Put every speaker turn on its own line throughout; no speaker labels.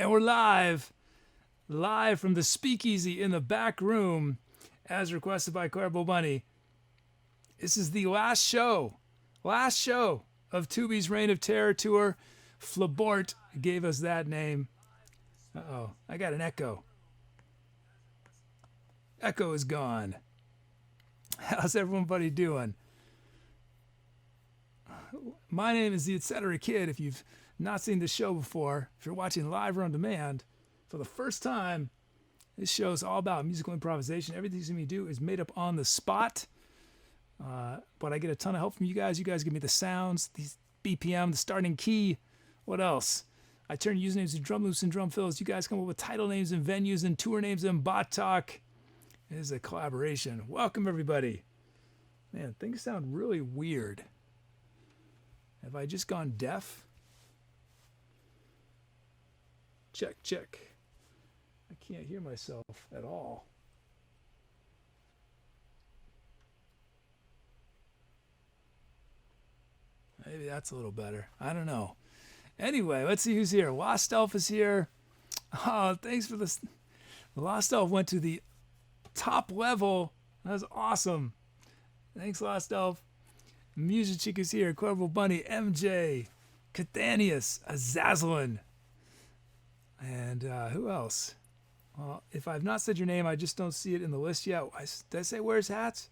And we're live from the Speakeasy in the back room, as requested by ClaraBowBunny. This is the last show of Tooby's Reign of Terror tour. Flabort gave us that name. Uh-oh, I got an echo. Echo is gone. How's everybody doing? My name is the Etcetera Kid. If you've not seen the show before, if you're watching live or on demand for the first time, this show is all about musical improvisation. Everything we do is made up on the spot, but I get a ton of help from you guys. You guys give me the sounds, the BPM, the starting key. What else? I turn usernames to drum loops and drum fills. You guys come up with title names and venues and tour names and bot talk. It is a collaboration. Welcome, everybody. Man, things sound really weird. Have I just gone deaf? Check, check. I can't hear myself at all. Maybe that's a little better. I don't know. Anyway, let's see who's here. Lost Elf is here. Oh, thanks for this. Lost Elf went to the top level. That was awesome. Thanks, Lost Elf. Music Chick is here. ClaraBowBunny, MJ, Khantahr, Azazlin, and who else? Well, if I've not said your name, I just don't see it in the list yet. Did I say where's hats?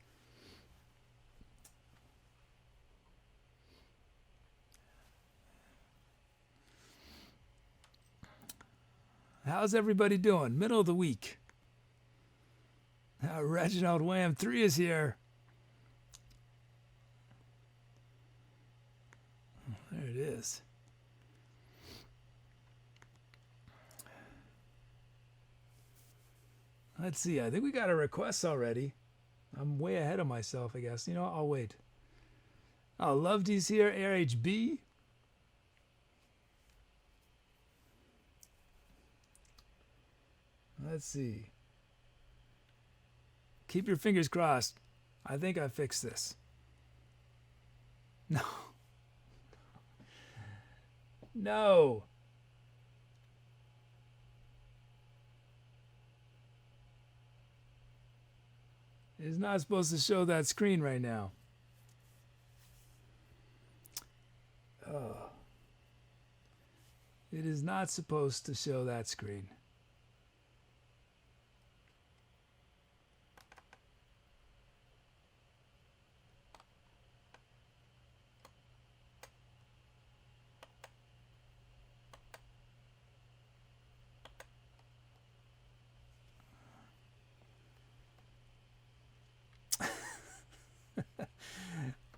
How's everybody doing? Middle of the week. Reginald Wham 3 is here. There it is. Let's see. I think we got a request already. I'm way ahead of myself, I guess. You know what? I'll wait. Oh, Lovedy's here. RHB. Let's see. Keep your fingers crossed. I think I fixed this. No. No. It's not supposed to show that screen right now. Oh. It is not supposed to show that screen.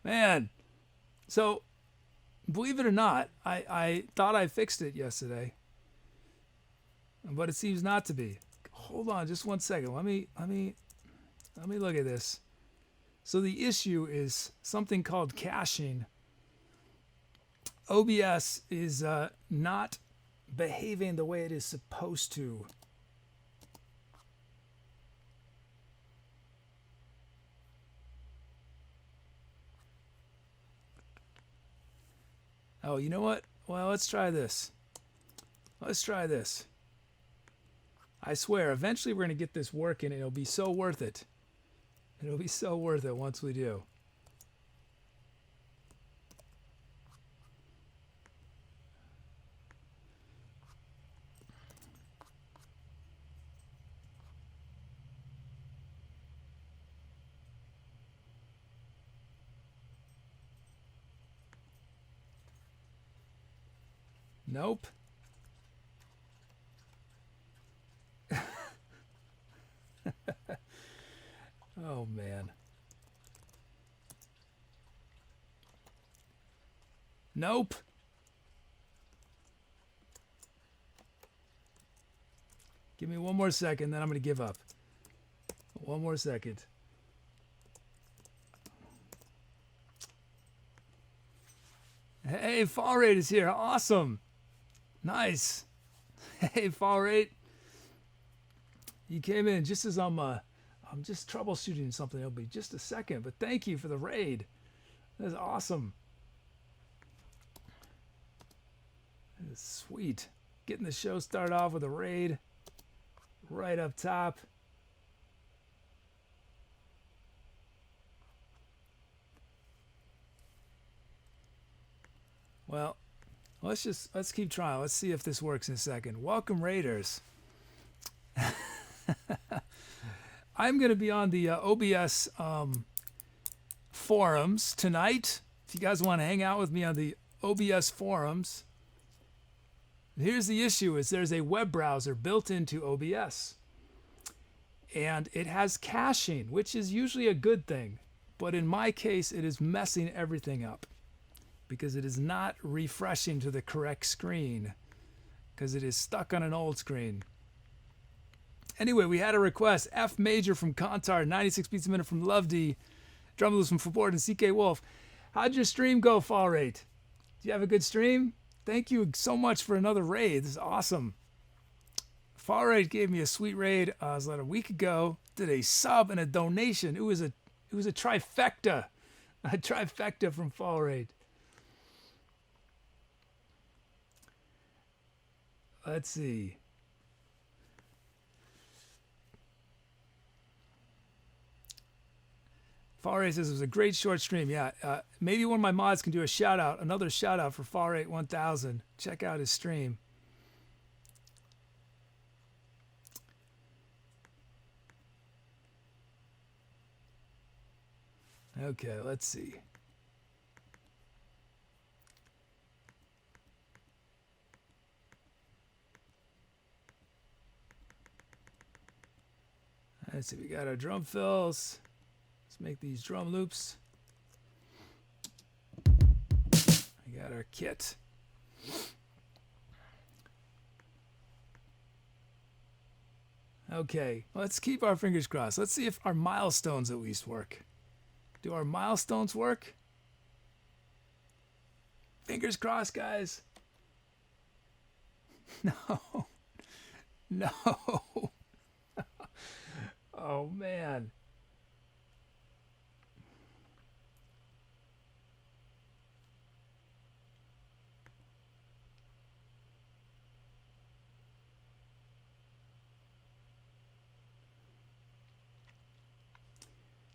Man, so believe it or not, I thought I fixed it yesterday, but it seems not to be. Hold on, just 1 second. Let me look at this. So the issue is something called caching. OBS is not behaving the way it is supposed to. Oh, you know what? Well, let's try this. Let's try this. I swear, eventually we're going to get this working. It'll be so worth it. It'll be so worth it once we do. Nope. Oh, man. Nope. Give me 1 more second, then I'm going to give up. 1 more second. Hey, Fall Rate is here. Awesome. Nice. Hey, Fall Rate. You came in just as I'm just troubleshooting something. It'll be just a second, but thank you for the raid. That's awesome. That is sweet. Getting the show started off with a raid right up top. Well, let's keep trying. Let's see if this works in a second. Welcome, Raiders. I'm going to be on the OBS forums tonight. If you guys want to hang out with me on the OBS forums, here's the issue: is there's a web browser built into OBS, and it has caching, which is usually a good thing, but in my case, it is messing everything up because it is not refreshing to the correct screen because it is stuck on an old screen. Anyway, we had a request. F major from Khantahr, 96 beats a minute from Lovedee, drum loops from Flabort and CK Wolf. How'd your stream go, Fall Rate? Do you have a good stream? Thank you so much for another raid. This is awesome. Fall Rate gave me a sweet raid. It was like a week ago. Did a sub and a donation. It was a trifecta. A trifecta from Fall Rate. Let's see. Fall Rate says it was a great short stream. Yeah, maybe one of my mods can do a shout out, another shout out for Fall Rate 1000. Check out his stream. Okay, let's see. Let's see, we got our drum fills. Let's make these drum loops. We got our kit. Okay, let's keep our fingers crossed. Let's see if our milestones at least work. Do our milestones work? Fingers crossed, guys. No. No. Oh, man.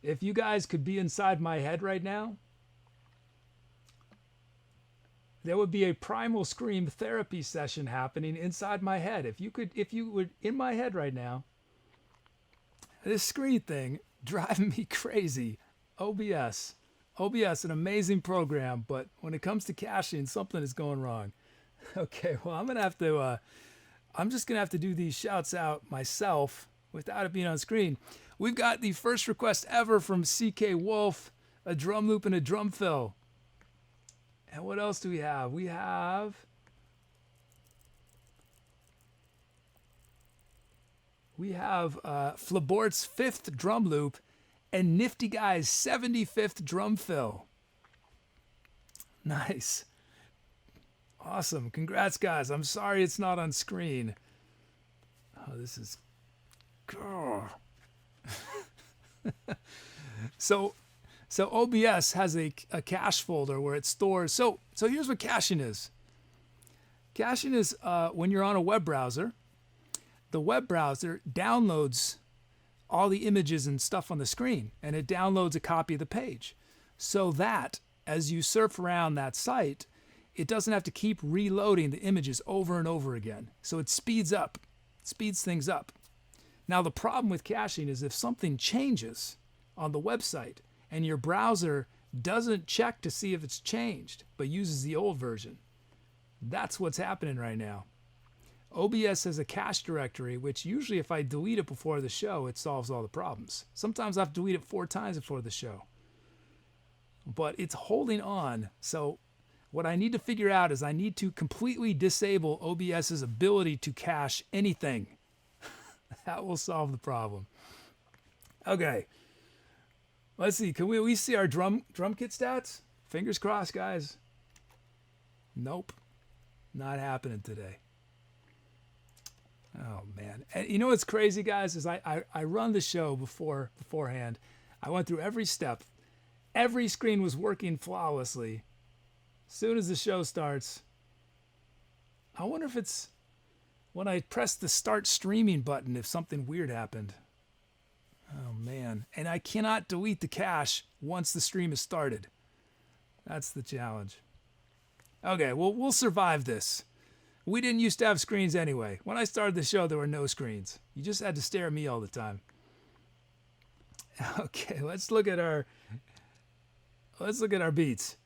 If you guys could be inside my head right now, there would be a primal scream therapy session happening inside my head. If you were in my head right now, this screen thing driving me crazy. OBS, an amazing program, but when it comes to caching, something is going wrong. Okay, well, I'm just gonna have to do these shouts out myself without it being on screen. We've got the first request ever from CK Wolf, a drum loop and a drum fill. And what else do we have? We have Flabort's 5th drum loop and Nifty Guy's 75th drum fill. Nice. Awesome. Congrats, guys. I'm sorry it's not on screen. Oh, this is... Oh. So OBS has a cache folder where it stores. So here's what caching is. Caching is when you're on a web browser, the web browser downloads all the images and stuff on the screen, and it downloads a copy of the page so that as you surf around that site, it doesn't have to keep reloading the images over and over again. So it speeds things up. Now, the problem with caching is if something changes on the website and your browser doesn't check to see if it's changed, but uses the old version, that's what's happening right now. OBS has a cache directory, which usually if I delete it before the show, it solves all the problems. Sometimes I have to delete it 4 times before the show. But it's holding on. So what I need to figure out is I need to completely disable OBS's ability to cache anything. That will solve the problem. Okay. Let's see. Can we see our drum kit stats? Fingers crossed, guys. Nope. Not happening today. Oh, man. And you know what's crazy, guys, is I run the show beforehand. I went through every step. Every screen was working flawlessly. As soon as the show starts, I wonder if it's when I pressed the start streaming button if something weird happened. Oh man. And I cannot delete the cache once the stream is started. That's the challenge. Okay, well, we'll survive this. We didn't used to have screens anyway. When I started the show, there were no screens. You just had to stare at me all the time. Okay, let's look at our beats.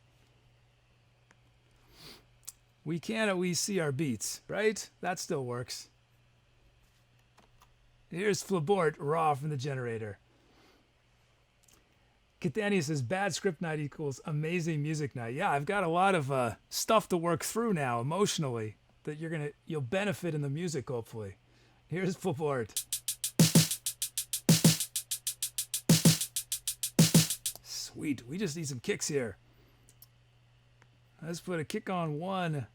We can at least see our beats, right? That still works. Here's flabort raw from the generator. Khantahr says bad script night equals amazing music night. Yeah, I've got a lot of stuff to work through now emotionally that you'll benefit in the music hopefully. Here's flabort. Sweet. We just need some kicks here. Let's put a kick on 1.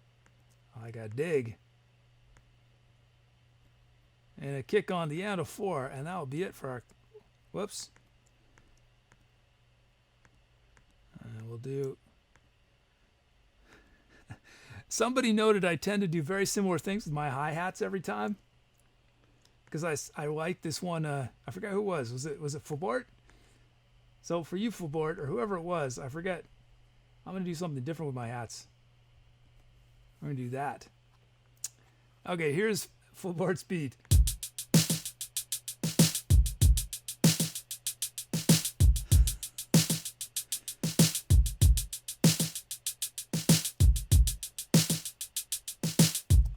I got dig. And a kick on the end of 4, and that'll be it for our. Whoops. And we'll do. Somebody noted I tend to do very similar things with my hi-hats every time. Because I like this one. I forgot who it was. Was it flabort? So for you, flabort, or whoever it was, I forget. I'm going to do something different with my hats. I'm going to do that. Okay, here's flabort speed.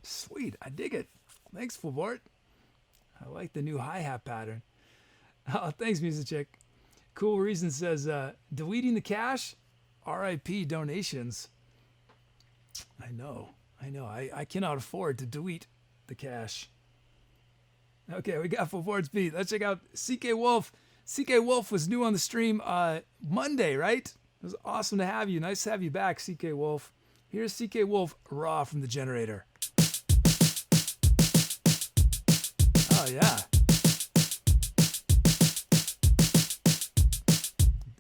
Sweet, I dig it. Thanks, flabort. I like the new hi-hat pattern. Oh, thanks, Music Chick. Cool Reason says, deleting the cache? RIP donations. I know. I cannot afford to delete the cache. Okay, we got flabort's beat. Let's check out CK Wolf. CK Wolf was new on the stream Monday, right? It was awesome to have you. Nice to have you back, CK Wolf. Here's CK Wolf raw from the generator. Oh yeah.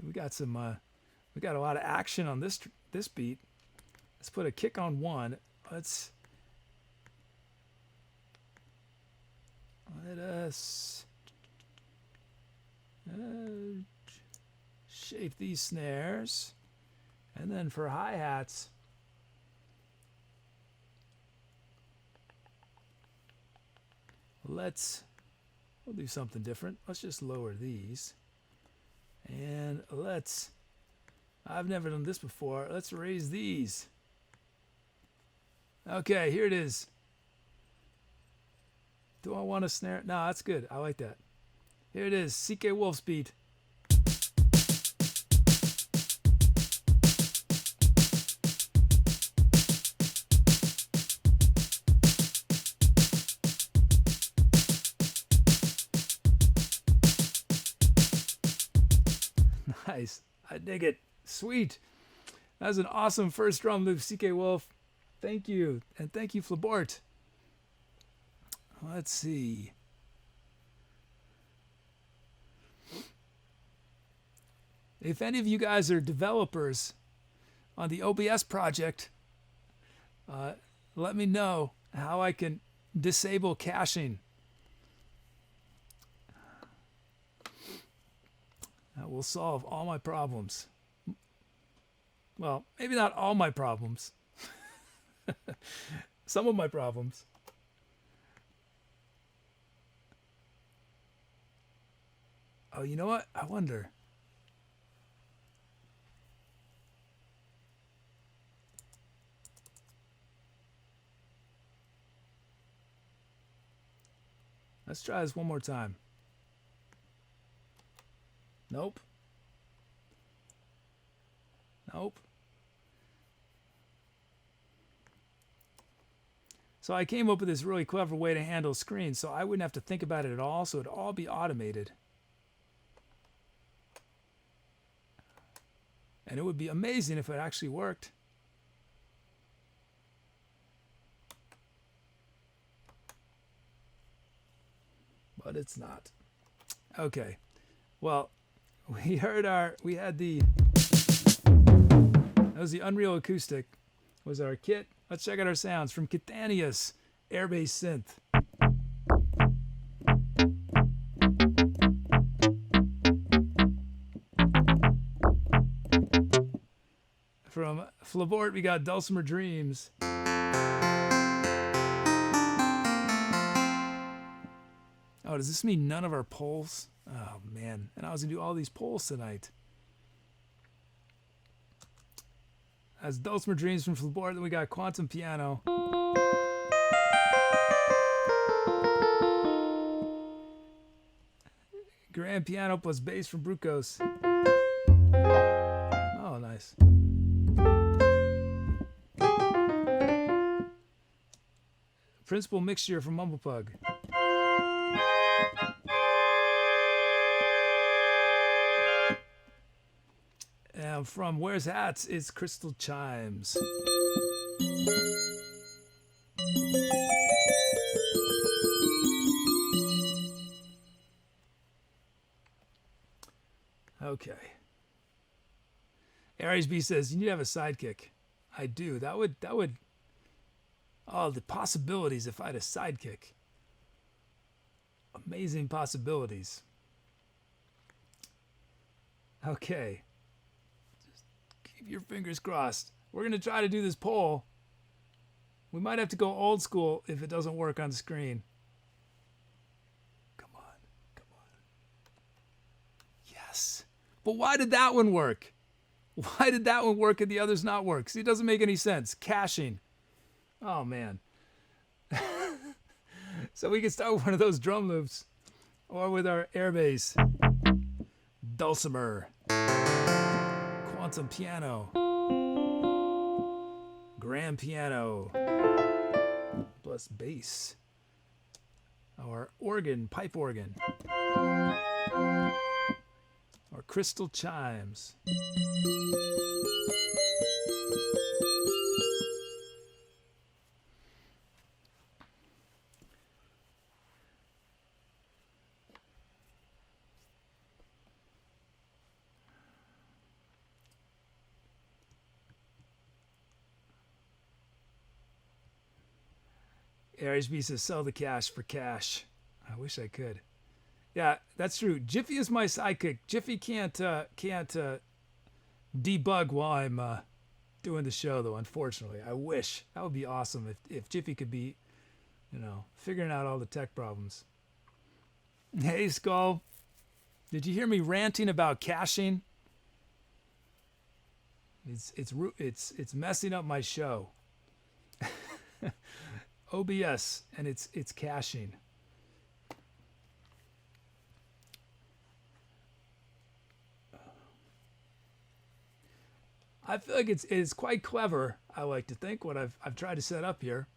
We got a lot of action on this beat. Let's put a kick on 1. Let us shape these snares, and then for hi-hats, we'll do something different. Let's just lower these. And I've never done this before. Let's raise these. Okay, here it is. Do I want a snare? No, that's good. I like that. Here it is. CK Wolf's beat. Nice. I dig it. Sweet. That was an awesome first drum loop, CK Wolf. Thank you. And thank you, flabort. Let's see. If any of you guys are developers on the OBS project, let me know how I can disable caching. That will solve all my problems. Well, maybe not all my problems. Some of my problems. Oh, you know what? I wonder. Let's try this one more time. Nope. Nope. So I came up with this really clever way to handle screens so I wouldn't have to think about it at all, so it'd all be automated. And it would be amazing if it actually worked. But it's not. Okay. Well, that was the Unreal Acoustic, was our kit. Let's check out our sounds from Khantahr's Airbase Synth. Flabort, we got Dulcimer Dreams. Oh, does this mean none of our polls? Oh, man. And I was going to do all these polls tonight. That's Dulcimer Dreams from Flabort. Then we got Quantum Piano. Grand Piano plus bass from Brucos. Oh, nice. Principal Mixture from Mumblepug. And from Where's Hats, it's Crystal Chimes. Okay. Aries B says, you need to have a sidekick. I do. That would, oh, the possibilities if I had a sidekick. Amazing possibilities. Okay. Just keep your fingers crossed. We're going to try to do this poll. We might have to go old school if it doesn't work on screen. Come on. Come on. Yes. But why did that one work? Why did that one work and the others not work? See, it doesn't make any sense. Caching. Oh, man. So we can start with one of those drum loops or with our air bass. Dulcimer. Quantum Piano. Grand Piano. Plus bass. Or organ, pipe organ. Or crystal chimes. Aries B says, sell the cash for cash. I wish I could. Yeah, that's true. Jiffy is my sidekick. Jiffy can't debug while I'm doing the show, though, unfortunately. I wish. That would be awesome if Jiffy could be, figuring out all the tech problems. Hey, Skull. Did you hear me ranting about caching? It's messing up my show. OBS, and it's caching. I feel like it's quite clever. I like to think what I've tried to set up here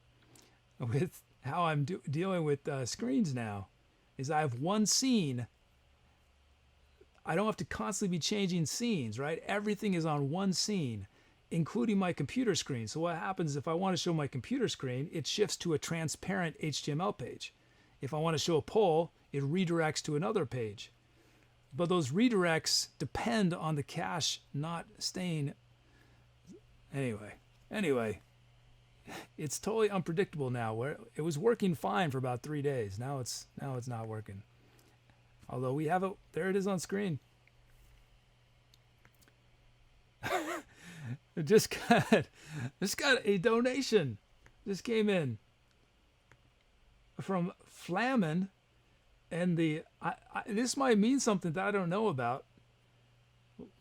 with how I'm dealing with screens now is I have one scene. I don't have to constantly be changing scenes, right? Everything is on one scene, including my computer screen. So what happens if I want to show my computer screen, it shifts to a transparent HTML page. If I want to show a poll, it redirects to another page. But those redirects depend on the cache not staying. Anyway, it's totally unpredictable now. Where it was working fine for about 3 days. Now it's not working. Although we have it, there it is on screen. Just got a donation. Just came in from Flamin, and this might mean something that I don't know about,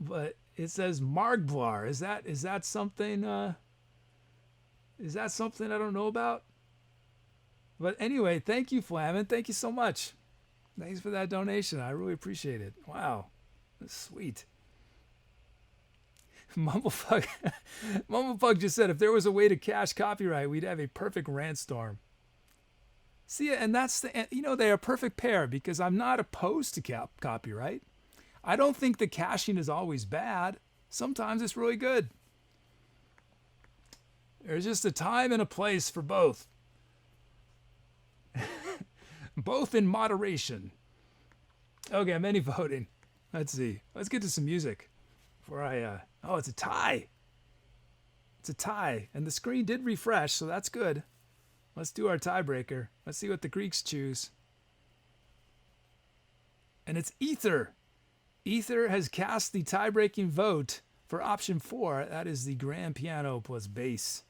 but it says Margvar. Is that something? Is that something I don't know about? But anyway, thank you, Flamin. Thank you so much. Thanks for that donation. I really appreciate it. Wow, that's sweet. Mumblepug just said if there was a way to cache copyright, we'd have a perfect Rainstorm. See, and that's they're a perfect pair because I'm not opposed to copyright. I don't think the caching is always bad. Sometimes it's really good. There's just a time and a place for both. Both in moderation. Okay, I'm any voting. Let's see. Let's get to some music before I oh, it's a tie. It's a tie. And the screen did refresh, so that's good. Let's do our tiebreaker. Let's see what the Greeks choose. And it's Ether. Ether has cast the tie-breaking vote For option 4, that is the grand piano plus bass.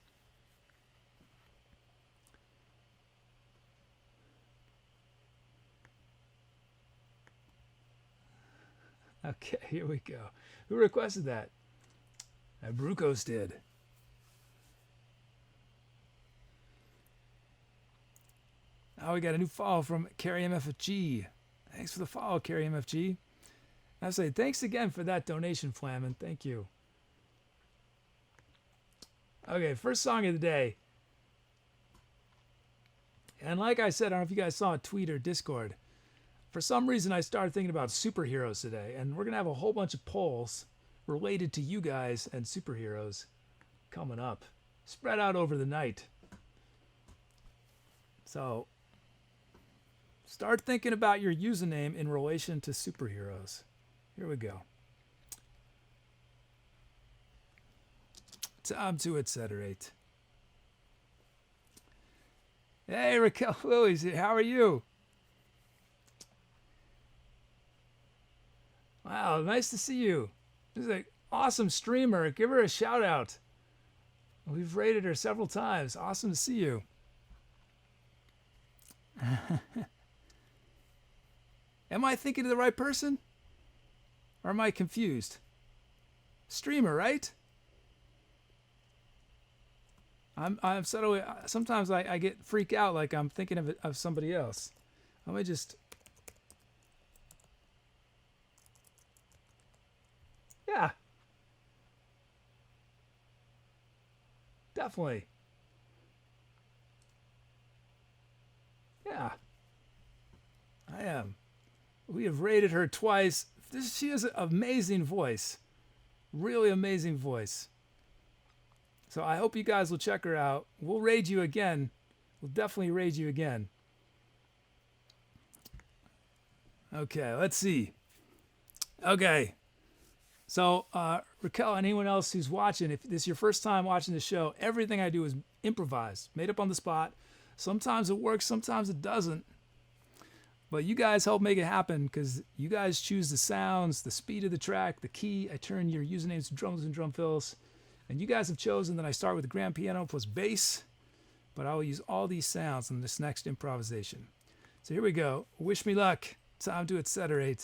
Okay, here we go. Who requested that? Brucos did. Now we got a new follow from Carrie MFG. Thanks for the follow, Carrie MFG. I say thanks again for that donation, Flamin. Thank you. Okay, first song of the day. And like I said, I don't know if you guys saw a tweet or Discord. For some reason, I started thinking about superheroes today. And we're going to have a whole bunch of polls related to you guys and superheroes coming up. Spread out over the night. So, start thinking about your username in relation to superheroes. Here we go. Time to Etcetera. Hey, Raquel Lewis, how are you? Wow, nice to see you. This is an awesome streamer. Give her a shout out. We've rated her several times. Awesome to see you. Am I thinking of the right person? Or am I confused? Streamer, right? I'm suddenly, sometimes I get freak out like I'm thinking of somebody else. Let me just. Yeah. Definitely. Yeah. I am. We have rated her twice. She has an amazing voice. Really amazing voice. So I hope you guys will check her out. We'll raid you again. We'll definitely raid you again. Okay, let's see. Okay. So, Raquel, anyone else who's watching, if this is your first time watching the show, everything I do is improvised, made up on the spot. Sometimes it works, sometimes it doesn't. But you guys help make it happen because you guys choose the sounds, the speed of the track, the key. I turn your usernames to drums and drum fills. And you guys have chosen that I start with the grand piano plus bass, but I will use all these sounds in this next improvisation. So here we go. Wish me luck. Time to Etcetera.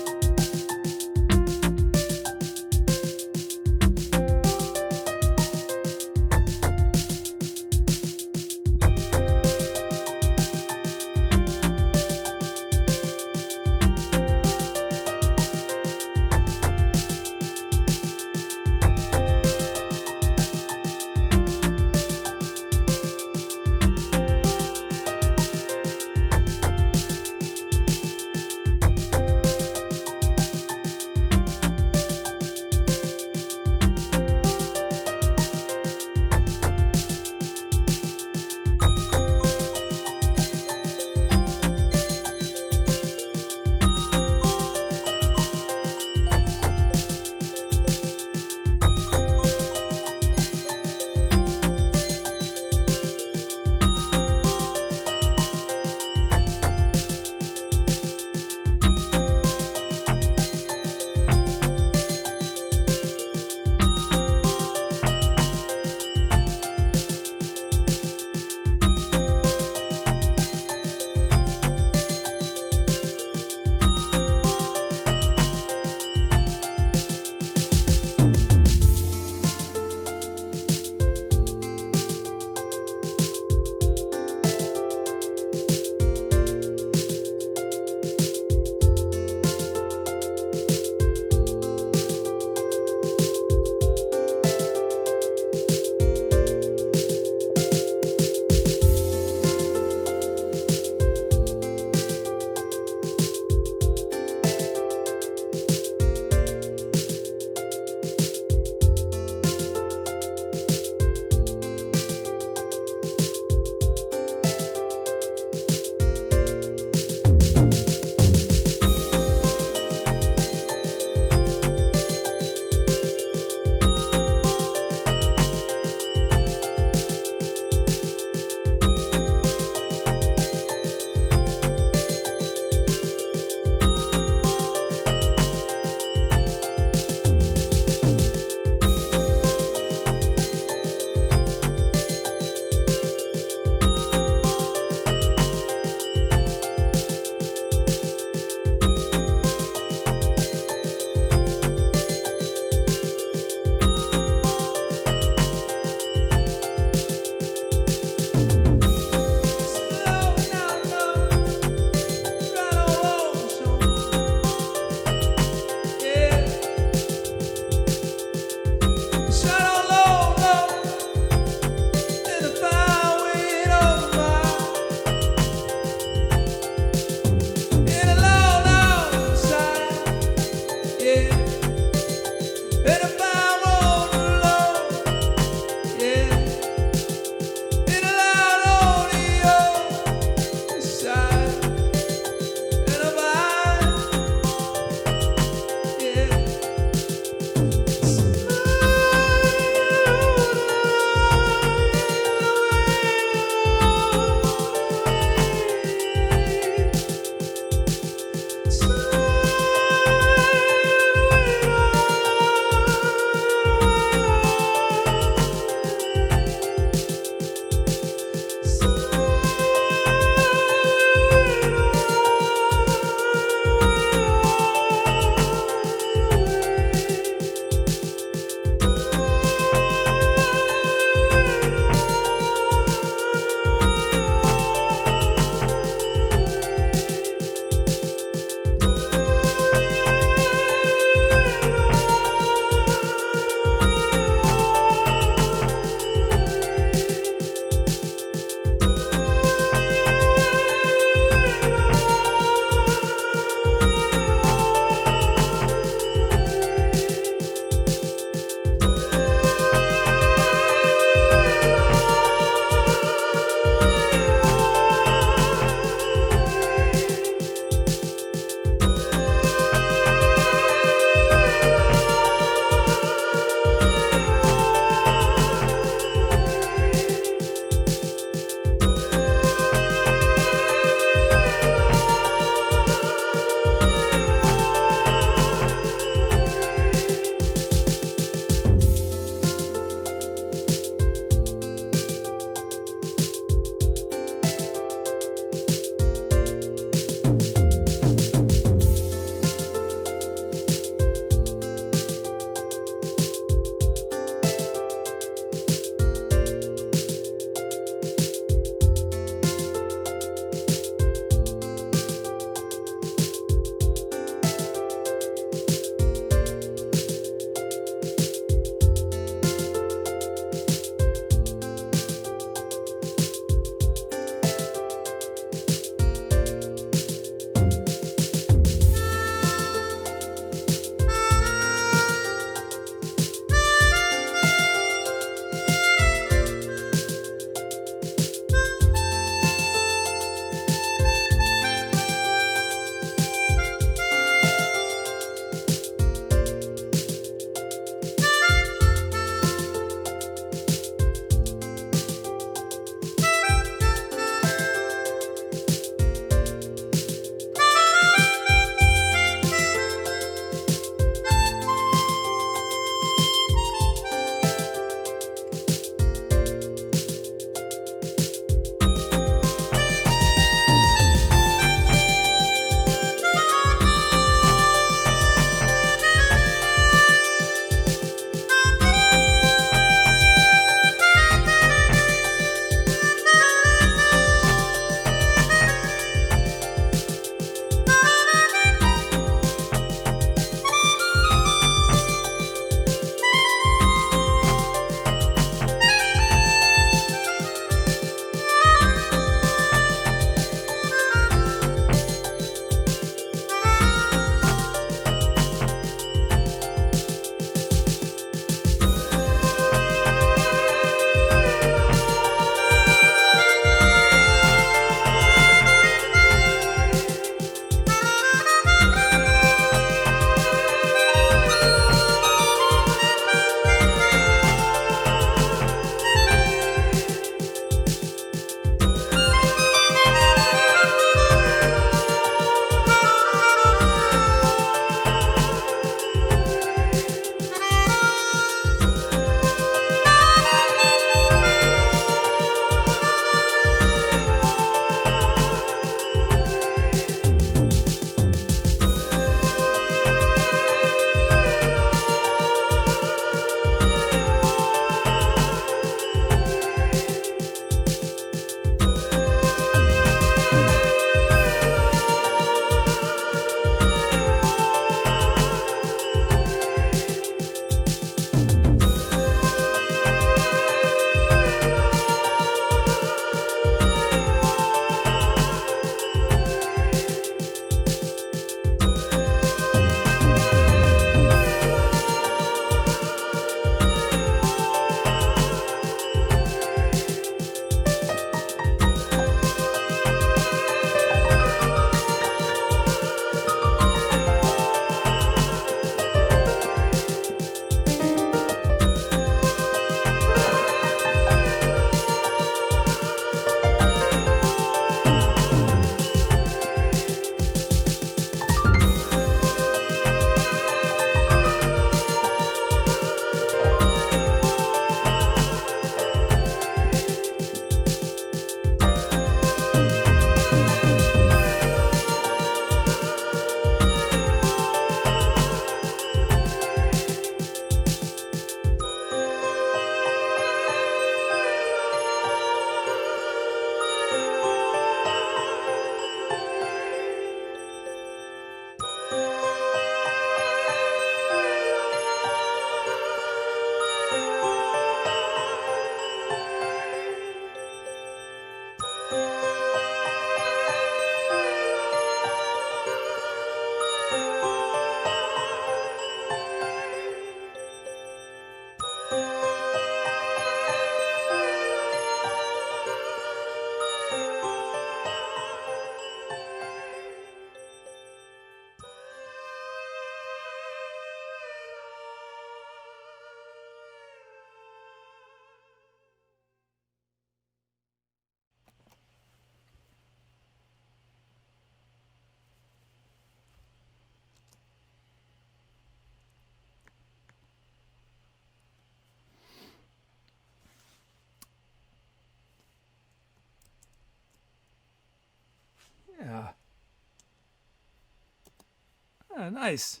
Nice.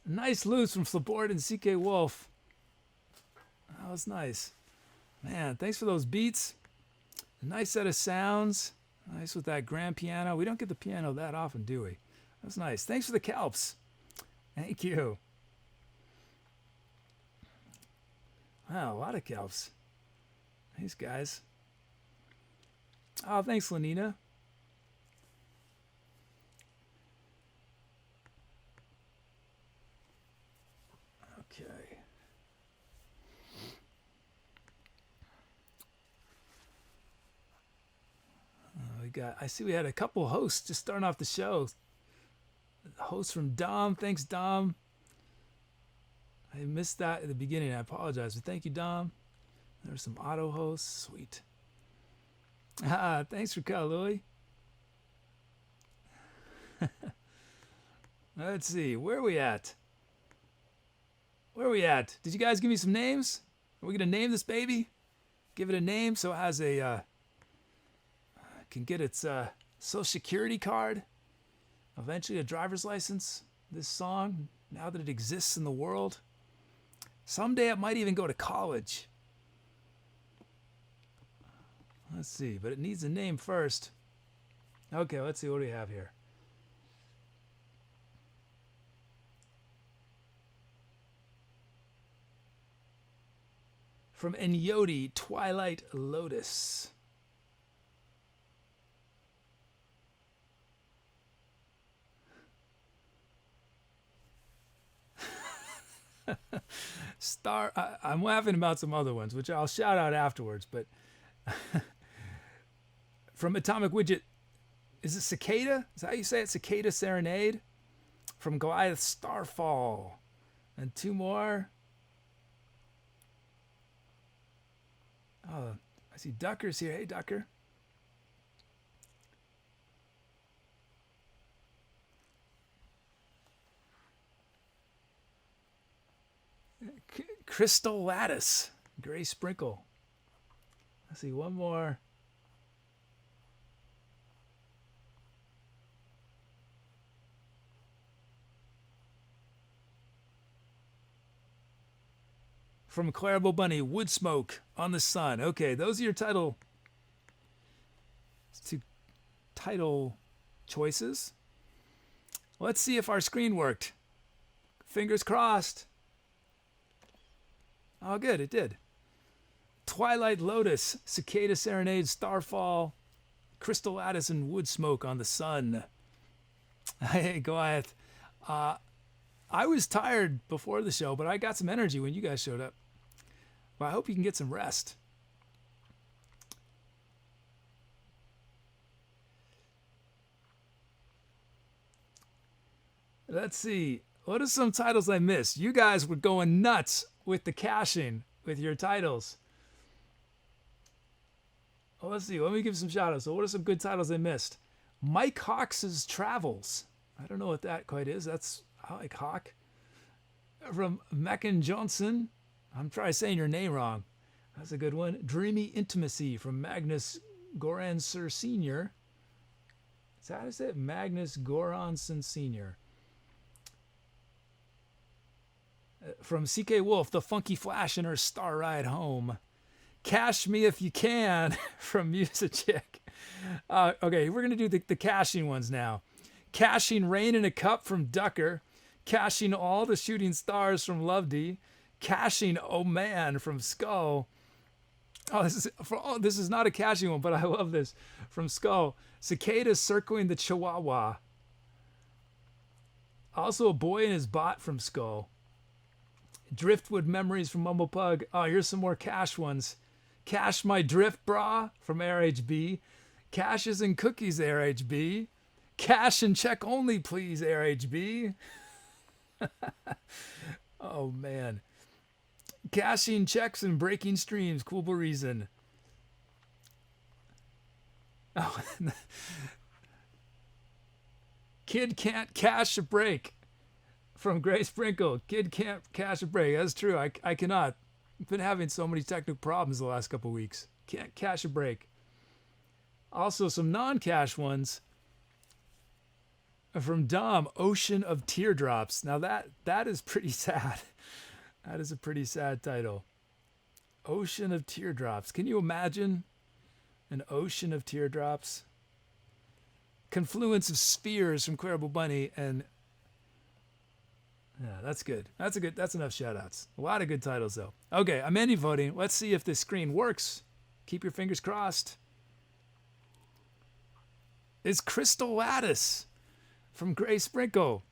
Nice loops from Flabort and CK Wolf. That was nice. Man, thanks for those beats. A nice set of sounds. Nice with that grand piano. We don't get the piano that often, do we? That's nice. Thanks for the kelps. Thank you. Wow, a lot of kelps. Thanks, guys. Oh, thanks, Lenina. Okay. I see we had a couple hosts just starting off the show. Host from Dom. Thanks, Dom. I missed that at the beginning. I apologize, but thank you, Dom. There's some auto hosts. Sweet. Thanks for Louie. Let's see. Where are we at? Did you guys give me some names? Are we going to name this baby? Give it a name so it has a... can get its social security card. Eventually a driver's license. This song, now that it exists in the world. Someday it might even go to college. Let's see, but it needs a name first. Okay, let's see what we have here. From Enyoti, Twilight Lotus. I'm laughing about some other ones, which I'll shout out afterwards, but from Atomic Widget, is it Cicada? Is that how you say it? Cicada Serenade? From Goliath, Starfall. And two more. Oh, I see Ducker's here. Hey, Ducker. Crystal Lattice, Graysprinkle. Let's see, one more. From ClaraBowBunny, Wood Smoke on the Sun. Okay, those are your title choices. Let's see if our screen worked. Fingers crossed. Oh, good, it did. Twilight Lotus, Cicada Serenade, Starfall, Crystal Lattice, and Wood Smoke on the Sun. Hey, Goliath. I was tired before the show, but I got some energy when you guys showed up. Well, I hope you can get some rest. Let's see. What are some titles I missed? You guys were going nuts with the caching with your titles. Oh, let's see. Let me give some shout outs. So what are some good titles I missed? Mike Hawks' Travels. I don't know what that quite is. I like Hawk. From Mackin Johnson. I'm trying saying your name wrong. That's a good one. Dreamy Intimacy from Magnus Goransson Sr. Is that how to say it? Magnus Goransson Sr. From CK Wolf, The Funky Flash in Her Star Ride Home. Cash Me If You Can from Musichick. Okay, we're going to do the caching ones now. Caching Rain in a Cup from Ducker. Caching All the Shooting Stars from Lovedee. Caching Oh Man from Skull. This is not a caching one, but I love this. From Skull. Cicadas Circling the Chihuahua. Also A Boy and His Bot from Skull. Driftwood Memories from Mumblepug. Oh, here's some more cash ones. Cash My Drift Bra from RHB. Cashes and Cookies RHB. Cash and Check Only Please RHB. Oh man. Cashing Checks and Breaking Streams, Cool Reason. Oh, Kid Can't Cash a Break from Graysprinkle. Kid Can't Cash a Break. That's true. I cannot. I've been having so many technical problems the last couple weeks. Can't cash a break. Also some non-cash ones. From Dom, Ocean of Teardrops. Now that is pretty sad. That is a pretty sad title. Ocean of Teardrops. Can you imagine an ocean of teardrops? Confluence of Spheres from ClaraBowBunny, and yeah, that's good. That's enough shout outs. A lot of good titles though. Okay, I'm ending voting. Let's see if this screen works. Keep your fingers crossed. It's Crystal Lattice from Graysprinkle.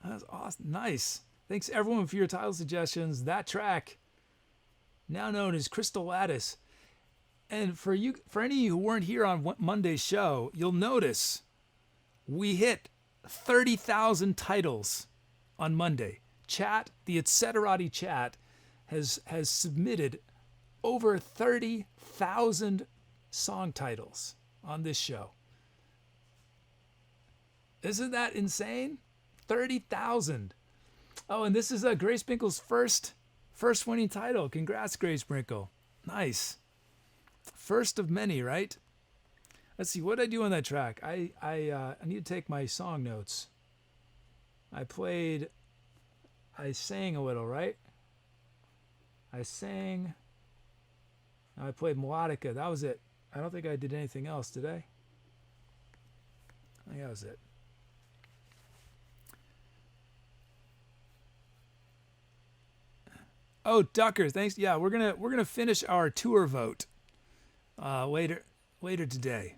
That's awesome. Nice. Thanks everyone for your title suggestions. That track, now known as Crystal Lattice. And for any of you who weren't here on Monday's show, you'll notice we hit 30,000 titles on Monday. The Etcetera chat has submitted over 30,000 song titles on this show. Isn't that insane? 30,000. Oh, and this is Graysprinkle's first winning title. Congrats, Graysprinkle. Nice. First of many, right? Let's see, what did I do on that track? I need to take my song notes. I sang a little, right? I played Melodica. That was it. I don't think I did anything else, did I? I think that was it. Oh, Ducker, thanks. Yeah, we're gonna finish our tour vote later today.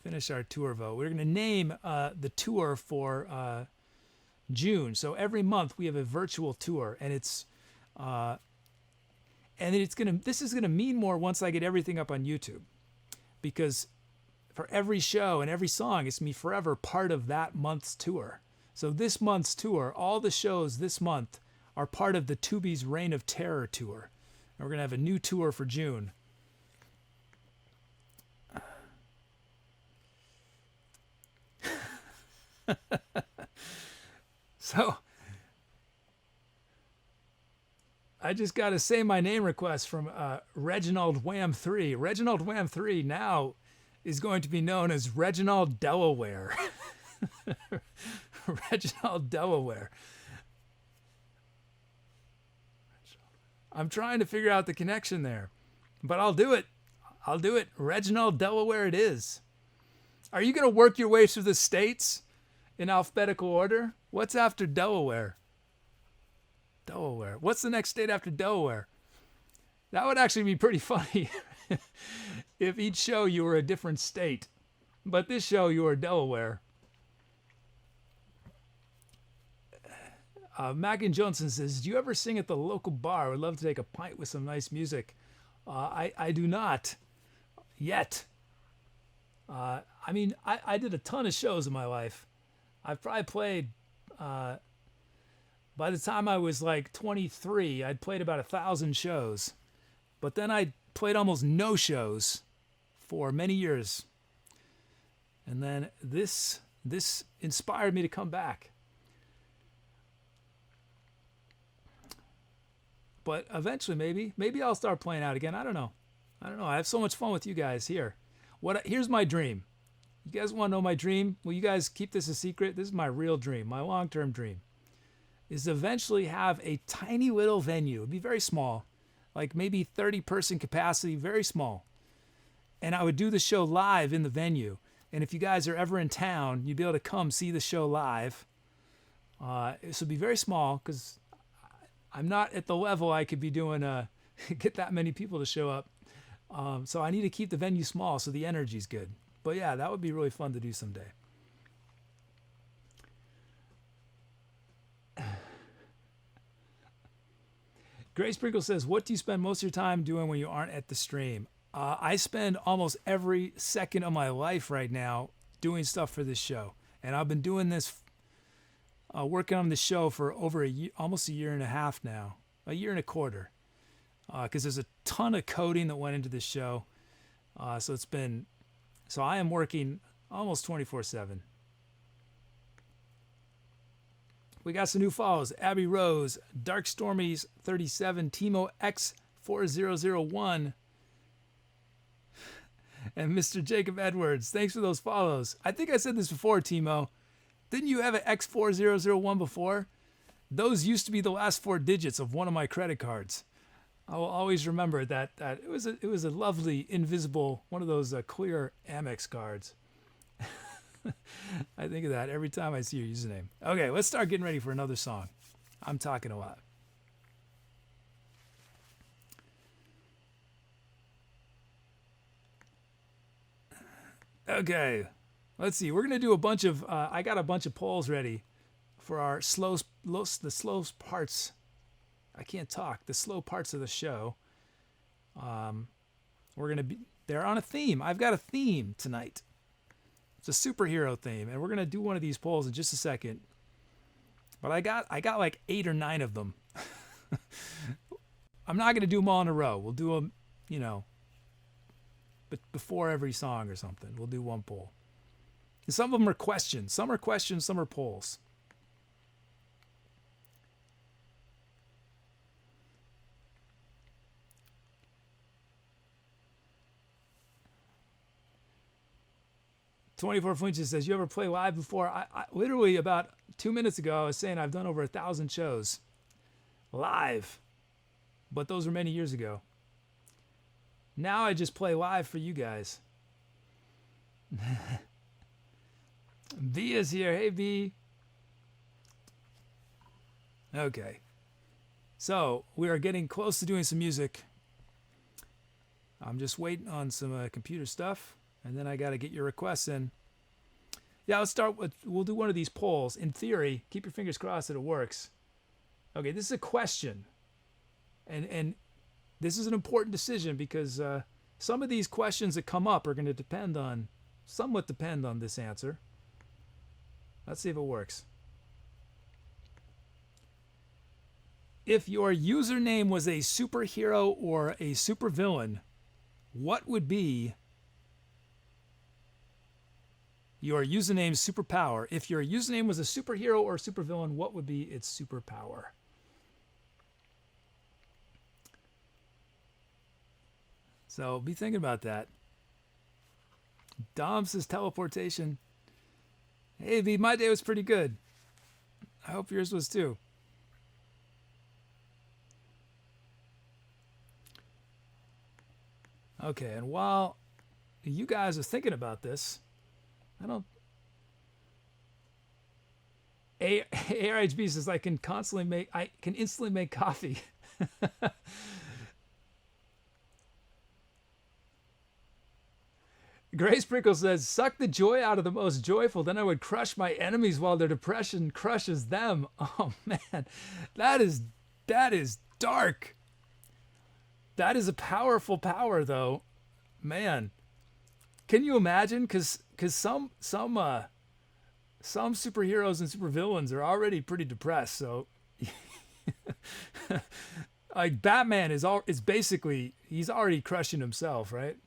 Finish our tour vote. We're gonna name the tour for June. So every month we have a virtual tour, and this is gonna mean more once I get everything up on YouTube, because for every show and every song, it's me forever part of that month's tour. So this month's tour, all the shows this month are part of the Tooby's Reign of Terror tour. And we're going to have a new tour for June. So, I just got to say my name request from Reginald Wham 3. Reginald Wham 3 now is going to be known as Reginald Delaware. Reginald Delaware. I'm trying to figure out the connection there, but I'll do it. Reginald Delaware it is. Are you going to work your way through the states in alphabetical order? What's after Delaware? Delaware. What's the next state after Delaware? That would actually be pretty funny if each show you were a different state, but this show you were Delaware. Mac and Johnson says, do you ever sing at the local bar? I would love to take a pint with some nice music. I do not yet. I did a ton of shows in my life. I've probably played, by the time I was like 23, I'd played about 1,000 shows. But then I played almost no shows for many years. And then this inspired me to come back. But eventually, maybe I'll start playing out again. I don't know. I have so much fun with you guys here. Here's my dream. You guys want to know my dream? Will you guys keep this a secret? This is my real dream, my long-term dream, is to eventually have a tiny little venue. It'd be very small, like maybe 30-person capacity, very small. And I would do the show live in the venue. And if you guys are ever in town, you'd be able to come see the show live. This would be very small because I'm not at the level I could be doing get that many people to show up. So I need to keep the venue small so the energy's good. But yeah, that would be really fun to do someday. Graysprinkle says, what do you spend most of your time doing when you aren't at the stream? I spend almost every second of my life right now doing stuff for this show. And I've been doing this working on the show for over almost a year and a half now, a year and a quarter, because there's a ton of coding that went into this show. So I am working almost 24/7. We got some new follows: Abby Rose, Dark Stormies 37, Timo X4001, And Mr. Jacob Edwards, thanks for those follows. I think I said this before, Timo. Didn't you have an X4001 before? Those used to be the last 4 digits of one of my credit cards. I will always remember that it was a lovely invisible, one of those clear Amex cards. I think of that every time I see your username. Okay, let's start getting ready for another song. I'm talking a lot. Okay, let's see. We're gonna do a bunch of. I got a bunch of polls ready for our the slow parts. I can't talk. The slow parts of the show. We're gonna be. They're on a theme. I've got a theme tonight. It's a superhero theme, and we're gonna do one of these polls in just a second. But I got like 8 or 9 of them. I'm not gonna do them all in a row. We'll do them, but before every song or something. We'll do one poll. And some of them are questions. Some are questions. Some are polls. "24 Flinches" says, "You ever play live before?" I literally about 2 minutes ago, I was saying I've done over 1,000 shows live, but those were many years ago. Now I just play live for you guys. B is here. Hey, B. Okay. So we are getting close to doing some music. I'm just waiting on some computer stuff. And then I got to get your requests in. Yeah, we'll do one of these polls. In theory, keep your fingers crossed that it works. Okay, this is a question. And this is an important decision because some of these questions that come up are going to somewhat depend on this answer. Let's see if it works. If your username was a superhero or a supervillain, what would be your username's superpower? If your username was a superhero or a supervillain, what would be its superpower? So be thinking about that. Dom says teleportation. Hey, V, my day was pretty good. I hope yours was too. Okay, and while you guys are thinking about this, ARHB says I can instantly make coffee. Graysprinkle says, "Suck the joy out of the most joyful, then I would crush my enemies while their depression crushes them." Oh man, that is dark. That is a powerful power, though, man. Can you imagine? Because some superheroes and supervillains are already pretty depressed. So, like Batman is basically he's already crushing himself, right?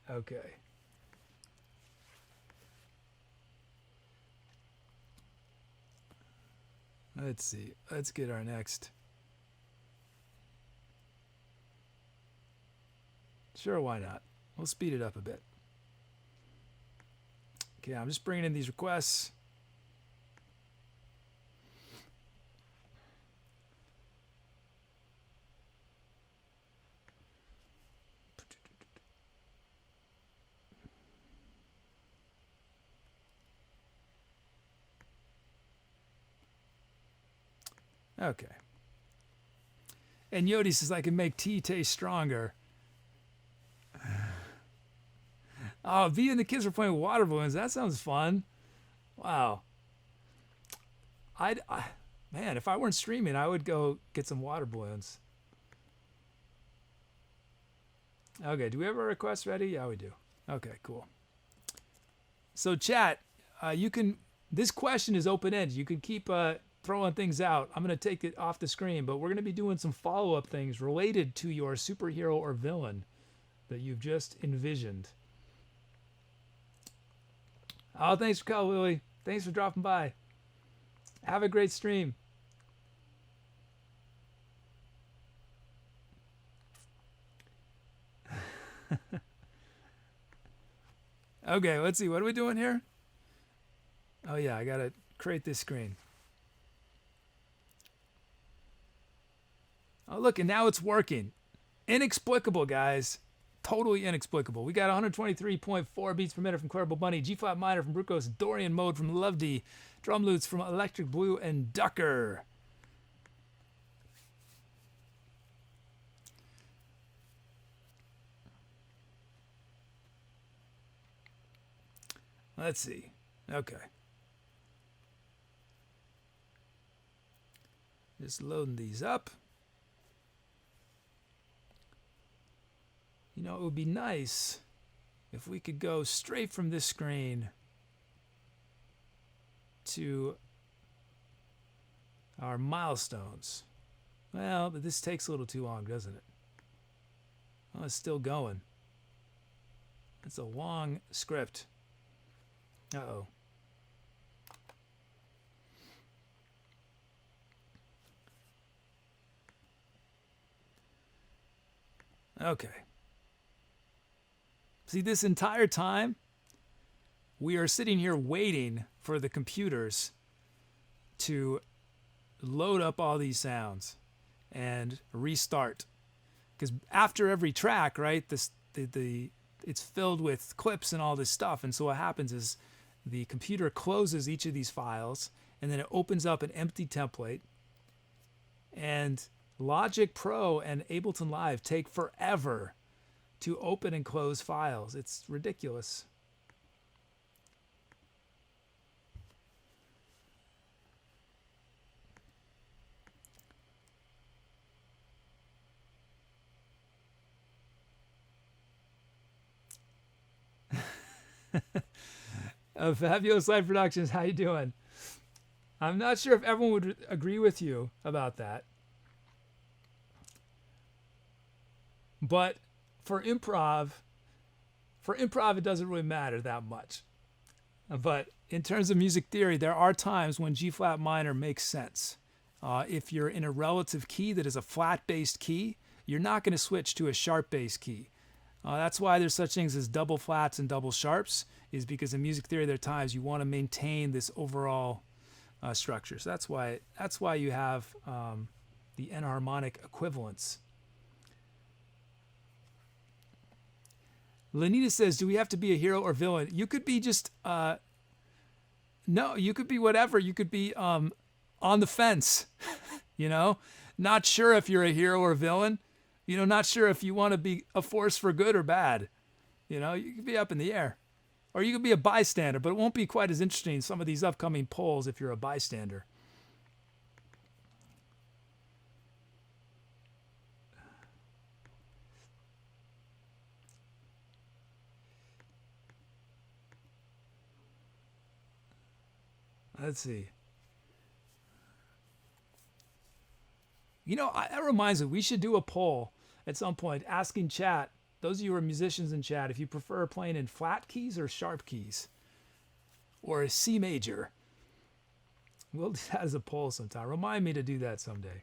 Okay. Let's see. Let's get our next. Sure, why not? We'll speed it up a bit. Okay, I'm just bringing in these requests. Okay. And Yodi says I can make tea taste stronger. Oh, V and the kids are playing water balloons. That sounds fun. Wow. Man, if I weren't streaming, I would go get some water balloons. Okay, do we have a request ready? Yeah, we do. Okay, cool. So chat, this question is open-ended. You can keep throwing things out. I'm going to take it off the screen, but we're going to be doing some follow-up things related to your superhero or villain that you've just envisioned. Oh, thanks for calling, Lily. Thanks for dropping by. Have a great stream. Okay, let's see. What are we doing here? Oh, yeah, I got to create this screen. Oh, look, and now it's working. Inexplicable, guys. Totally inexplicable. We got 123.4 beats per minute from ClaraBowBunny, G-flat minor from Brukos, Dorian mode from Lovedee, drum loops from Electric Blue and Ducker. Let's see. Okay. Just loading these up. You know, it would be nice if we could go straight from this screen to our milestones. Well, but this takes a little too long, doesn't it? Oh, it's still going. It's a long script. Uh-oh. Okay. See, this entire time, we are sitting here waiting for the computers to load up all these sounds and restart. Because after every track, right, it's filled with clips and all this stuff. And so what happens is the computer closes each of these files, and then it opens up an empty template. And Logic Pro and Ableton Live take forever to open and close files. It's ridiculous. Fabulous Live Productions, how you doing? I'm not sure if everyone would agree with you about that. But for improv, it doesn't really matter that much. But in terms of music theory, there are times when G-flat minor makes sense. If you're in a relative key that is a flat-based key, you're not going to switch to a sharp-based key. That's why there's such things as double flats and double sharps, is because in music theory there are times you want to maintain this overall structure. So that's why you have the enharmonic equivalence. Lenita says, do we have to be a hero or villain? You could be just, no, you could be whatever. You could be on the fence, you know, not sure if you're a hero or villain, you know, not sure if you want to be a force for good or bad. You know, you could be up in the air. Or you could be a bystander, but it won't be quite as interesting in some of these upcoming polls if you're a bystander. Let's see. You know, that reminds me, we should do a poll at some point asking chat, those of you who are musicians in chat, if you prefer playing in flat keys or sharp keys or a C major. We'll do that as a poll sometime. Remind me to do that someday.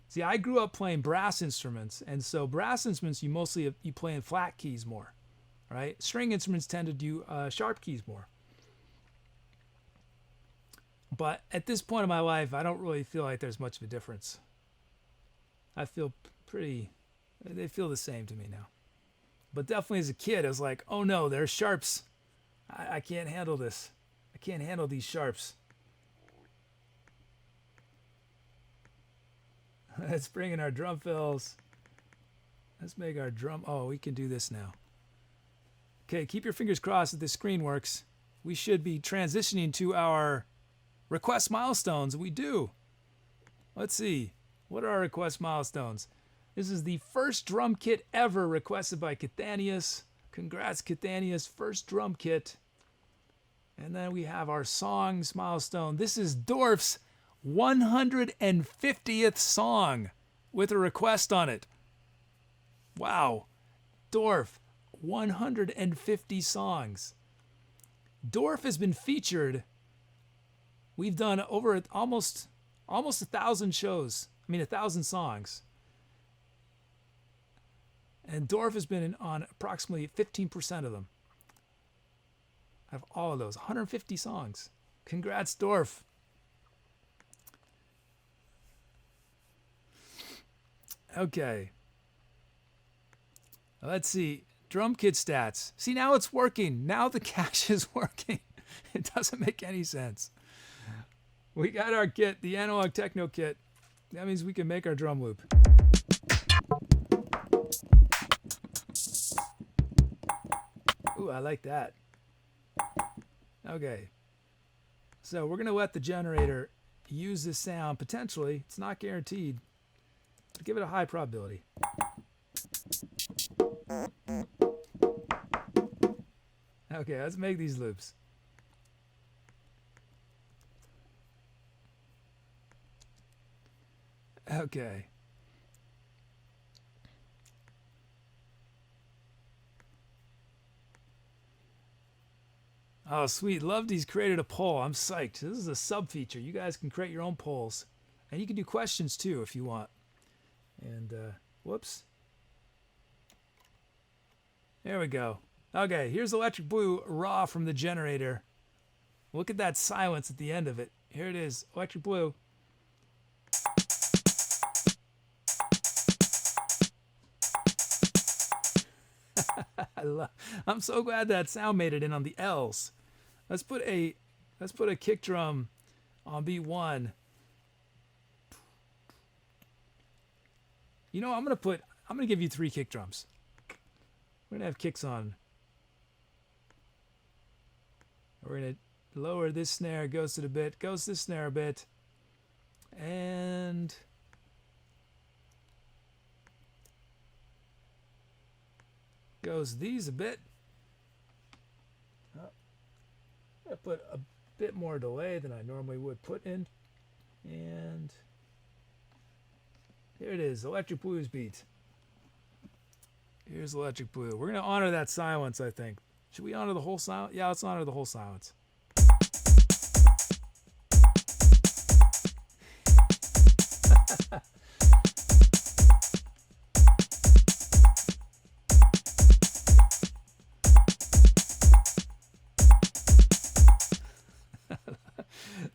See, I grew up playing brass instruments, and so brass instruments you play in flat keys more, right? String instruments tend to do sharp keys more. But at this point in my life, I don't really feel like there's much of a difference. I feel they feel the same to me now. But definitely as a kid, I was like, oh no, there's sharps. I can't handle this. I can't handle these sharps. Let's bring in our drum fills. Let's make our drum. Oh, we can do this now. Okay, keep your fingers crossed that this screen works. We should be transitioning to our request milestones. We do. Let's see. What are our request milestones? This is the first drum kit ever requested by Khantahr. Congrats, Khantahr. First drum kit. And then we have our songs milestone. This is Dorf's 150th song with a request on it. Wow. Dorf, 150 songs. Dorf has been featured. We've done over almost 1,000 shows. 1,000 songs. And Dorf has been on approximately 15% of them. I have all of those, 150 songs. Congrats, Dorf. Okay. Let's see. Drum kit stats. See, now it's working. Now the cache is working. It doesn't make any sense. We got our kit, the analog techno kit. That means we can make our drum loop. Ooh, I like that. Okay. So we're going to let the generator use this sound potentially. It's not guaranteed. But give it a high probability. Okay, let's make these loops. Okay. Oh, sweet. Lovey's created a poll. I'm psyched. This is a sub feature. You guys can create your own polls. And you can do questions too if you want. And, whoops. There we go. Okay, here's Electric Blue raw from the generator. Look at that silence at the end of it. Here it is, Electric Blue. I'm so glad that sound made it in on the L's. Let's put a kick drum on B1. You know, I'm gonna give you 3 kick drums. We're gonna have kicks on. We're gonna lower this snare, goes to the bit, goes this snare a bit, and goes these a bit. I put a bit more delay than I normally would put in, and here it is, Electric Blues beat. Here's Electric Blue. We're gonna honor that silence, I think. Should we honor the whole silence? Yeah, let's honor the whole silence.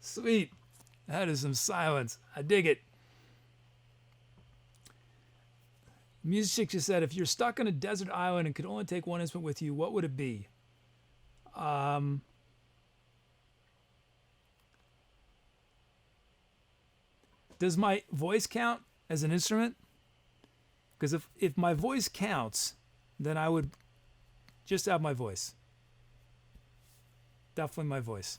Sweet. That is some silence. I dig it. Music just said, if you're stuck on a desert island and could only take one instrument with you, what would it be? Does my voice count as an instrument? Because if my voice counts, then I would just have my voice. Definitely my voice.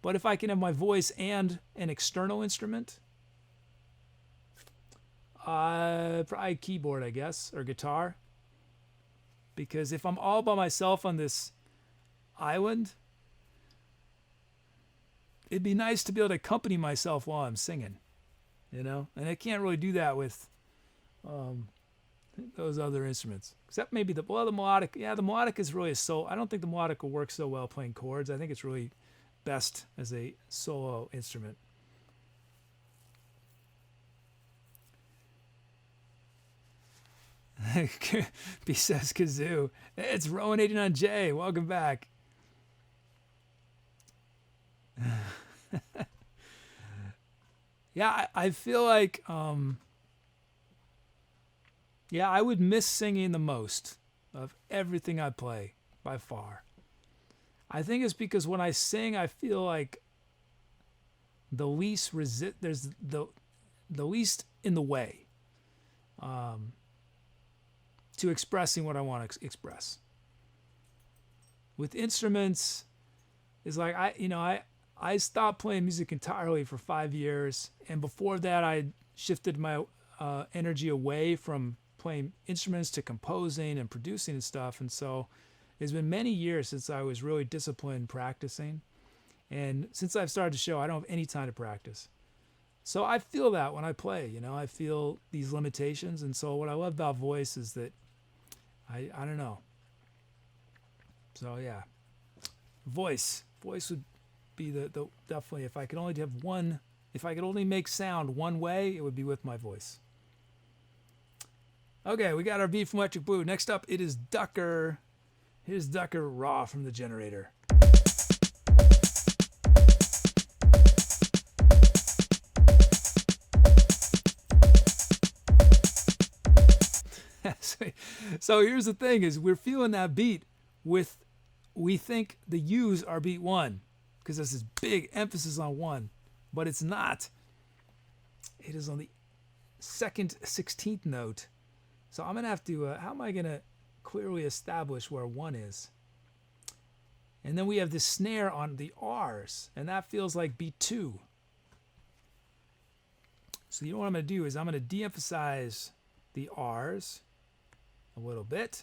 But if I can have my voice and an external instrument, probably keyboard, I guess, or guitar. Because if I'm all by myself on this island, it'd be nice to be able to accompany myself while I'm singing, you know? And I can't really do that with those other instruments. Except maybe the melodic. Yeah, the melodic is really a solo. I don't think the melodic will work so well playing chords. I think it's really best as a solo instrument. B says kazoo. It's Rowan89J. Welcome back. Yeah, I feel like yeah, I would miss singing the most of everything I play by far. I think it's because when I sing, I feel like the least there's the least in the way to expressing what I want to express. With instruments, it's like I stopped playing music entirely for 5 years, and before that I shifted my energy away from playing instruments to composing and producing and stuff, and so it's been many years since I was really disciplined practicing, and since I've started the show, I don't have any time to practice. So I feel that when I play, you know, I feel these limitations, and so what I love about voice is that I don't know. So yeah, voice would be the definitely, if I could only have one, if I could only make sound one way, it would be with my voice. Okay, we got our beat from Electric Blue. Next up, it is Ducker. Here's Ducker raw from the generator. So here's the thing is we're feeling that beat with, we think the U's are beat 1 because there's this big emphasis on 1, but it's not. It is on the second 16th note. So I'm going to have to, how am I going to clearly establish where 1 is? And then we have this snare on the R's, and that feels like beat 2. So you know what I'm going to do is I'm going to de-emphasize the R's a little bit.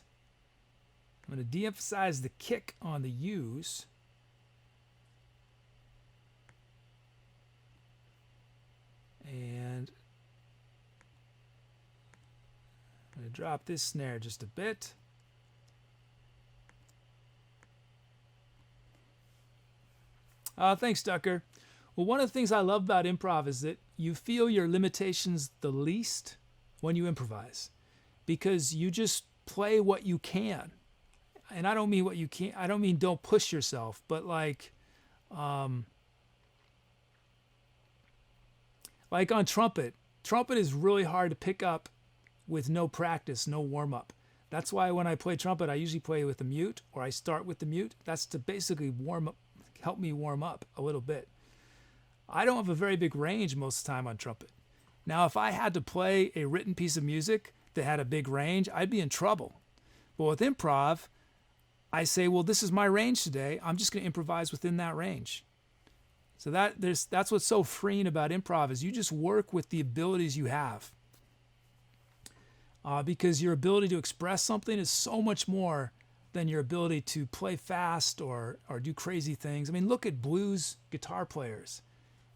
I'm going to de-emphasize the kick on the U's. And I'm going to drop this snare just a bit. Thanks, Ducker. Well, one of the things I love about improv is that you feel your limitations the least when you improvise, because you just play what you can. And I don't mean what you can't, I don't mean don't push yourself, but like on trumpet is really hard to pick up with no practice, no warm-up. That's why when I play trumpet, I usually play with the mute, or I start with the mute. That's to basically warm up, help me warm up a little bit. I don't have a very big range most of the time on trumpet. Now, if I had to play a written piece of music that had a big range, I'd be in trouble. But with improv, I say, well, this is my range today. I'm just going to improvise within that range. So that's what's so freeing about improv is you just work with the abilities you have. Because your ability to express something is so much more than your ability to play fast or do crazy things. I mean, look at blues guitar players.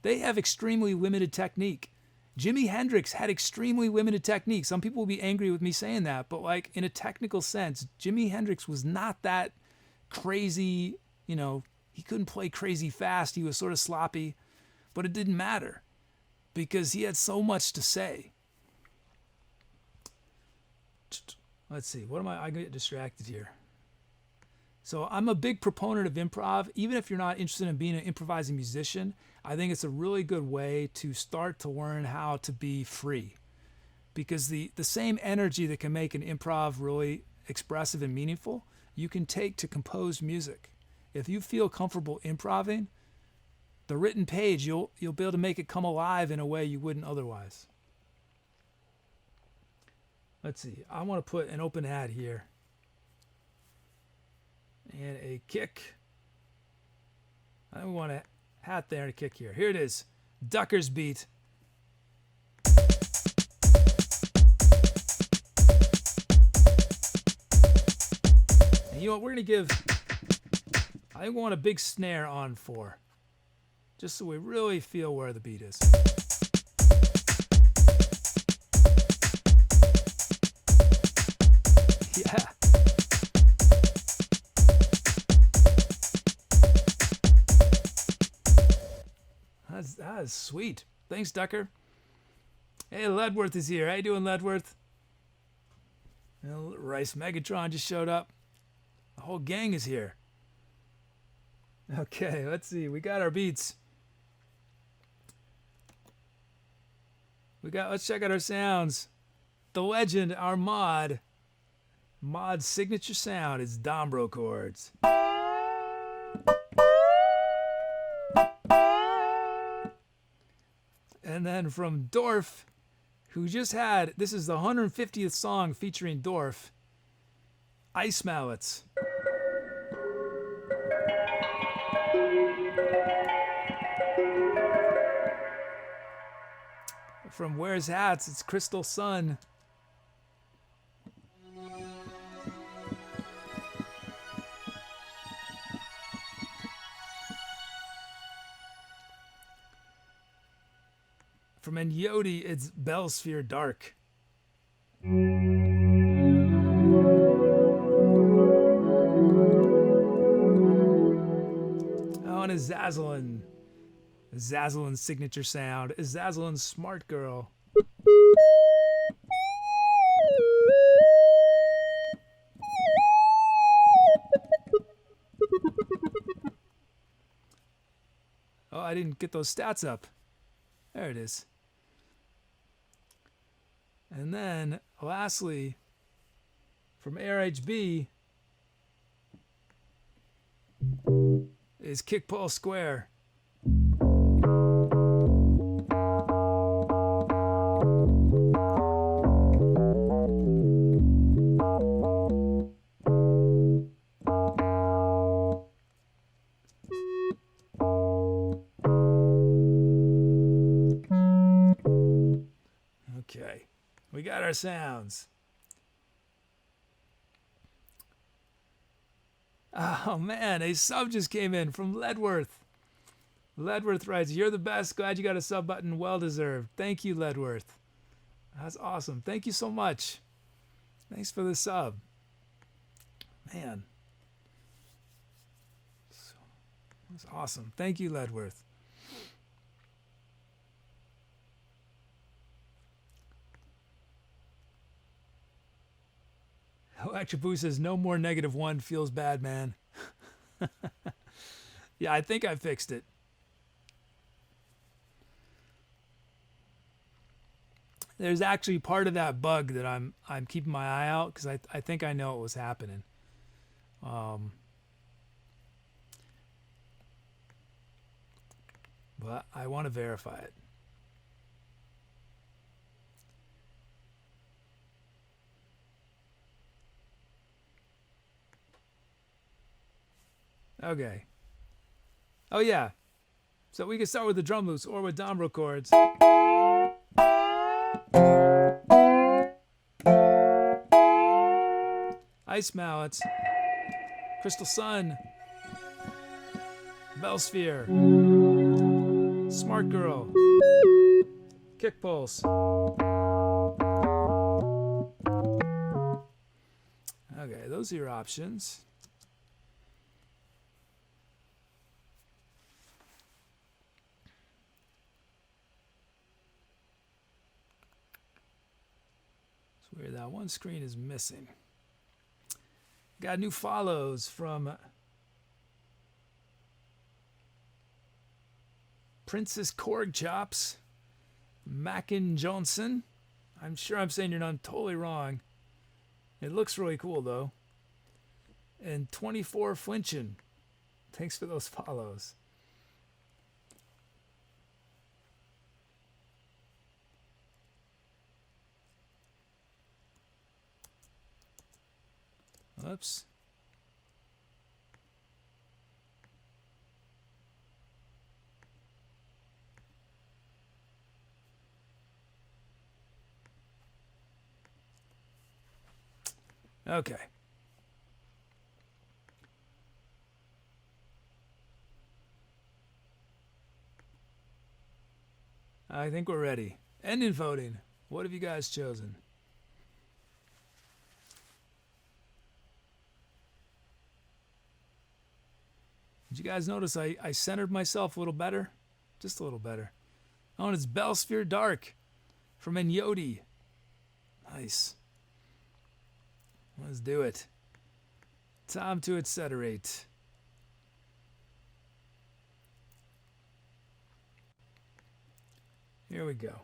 They have extremely limited technique. Jimi Hendrix had extremely limited technique. Some people will be angry with me saying that, but like in a technical sense, Jimi Hendrix was not that crazy, you know, he couldn't play crazy fast. He was sort of sloppy, but it didn't matter because he had so much to say. Let's see, what am I get distracted here. So I'm a big proponent of improv. Even if you're not interested in being an improvising musician, I think it's a really good way to start to learn how to be free. Because the same energy that can make an improv really expressive and meaningful, you can take to compose music. If you feel comfortable improving, the written page, you'll be able to make it come alive in a way you wouldn't otherwise. Let's see, I want to put an open ad here. And a kick. I want a hat there and a kick here. Here it is. Ducker's beat. And you know what? We're going to give, I want a big snare on 4. Just so we really feel where the beat is. Yeah. That is sweet. Thanks, Ducker. Hey, Ledworth is here. How you doing, Ledworth? Well, Rice Megatron just showed up. The whole gang is here. Okay, let's see. We got our beats. Let's check out our sounds. The legend, our mod's signature sound is Dombro chords. And then from Dorf, who just had, this is the 150th song featuring Dorf, Ice Mallets. From Where's Hats, it's Crystal Sun. From Enyodi, it's Bellsphere Dark. Oh, and Azazilin. Azazelin's signature sound. Azazelin's Smart Girl. I didn't get those stats up. There it is. And then, lastly, from ARHB is kick, pull, square. Okay, we got our sounds. Oh man, a sub just came in from Ledworth. Ledworth writes, "You're the best. Glad you got a sub button. Well deserved." Thank you, Ledworth. That's awesome. Thank you so much. Thanks for the sub. Man. That's awesome. Thank you, Ledworth. Electric Boo says, "No more -1. Feels bad, man." Yeah, I think I fixed it. There's actually part of that bug that I'm keeping my eye out because I think I know what was happening. But I want to verify it. Okay. Oh yeah. So we can start with the drum loops or with Dombro chords. Ice mallets, Crystal Sun, Bell Sphere, Smart Girl, Kick Pulse. Okay, those are your options. It's weird that one screen is missing. Got new follows from Princess Korg Chops, Mackin Johnson. I'm sure I'm saying your name totally wrong. It looks really cool though. And 24 Flinchin. Thanks for those follows. Oops. Okay. I think we're ready. End in voting. What have you guys chosen? Did you guys notice I centered myself a little better? Just a little better. Oh, and it's Bell Sphere Dark from Enyodi. Nice. Let's do it. Time to etceterate. Here we go.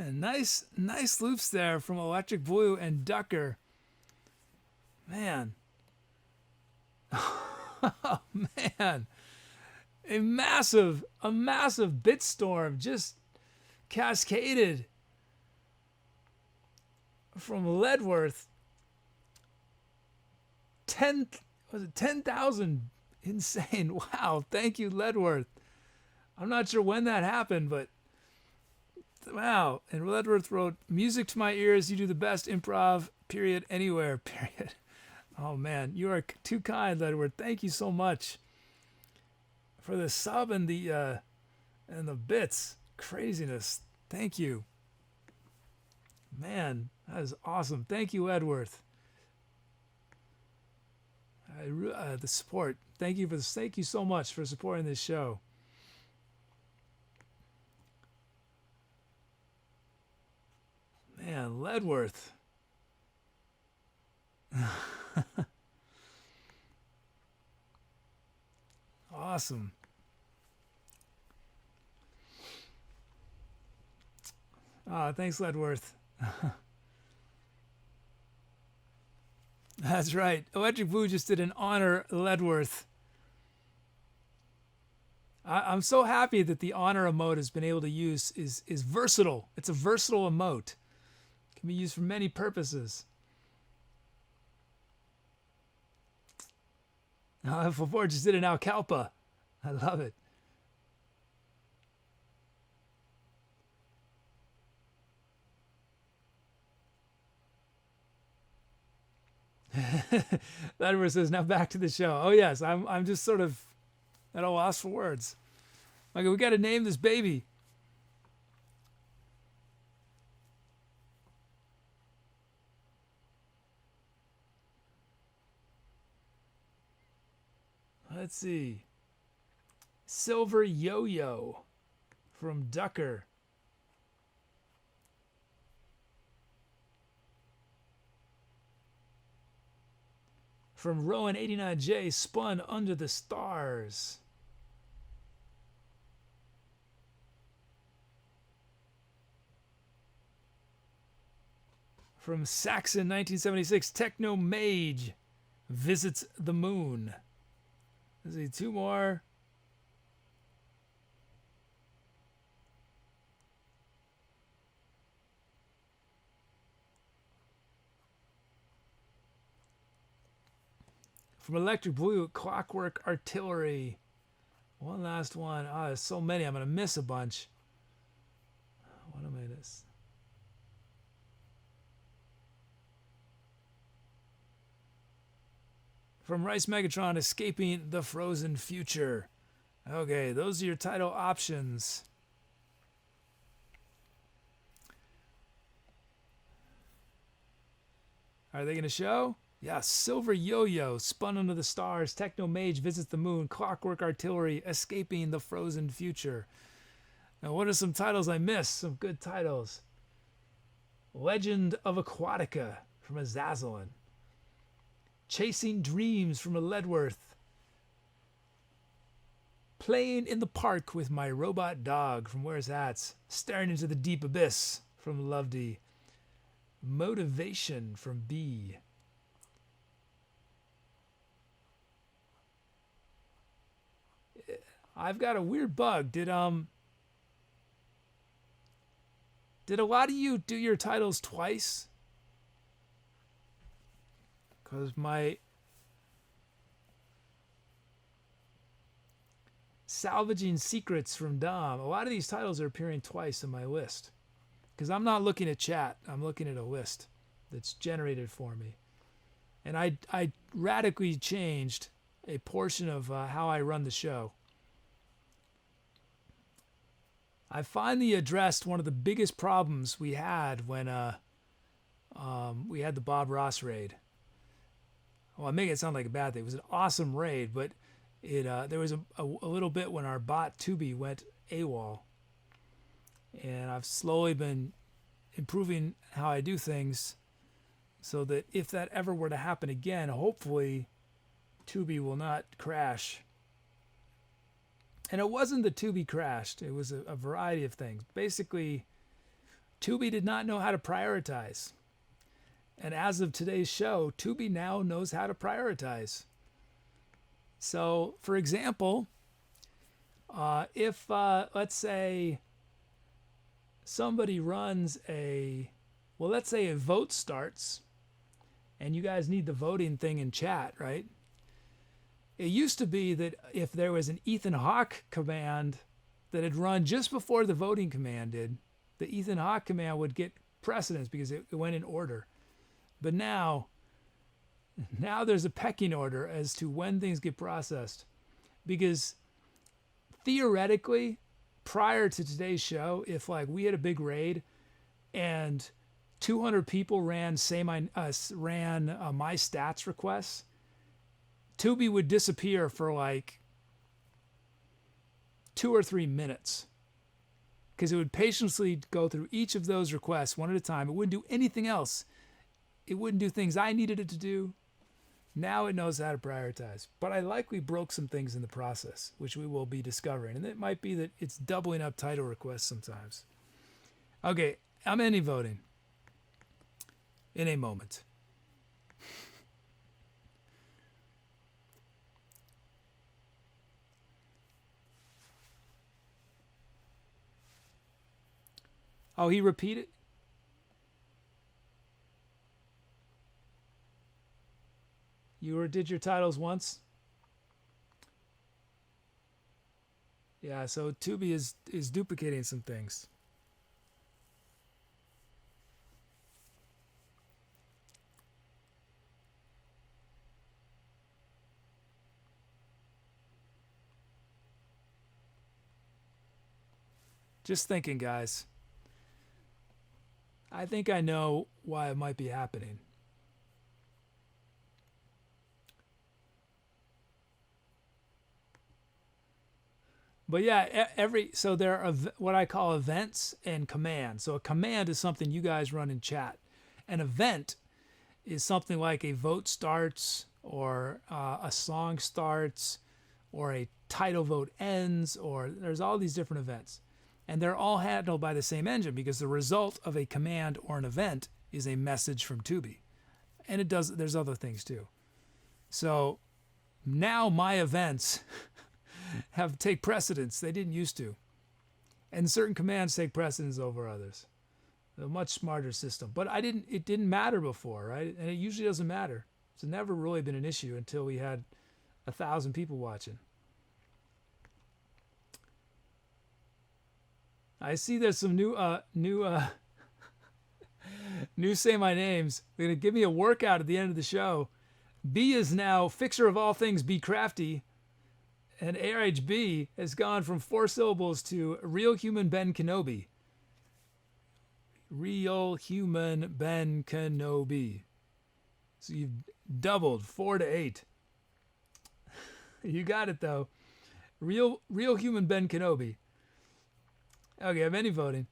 Nice loops there from Electric Blue and Ducker. Man. Oh, man. A massive bit storm just cascaded from Ledworth. 10,000? Insane. Wow. Thank you, Ledworth. I'm not sure when that happened, but wow. And Ledworth wrote, music to my ears, you do the best improv, period, anywhere, period. Oh, man. You are too kind, Ledworth. Thank you so much for the sub and the bits. Craziness. Thank you. Man, that is awesome. Thank you, Edworth. The support. Thank you so much for supporting this show. Man, Ledworth. Awesome. Thanks, Ledworth. That's right. Electric Blue just did an honor Ledworth. I'm so happy that the honor emote has been able to use is versatile. It's a versatile emote. It can be used for many purposes. Flabort just did an Alcalpa. I love it. Ledworth says, now back to the show. Oh yes, I'm just sort of at a loss for words. Okay, we got to name this baby. Let's see. Silver Yo-Yo from Ducker. From Rowan89J, Spun Under the Stars. From Saxon 1976, Techno Mage Visits the Moon. Let's see, two more. From Electric Blue, Clockwork Artillery. One last one. There's so many. I'm going to miss a bunch. What am I missing? From Rice Megatron, Escaping the Frozen Future. Okay, those are your title options. Are they going to show? Yeah, Silver Yo-Yo, Spun Under the Stars, Techno Mage Visits the Moon, Clockwork Artillery, Escaping the Frozen Future. Now, what are some titles I missed? Some good titles. Legend of Aquatica from Azazilin. Chasing Dreams from a Ledworth. Playing in the Park with My Robot Dog from Where's Hats. Staring into the Deep Abyss from Lovedee. Motivation from B. I've got a weird bug. Did a lot of you do your titles twice? Because my Salvaging Secrets from Dom, a lot of these titles are appearing twice in my list. Because I'm not looking at chat. I'm looking at a list that's generated for me. And I radically changed a portion of how I run the show. I finally addressed one of the biggest problems we had when we had the Bob Ross raid. Well, I make it sound like a bad thing. It was an awesome raid, but there was a little bit when our bot Tooby went AWOL. And I've slowly been improving how I do things so that if that ever were to happen again, hopefully Tooby will not crash. And it wasn't that Tooby crashed. It was a variety of things. Basically, Tooby did not know how to prioritize. And as of today's show, Tooby now knows how to prioritize. So, for example, if, let's say, somebody runs let's say a vote starts, and you guys need the voting thing in chat, right? It used to be that if there was an Ethan Hawke command that had run just before the voting command did, the Ethan Hawke command would get precedence because it went in order. But now there's a pecking order as to when things get processed. Because theoretically, prior to today's show, if like we had a big raid and 200 people ran my stats requests, Tooby would disappear for like 2 or 3 minutes. Because it would patiently go through each of those requests one at a time. It wouldn't do anything else. It wouldn't do things I needed it to do. Now it knows how to prioritize. But I likely broke some things in the process, which we will be discovering. And it might be that it's doubling up title requests sometimes. Okay, I'm ending voting in a moment. Oh, he repeated? You did your titles once? Yeah, so Tooby is duplicating some things. Just thinking, guys. I think I know why it might be happening. But yeah, so there are what I call events and commands. So a command is something you guys run in chat. An event is something like a vote starts, or a song starts, or a title vote ends, or there's all these different events. And they're all handled by the same engine because the result of a command or an event is a message from Tooby. And there's other things too. So now my events take precedence. They didn't used to. And certain commands take precedence over others. A much smarter system. But it didn't matter before, right? And it usually doesn't matter. It's never really been an issue until we had 1,000 people watching. I see there's some new say my names. They're going to give me a workout at the end of the show. B is now fixer of all things, be crafty. And ARHB has gone from 4 syllables to ARealHumanBeen Kenobi. ARealHumanBeen Kenobi. So you've doubled 4 to 8. You got it though. ARealHumanBeen Kenobi. Okay, I'm any voting.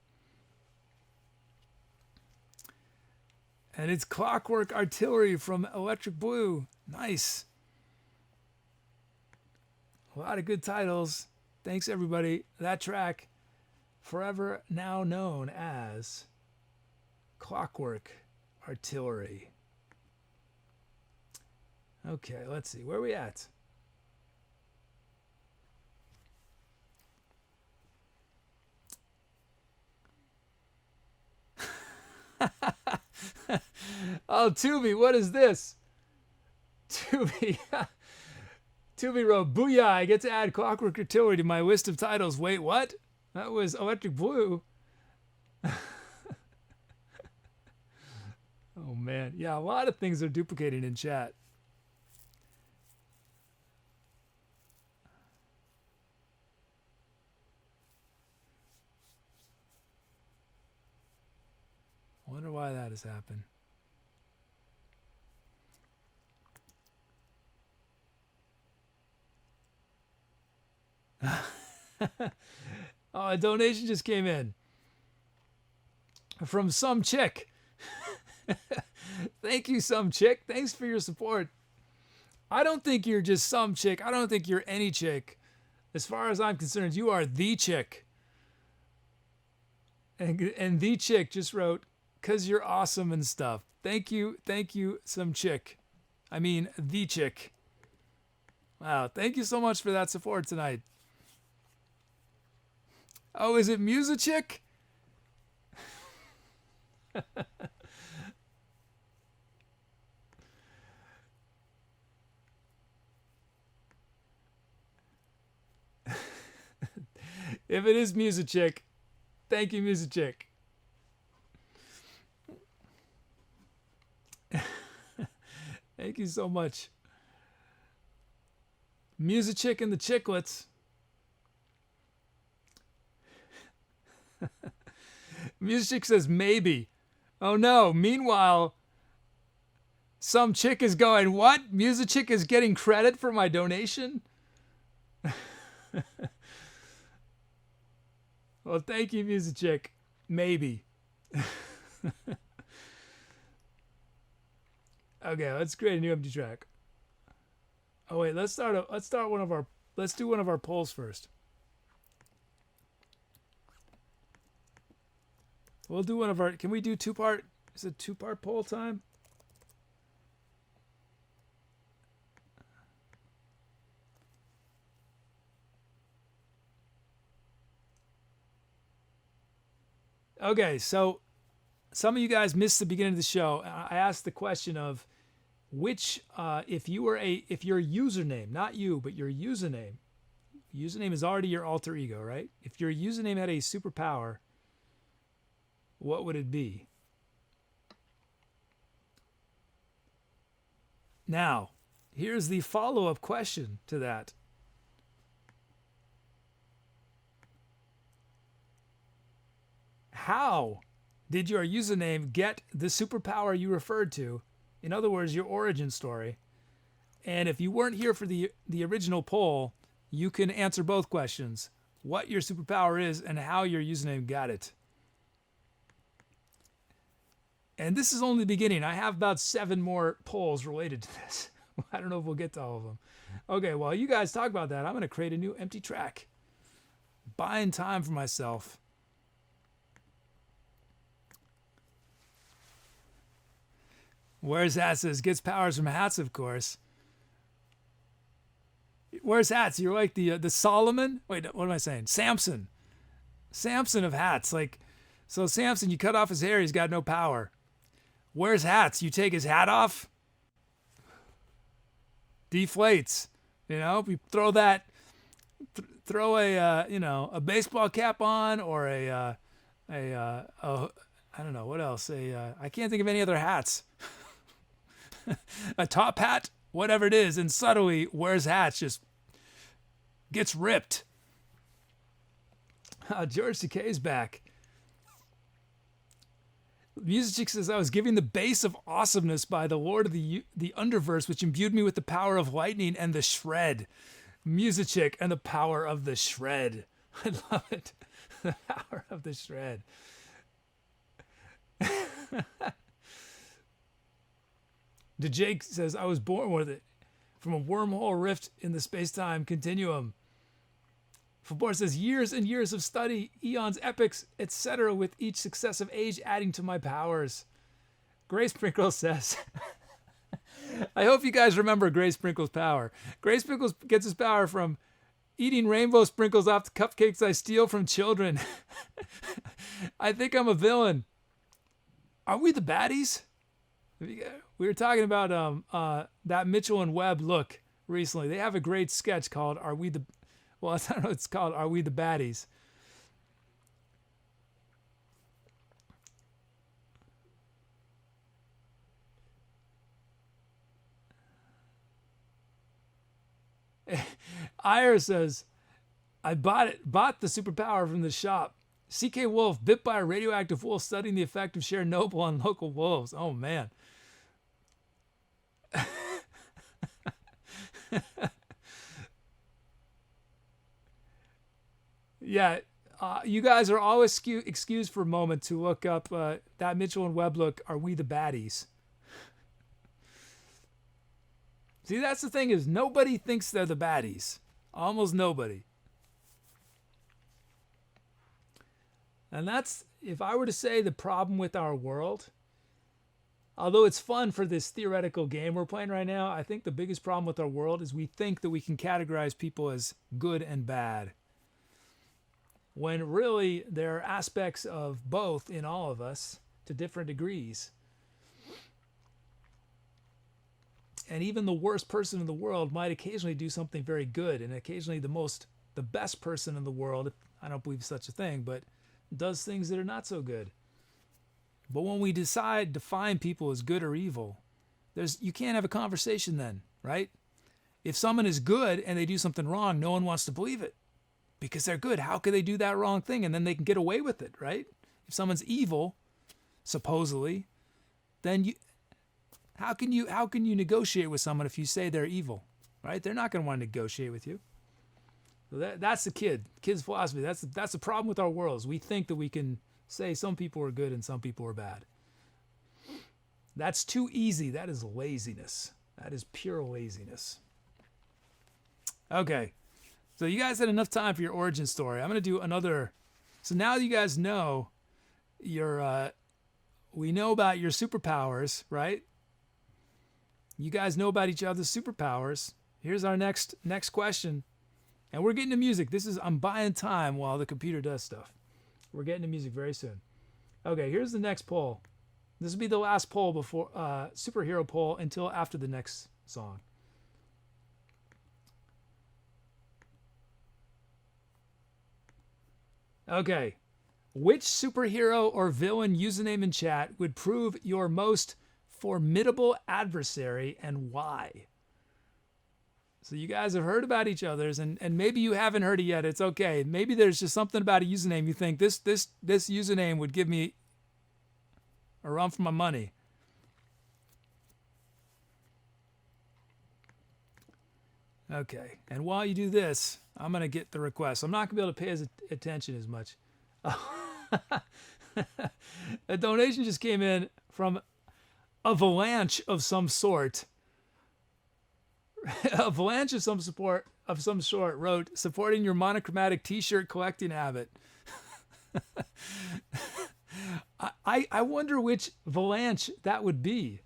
And it's Clockwork Artillery from Electric Blue. Nice. A lot of good titles. Thanks, everybody. That track, forever now known as Clockwork Artillery. Okay, let's see. Where are we at? Oh, Tooby, what is this? Tooby wrote, "Booyah, I get to add Clockwork Artillery to my list of titles." Wait, what? That was Electric Blue. Oh, man. Yeah, a lot of things are duplicating in chat. I wonder why that has happened. Oh, a donation just came in from some chick. Thank you, some chick. Thanks for your support. I don't think you're just some chick. I don't think you're any chick. As far as I'm concerned, you are the chick. And the chick just wrote, "'Cause you're awesome and stuff." Thank you, some chick. I mean, the chick. Wow, thank you so much for that support tonight. Oh, is it Musichick? If it is Musichick, thank you, Musichick. Thank you so much. Musichick and the Chicklets. Musichick says maybe. Oh no. Meanwhile, some chick is going, what? Musichick is getting credit for my donation? Well, thank you, Musichick. Maybe. Okay, let's create a new empty track. Oh wait, let's do one of our polls first. We'll do one of our, can we do two-part? Is it two-part poll time? Okay, so some of you guys missed the beginning of the show. I asked the question of which, if your username, not you, but your username is already your alter ego, right? If your username had a superpower, what would it be? Now, here's the follow-up question to that. How did your username get the superpower you referred to? In other words, your origin story. And if you weren't here for the original poll, you can answer both questions. What your superpower is and how your username got it. And this is only the beginning. I have about 7 more polls related to this. I don't know if we'll get to all of them. Okay, while you guys talk about that, I'm going to create a new empty track. Buying time for myself. Where's Hats says, gets powers from hats, of course. Where's Hats? You're like the Solomon? Wait, what am I saying? Samson. Samson of hats. Like, so Samson, you cut off his hair, he's got no power. Where's Hats? You take his hat off, deflates. You know, you throw that, throw a baseball cap on, or I don't know what else. I can't think of any other hats. A top hat, whatever it is, and suddenly Where's Hats just gets ripped. George Takei's back. Music says, I was giving the base of awesomeness by the Lord of the Underverse, which imbued me with the power of lightning and the shred. Music and the power of the shred. I love it. The power of the shred. The Jake says, I was born with it from a wormhole rift in the space-time continuum. Flabort says, years and years of study, eons, epics, etc., with each successive age adding to my powers. Graysprinkle says, I hope you guys remember Graysprinkle's power. Graysprinkle gets his power from eating rainbow sprinkles off the cupcakes I steal from children. I think I'm a villain. Are we the baddies? We were talking about that Mitchell and Webb look recently. They have a great sketch called I don't know, it's called Are We the Baddies? Ira says, I bought the superpower from the shop. CK Wolf, bit by a radioactive wolf studying the effect of Chernobyl on local wolves. Oh, man. Yeah, you guys are always excused for a moment to look up that Mitchell and Webb look, Are We the Baddies? See, that's the thing, is nobody thinks they're the baddies. Almost nobody. And that's, if I were to say the problem with our world, although it's fun for this theoretical game we're playing right now, I think the biggest problem with our world is we think that we can categorize people as good and bad, when really there are aspects of both in all of us to different degrees. And even the worst person in the world might occasionally do something very good, and occasionally the best person in the world, I don't believe such a thing, but does things that are not so good. But when we decide to define people as good or evil, you can't have a conversation then, right? If someone is good and they do something wrong, no one wants to believe it because they're good. How could they do that wrong thing and then they can get away with it, right? If someone's evil, supposedly, then how can you negotiate with someone if you say they're evil, right? They're not going to want to negotiate with you. So that's the kid's philosophy. That's the problem with our world. Is we think that we can say some people are good and some people are bad. That's too easy. That is laziness. That is pure laziness. Okay, so you guys had enough time for your origin story. I'm going to do another. So now you guys know we know about your superpowers, right? You guys know about each other's superpowers. Here's our next question. And we're getting to music. I'm buying time while the computer does stuff. We're getting to music very soon. Okay, here's the next poll. This will be the last poll before superhero poll until after the next song. Okay. Which superhero or villain username in chat would prove your most formidable adversary and why? So you guys have heard about each other's, and maybe you haven't heard it yet. It's okay. Maybe there's just something about a username you think this username would give me a run for my money. Okay, and while you do this, I'm going to get the request. I'm not going to be able to pay attention as much. A donation just came in from Avalanche of some sort. Avalanche of some sort wrote, supporting your monochromatic t-shirt collecting habit. I wonder which Avalanche that would be.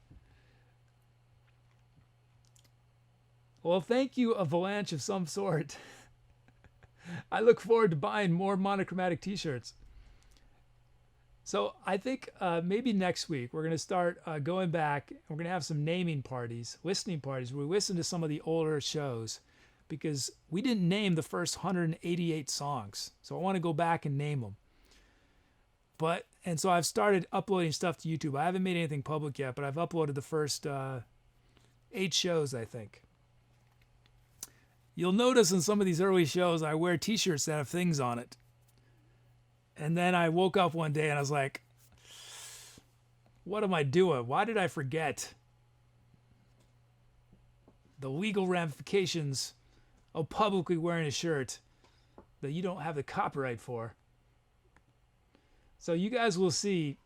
Well, thank you, Avalanche of some sort. I look forward to buying more monochromatic t-shirts. So I think maybe next week we're going to start going back. We're going to have some naming parties, listening parties, where we listen to some of the older shows because we didn't name the first 188 songs. So I want to go back and name them. And so I've started uploading stuff to YouTube. I haven't made anything public yet, but I've uploaded the first 8 shows, I think. You'll notice in some of these early shows, I wear t-shirts that have things on it. And then I woke up one day and I was like, what am I doing? Why did I forget the legal ramifications of publicly wearing a shirt that you don't have the copyright for? So you guys will see.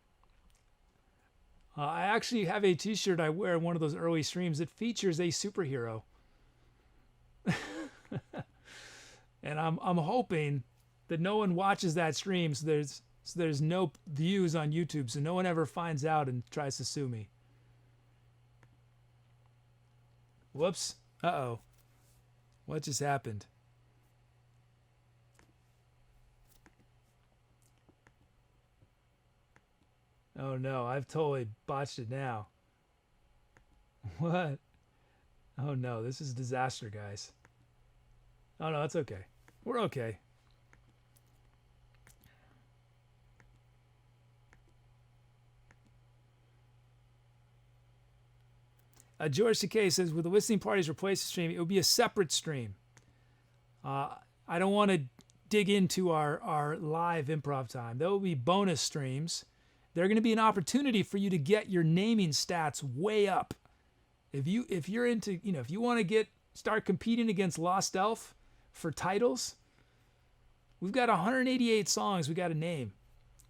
I actually have a t-shirt I wear in one of those early streams that features a superhero. And I'm hoping that no one watches that stream, so there's no views on YouTube, so no one ever finds out and tries to sue me. Whoops. Uh-oh. What just happened? Oh no, I've totally botched it now. What? Oh no, this is a disaster, guys. Oh no, it's okay. We're okay. George Takei says, with the listening parties replace the stream, it would be a separate stream. I don't want to dig into our live improv time. There will be bonus streams. They're going to be an opportunity for you to get your naming stats way up. If you're into, if you want to start competing against Lost Elf for titles, we've got 188 songs we got to name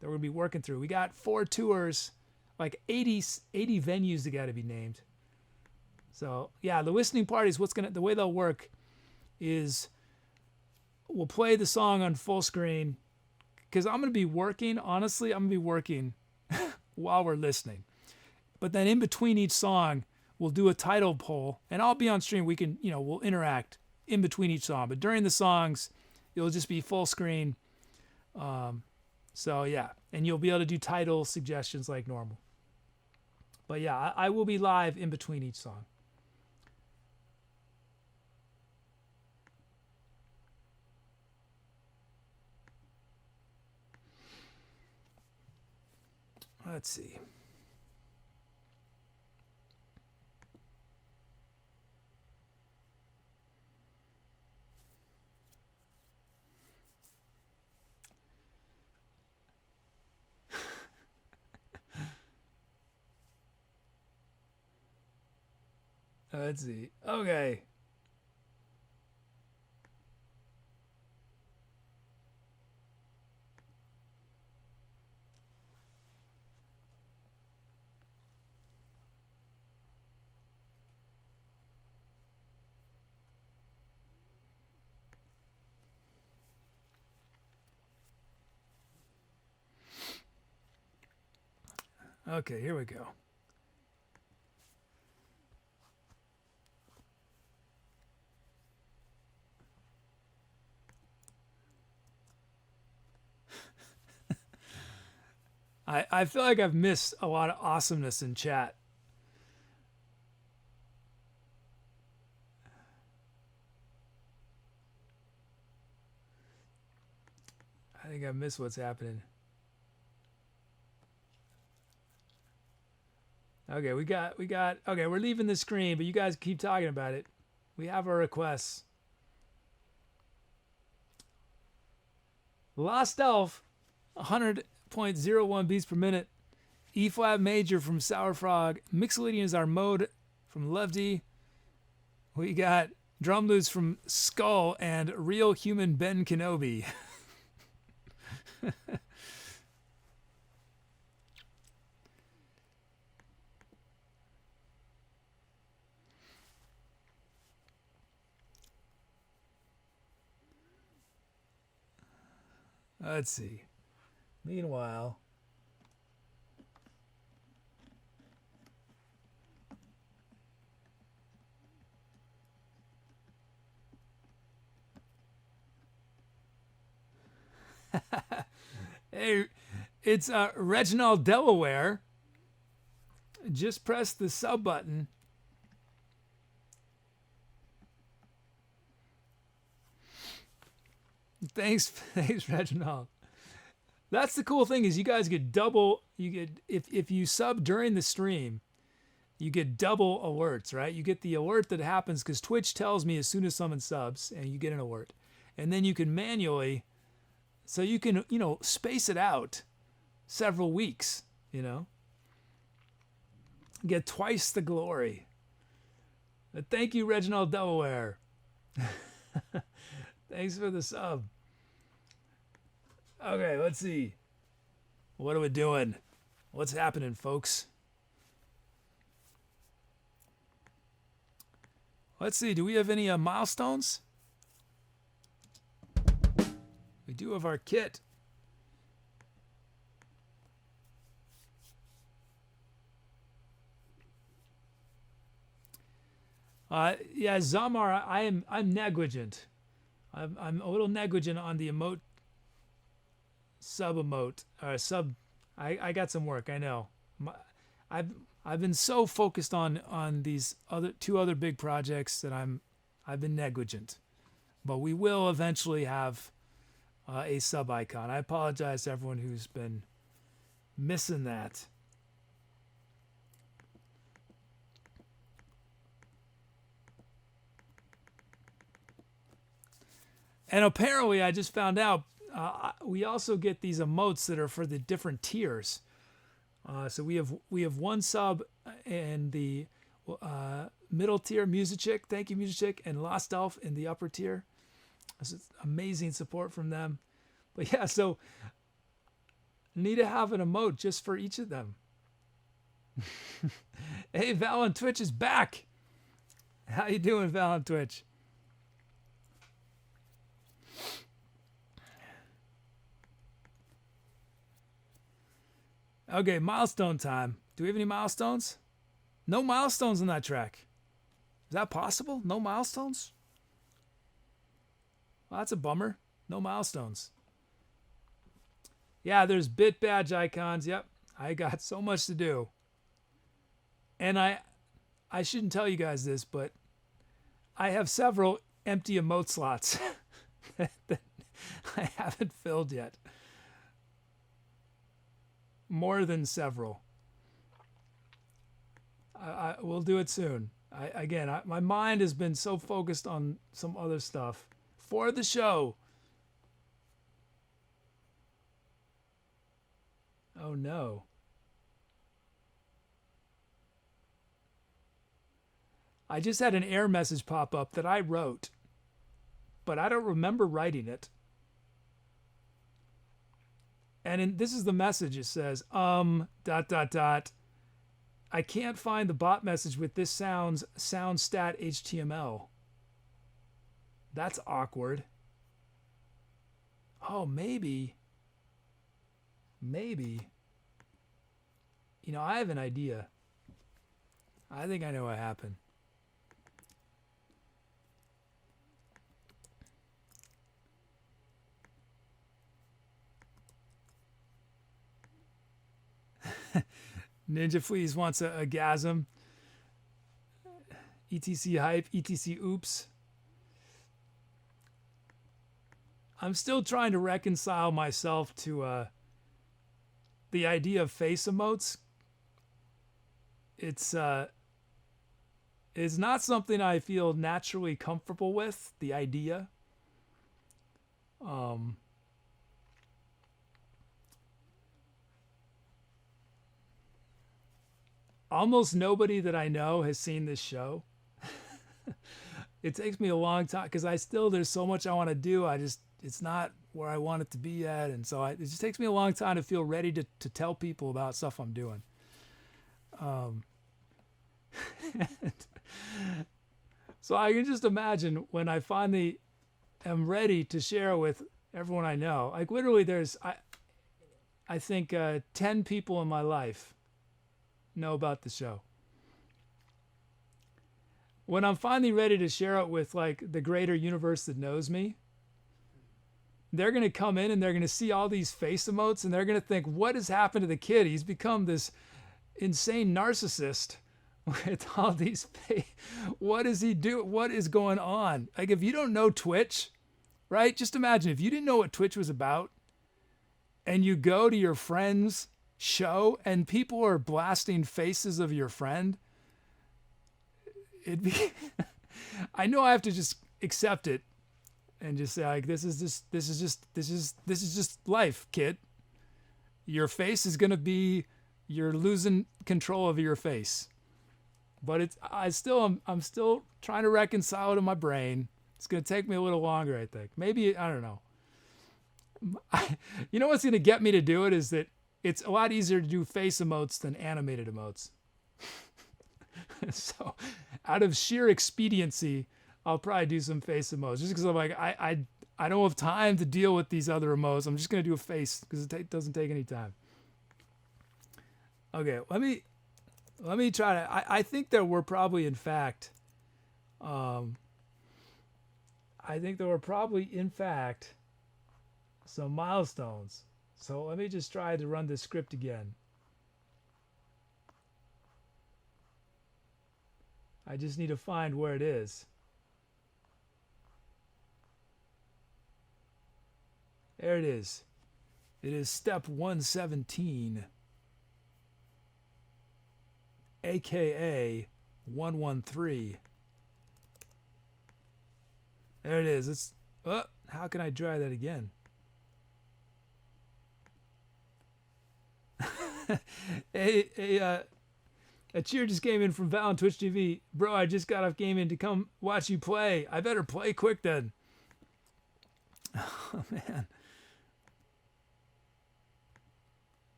that we're going to be working through. We got 4 tours, like 80 venues that got to be named. So yeah, the listening parties, the way they'll work is we'll play the song on full screen, because I'm going to be working. Honestly, I'm going to be working while we're listening. But then in between each song, we'll do a title poll, and I'll be on stream. We can, we'll interact in between each song. But during the songs, it'll just be full screen. So yeah, and you'll be able to do title suggestions like normal. But yeah, I will be live in between each song. Let's see. Let's see. Okay. Okay, here we go. I feel like I've missed a lot of awesomeness in chat. I think I missed what's happening. Okay, we got, okay, we're leaving the screen, but you guys keep talking about it. We have our requests. Lost Elf, 100.01 beats per minute. E flat major from Sour Frog. Mixolydian is our mode from Levdy. We got drum loops from Skull and Real Human Ben Kenobi. Let's see. Meanwhile, hey, it's Reginald Delaware. Just press the sub button. Thanks, Reginald. That's the cool thing is you guys get double. You get if you sub during the stream, you get double alerts, right? You get the alert that happens because Twitch tells me as soon as someone subs, and you get an alert, and then you can manually, so you can space it out several weeks, get twice the glory. But thank you, Reginald Delaware. Thanks for the sub. Okay, let's see. What are we doing? What's happening, folks? Let's see. Do we have any milestones? We do have our kit. Yeah, Zamar, I'm negligent. I'm a little negligent on the emote, sub emote, or sub. I got some work. I know. I've been so focused on these two other big projects that I've been negligent. But we will eventually have a sub icon. I apologize to everyone who's been missing that. And apparently, I just found out we also get these emotes that are for the different tiers. So we have one sub in the middle tier, Musichick. Thank you, Musichick, and Lost Elf in the upper tier. This is amazing support from them. But yeah, so need to have an emote just for each of them. Hey, Val on Twitch is back. How you doing, Val on Twitch? Okay, milestone time. Do we have any milestones? No milestones on that track. Is that possible? No milestones? Well, that's a bummer. No milestones. Yeah, there's bit badge icons. Yep. I got so much to do. And I shouldn't tell you guys this, but I have several empty emote slots that I haven't filled yet. More than several. I will do it soon. My mind has been so focused on some other stuff for the show. Oh no. I just had an error message pop up that I wrote, but I don't remember writing it. And this is the message. It says, I can't find the bot message with this sound stat HTML. That's awkward. Oh, maybe. You know, I have an idea. I think I know what happened. Ninja Fleas wants a gasm. ETC hype, ETC oops. I'm still trying to reconcile myself to the idea of face emotes. It's not something I feel naturally comfortable with, the idea. Almost nobody that I know has seen this show. It takes me a long time because there's so much I want to do. It's not where I want it to be yet. And so it just takes me a long time to feel ready to tell people about stuff I'm doing. So I can just imagine when I finally am ready to share with everyone I know. Like literally there's, I think 10 people in my life know about the show. When I'm finally ready to share it with like the greater universe that knows me, they're going to come in and they're going to see all these face emotes and they're going to think, what has happened to the kid? He's become this insane narcissist with all these what does he do? What is going on? Like if you don't know Twitch, right? Just imagine if you didn't know what Twitch was about and you go to your friend's show and people are blasting faces of your friend, it'd be I know I have to just accept it and just say like this is just life, kid. Your face is gonna be, you're losing control of your face. But I'm still trying to reconcile it in my brain. It's gonna take me a little longer, I think. Maybe, I don't know. You know what's gonna get me to do it is that it's a lot easier to do face emotes than animated emotes. So out of sheer expediency, I'll probably do some face emotes just because I'm like, I don't have time to deal with these other emotes. I'm just going to do a face because it doesn't take any time. Okay, let me try to, I think there were probably in fact, some milestones. So let me just try to run this script again. I just need to find where it is. There it is. It is step 117, aka 113. There it is. How can I try that again? A cheer just came in from Val on Twitch TV. Bro, I just got off gaming to come watch you play. I better play quick then. Oh, man.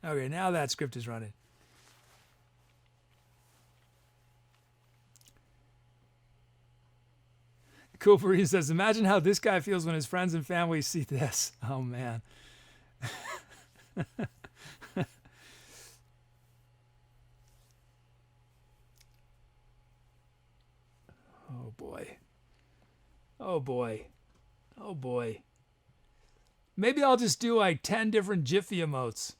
Okay, now that script is running. Cooperine says, imagine how this guy feels when his friends and family see this. Oh, man. Oh boy. Oh boy. Oh boy. Maybe I'll just do like 10 different Jiffy emotes.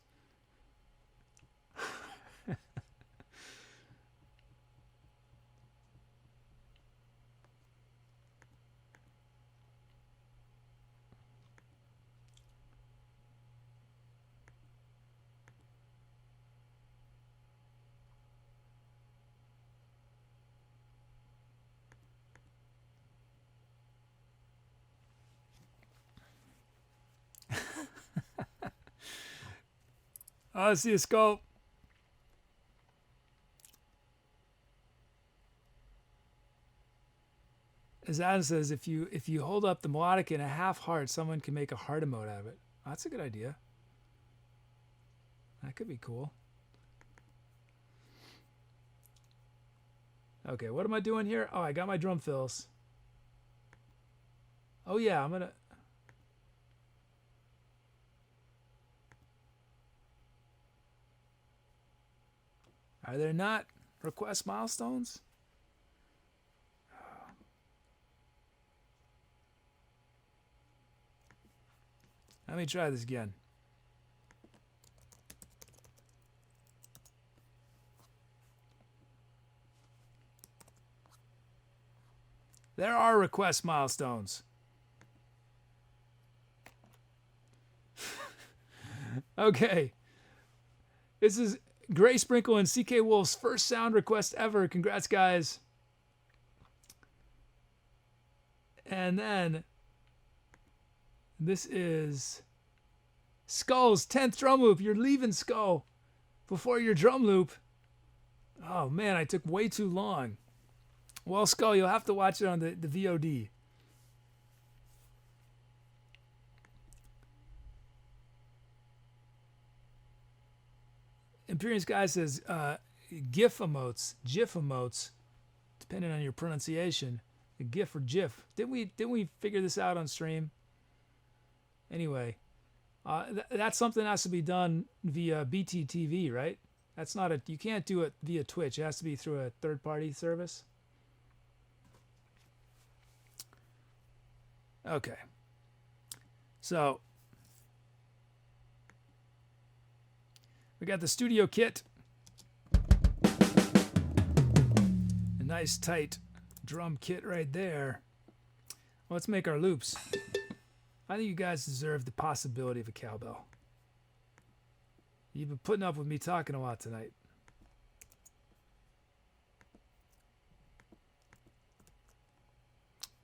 Oh, I see a skull. As Adam says, if you hold up the melodic in a half heart, someone can make a heart emote out of it. Oh, that's a good idea. That could be cool. Okay, what am I doing here? Oh, I got my drum fills. Oh yeah, I'm gonna. Are there not request milestones? Let me try this again. There are request milestones. Okay. This is Graysprinkle and CK Wolf's first sound request ever. Congrats, guys. And then this is Skull's 10th drum loop. You're leaving, Skull, before your drum loop. Oh, man, I took way too long. Well, Skull, you'll have to watch it on the VOD. Imperious Guy says GIF emotes, depending on your pronunciation. A GIF or GIF. Didn't we figure this out on stream? Anyway, that's something that has to be done via BTTV, right? That's not you can't do it via Twitch. It has to be through a third-party service. Okay. So we got the studio kit. A nice tight drum kit right there. Let's make our loops. I think you guys deserve the possibility of a cowbell. You've been putting up with me talking a lot tonight.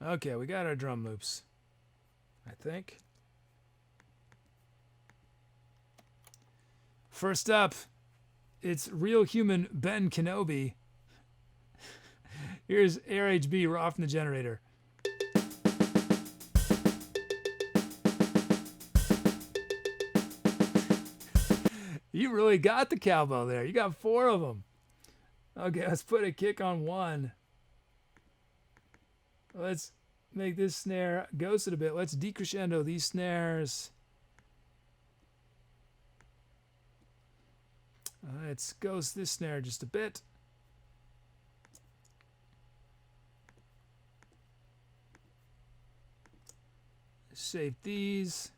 Okay, we got our drum loops, I think. First up, it's Real Human Ben Kenobi. Here's RHB raw from the generator. You really got the cowbell there. You got 4 of them. Okay, let's put a kick on 1. Let's make this snare ghost it a bit. Let's decrescendo these snares. Let's ghost this snare just a bit. Save these.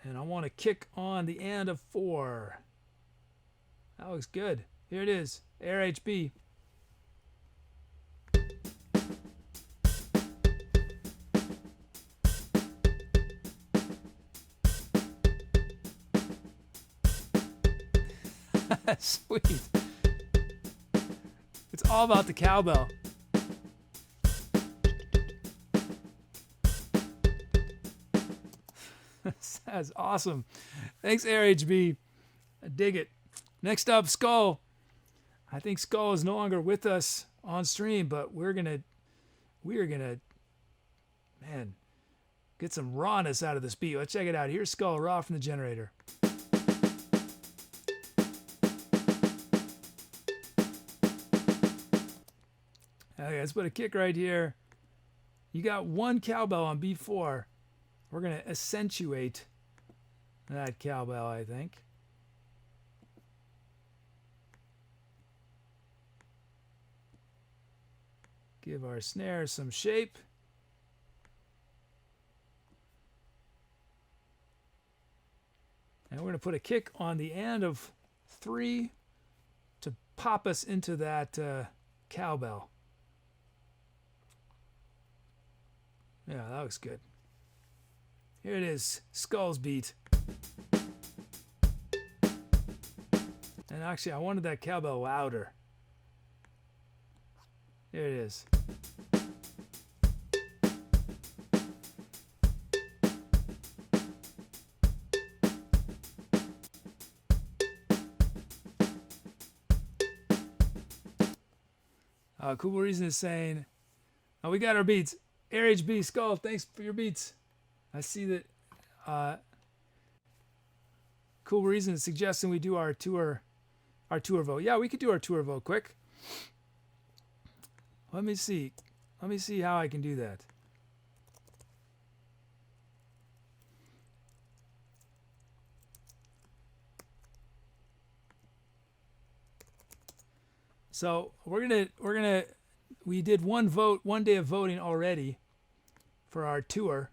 And I want to kick on the end of 4. That looks good. Here it is. RHB. Sweet. It's all about the cowbell. That's awesome. Thanks, RHB. I dig it. Next up, Skull. I think Skull is no longer with us on stream, but we're gonna, man, get some rawness out of this beat. Let's check it out. Here's Skull raw from the generator. Okay, let's put a kick right here. You got 1 cowbell on B4. We're going to accentuate that cowbell, I think. Give our snare some shape. And we're going to put a kick on the end of 3 to pop us into that cowbell. Yeah, that looks good. Here it is, Skull's beat. And actually, I wanted that cowbell louder. There it is. Cool Reason is saying, oh, we got our beats. AirHB Skull, thanks for your beats. I see that Cool Reason is suggesting we do our tour vote. Yeah, we could do our tour vote quick. Let me see. Let me see how I can do that. So we did one day of voting already for our tour.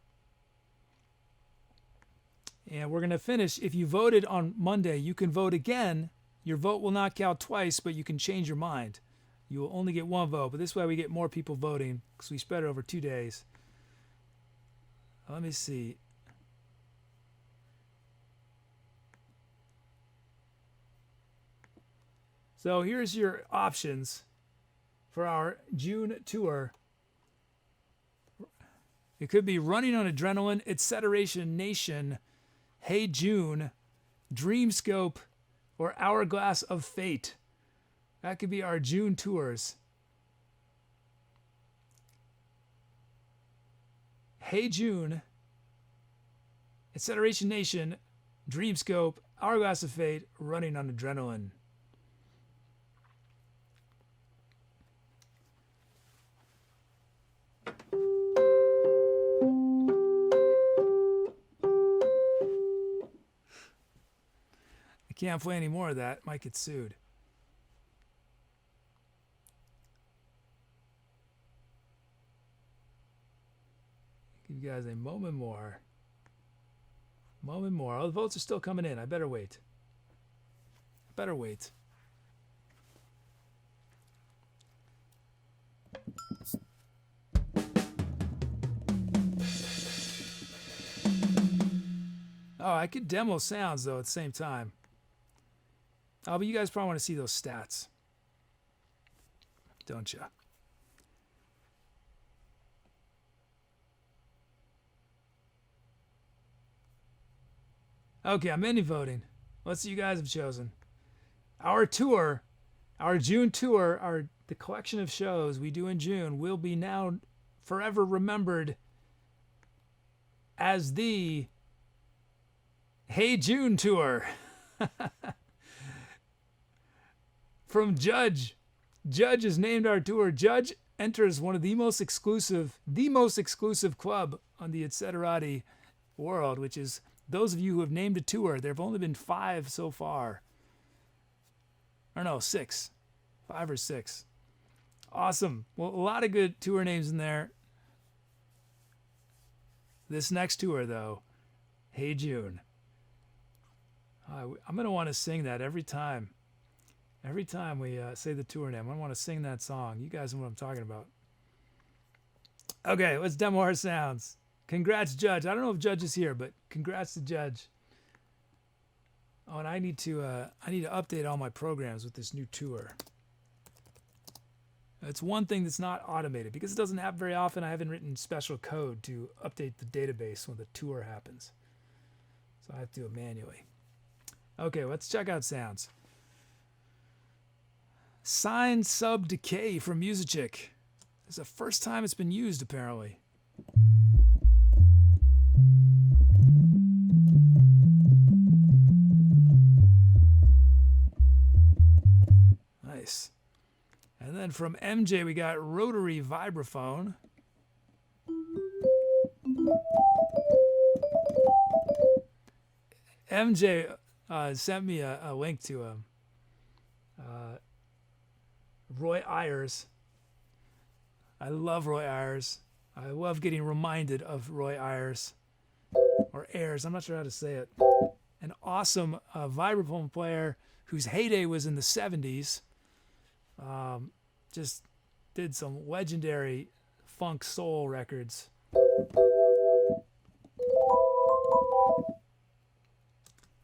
And we're gonna finish. If you voted on Monday, you can vote again. Your vote will not count twice, but you can change your mind. You will only get one vote, but this way we get more people voting because we spread it over 2 days. Let me see. So here's your options for our June tour. It could be Running on Adrenaline, Etcetera Nation, Hey June, Dreamscope, or Hourglass of Fate. That could be our June tours. Hey June, Etcetera Nation, Dreamscope, Hourglass of Fate, Running on Adrenaline. I can't play any more of that. Might get sued. Give you guys a moment more. Moment more. All the votes are still coming in. I better wait. Better wait. Oh, I could demo sounds though at the same time. Oh, but you guys probably want to see those stats. Don't you? Okay, I'm ending voting. Let's see what you guys have chosen. Our tour, our June tour, the collection of shows we do in June will be now forever remembered as the Hey June tour. From Judge. Judge has named our tour. Judge enters one of the most exclusive club on the Etcetera world, which is those of you who have named a tour. There have only been 5 so far. Or no, 6. 5 or 6. Awesome. Well, a lot of good tour names in there. This next tour, though, Hey June. I'm going to want to sing that every time. Every time we say the tour name, I want to sing that song. You guys know what I'm talking about. Okay, let's demo our sounds. Congrats, Judge. I don't know if Judge is here, but congrats to Judge. Oh, and I need to update all my programs with this new tour. It's one thing that's not automated because it doesn't happen very often. I haven't written special code to update the database when the tour happens, so I have to do it manually. Okay, let's check out sounds. Sine Sub Decay from Musichick. It's the first time it's been used, apparently. Nice. And then from MJ, we got Rotary Vibraphone. MJ sent me a link to Roy Ayers. I love Roy Ayers. I love getting reminded of Roy Ayers. Or Ayers, I'm not sure how to say it. An awesome vibraphone player whose heyday was in the 70s. Just did some legendary funk soul records.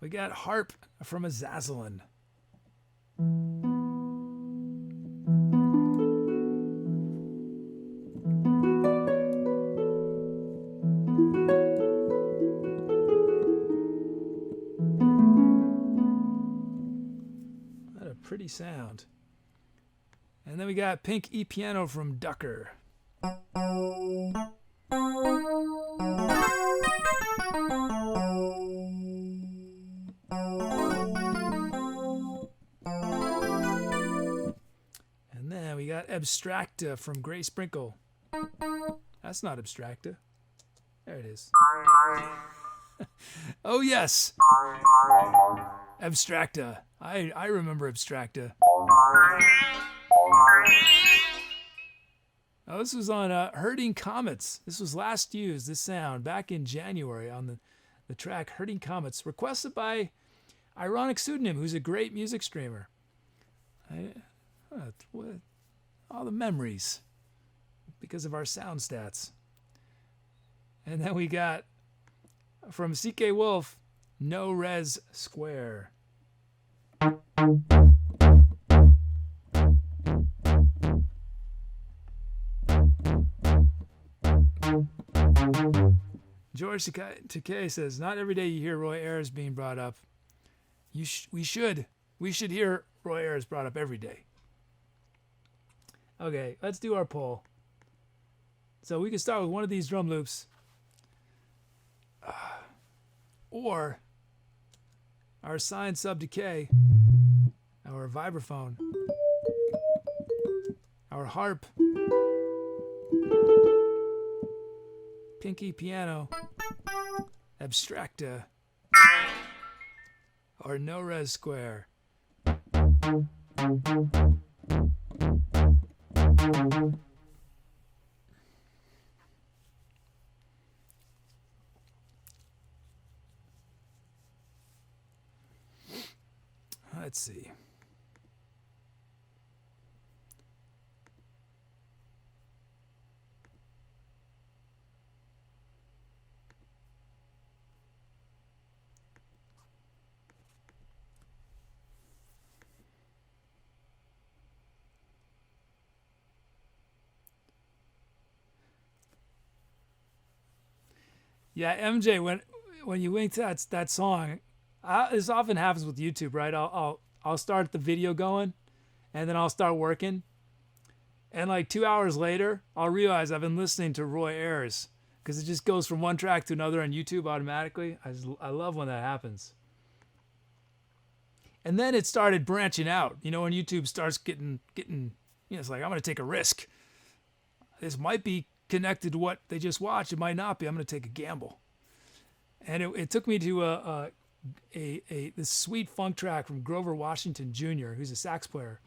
We got Harp from Azazalin. What a pretty sound. And then we got Pink E Piano from Ducker. And then we got Abstracta from Graysprinkle. That's not Abstracta. There it is. Oh yes, Abstracta. I remember Abstracta. Oh, this was on Herding Comets. This was last used, this sound, back in January on the track Herding Comets, requested by Ironic Pseudonym, who's a great music streamer. All the memories because of our sound stats. And then we got from CK Wolf, No Res Square. George Takei says, not every day you hear Roy Ayers being brought up. We should hear Roy Ayers brought up every day. Okay, let's do our poll. So we can start with one of these drum loops. Or our signed sub decay, our vibraphone, our harp, Pinky Piano, Abstracta, or No Res Square. Let's see. Yeah, MJ, when you link to that song, this often happens with YouTube, right? I'll start the video going, and then I'll start working, and like 2 hours later, I'll realize I've been listening to Roy Ayers because it just goes from one track to another on YouTube automatically. I love when that happens. And then it started branching out. You know, when YouTube starts getting, it's like, I'm going to take a risk. This might be connected to what they just watched. It might not be. I'm going to take a gamble. And it took me to this sweet funk track from Grover Washington Jr., who's a sax player,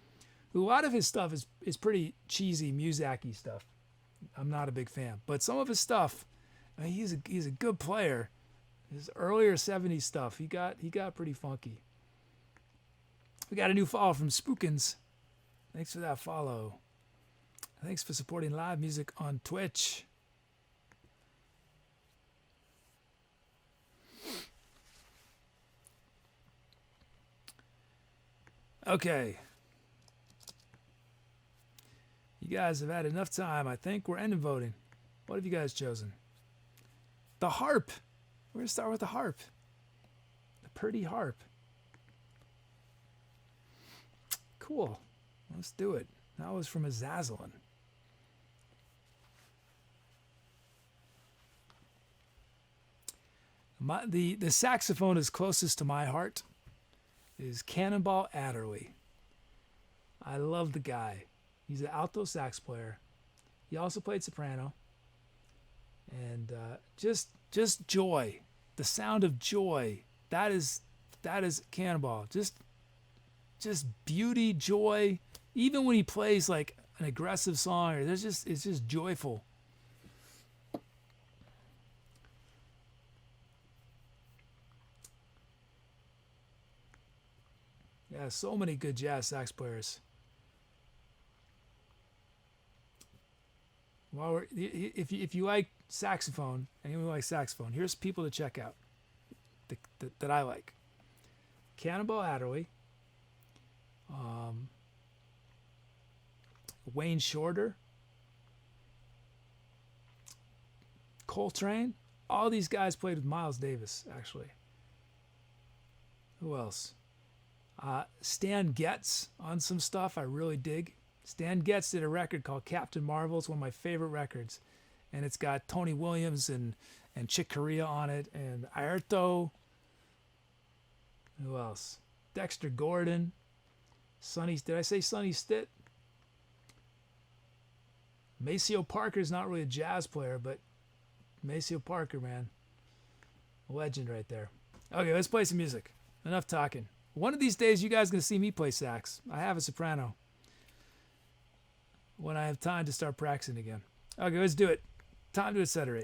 who a lot of his stuff is pretty cheesy, Muzak-y stuff. I'm not a big fan, but some of his stuff, I mean, he's a good player. His earlier 70s stuff, he got pretty funky. We got a new follow from Spookins. Thanks for that follow. Thanks for supporting live music on Twitch. Okay. You guys have had enough time. I think we're ending voting. What have you guys chosen? The harp. We're going to start with the harp. The pretty harp. Cool. Let's do it. That was from Azazalin. The saxophone is closest to my heart is Cannonball Adderley. I love the guy. He's an alto sax player. He also played soprano. And just joy. The sound of joy. That is Cannonball. Just beauty, joy. Even when he plays like an aggressive song, or it's just joyful. Yeah, so many good jazz sax players. If you like saxophone, anyone who likes saxophone, here's people to check out that I like. Cannonball Adderley, Wayne Shorter, Coltrane. All these guys played with Miles Davis, actually. Who else? Stan Getz on some stuff I really dig. Stan Getz did a record called Captain Marvel. It's one of my favorite records. And it's got Tony Williams and Chick Corea on it, and Airto. Who else? Dexter Gordon. Did I say Sonny Stitt? Maceo Parker's not really a jazz player, but Maceo Parker, man. A legend right there. Okay, let's play some music. Enough talking. One of these days, you guys are going to see me play sax. I have a soprano. When I have time to start practicing again. Okay, let's do it. Time to Etcetera.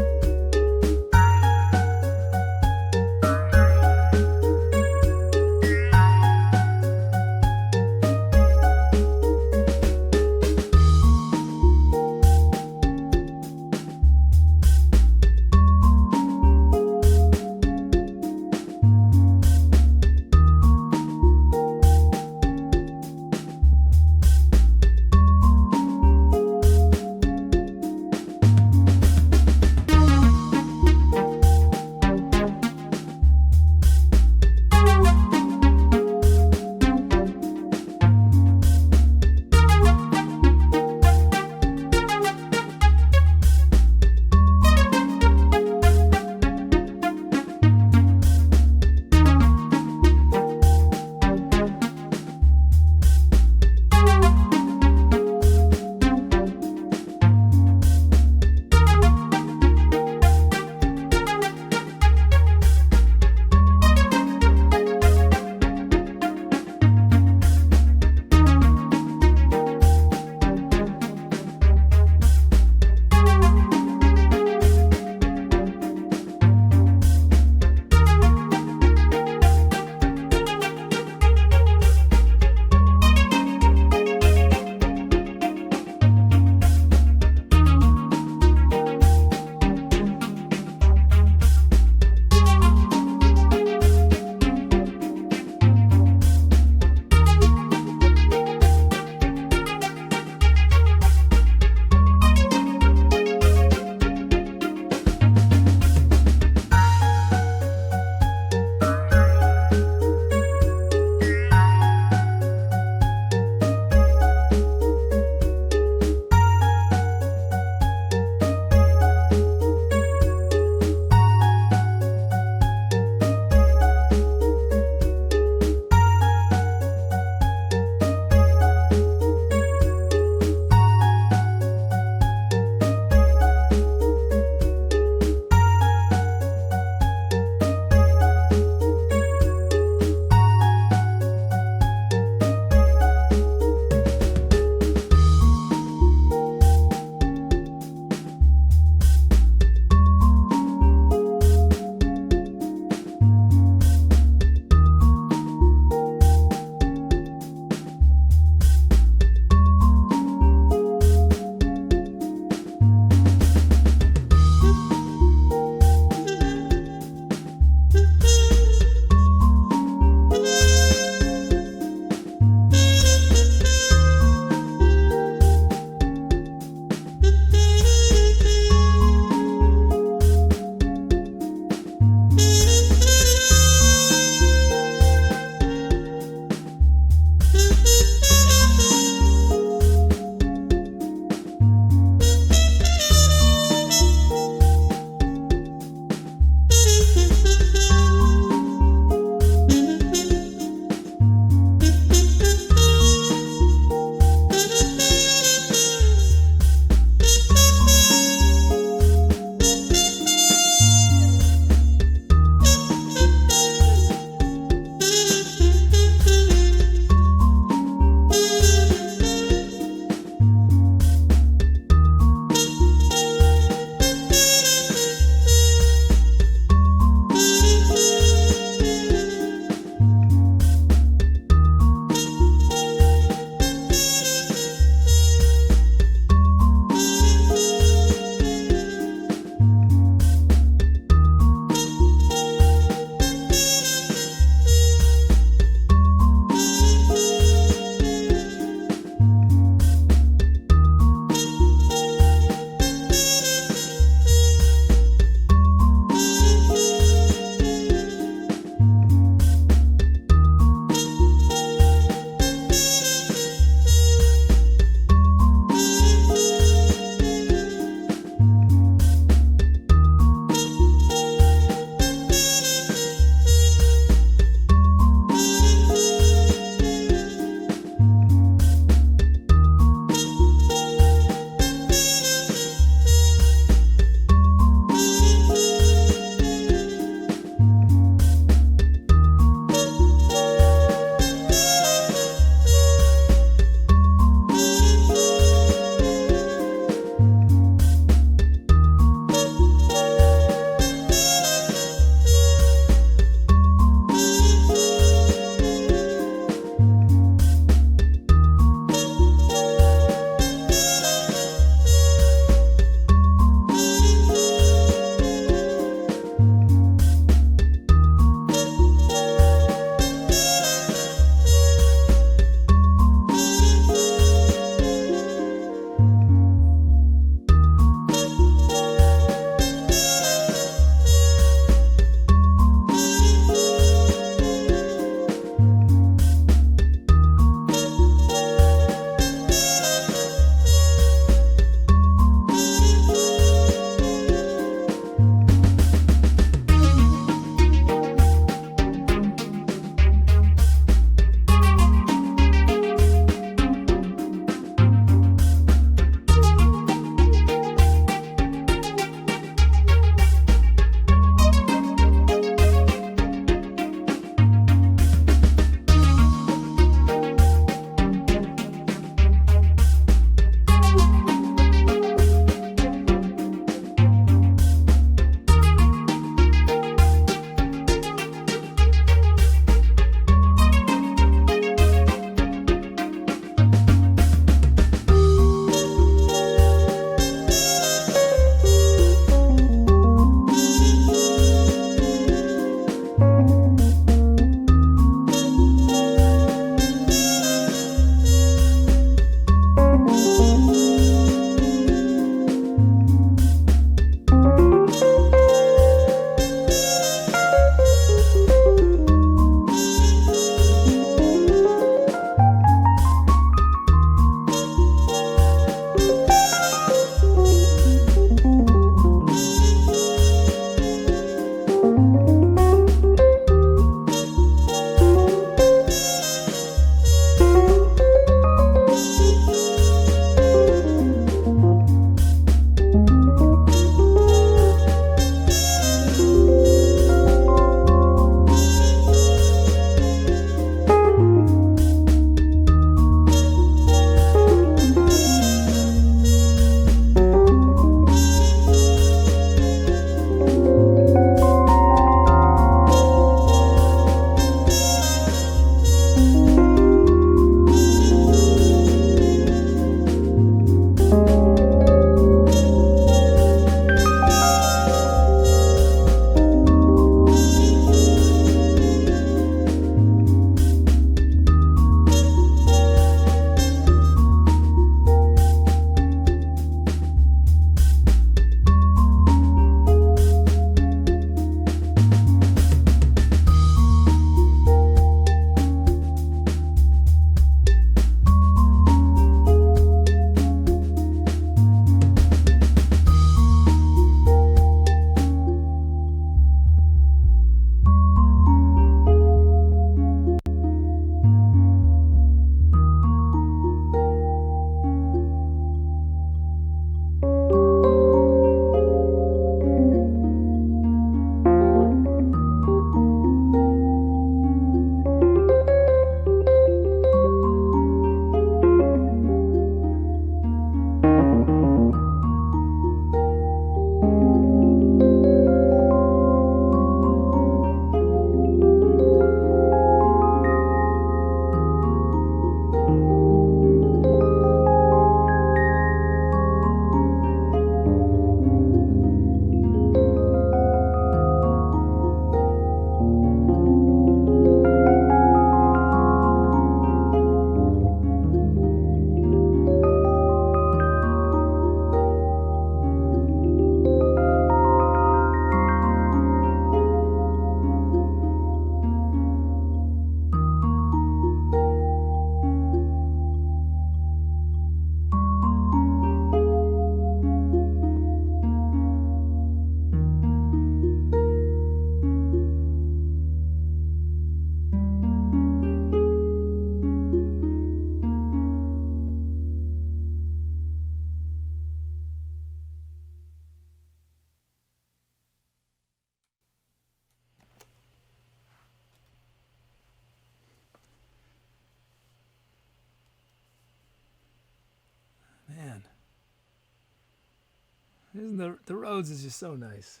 Isn't the Rhodes is just so nice.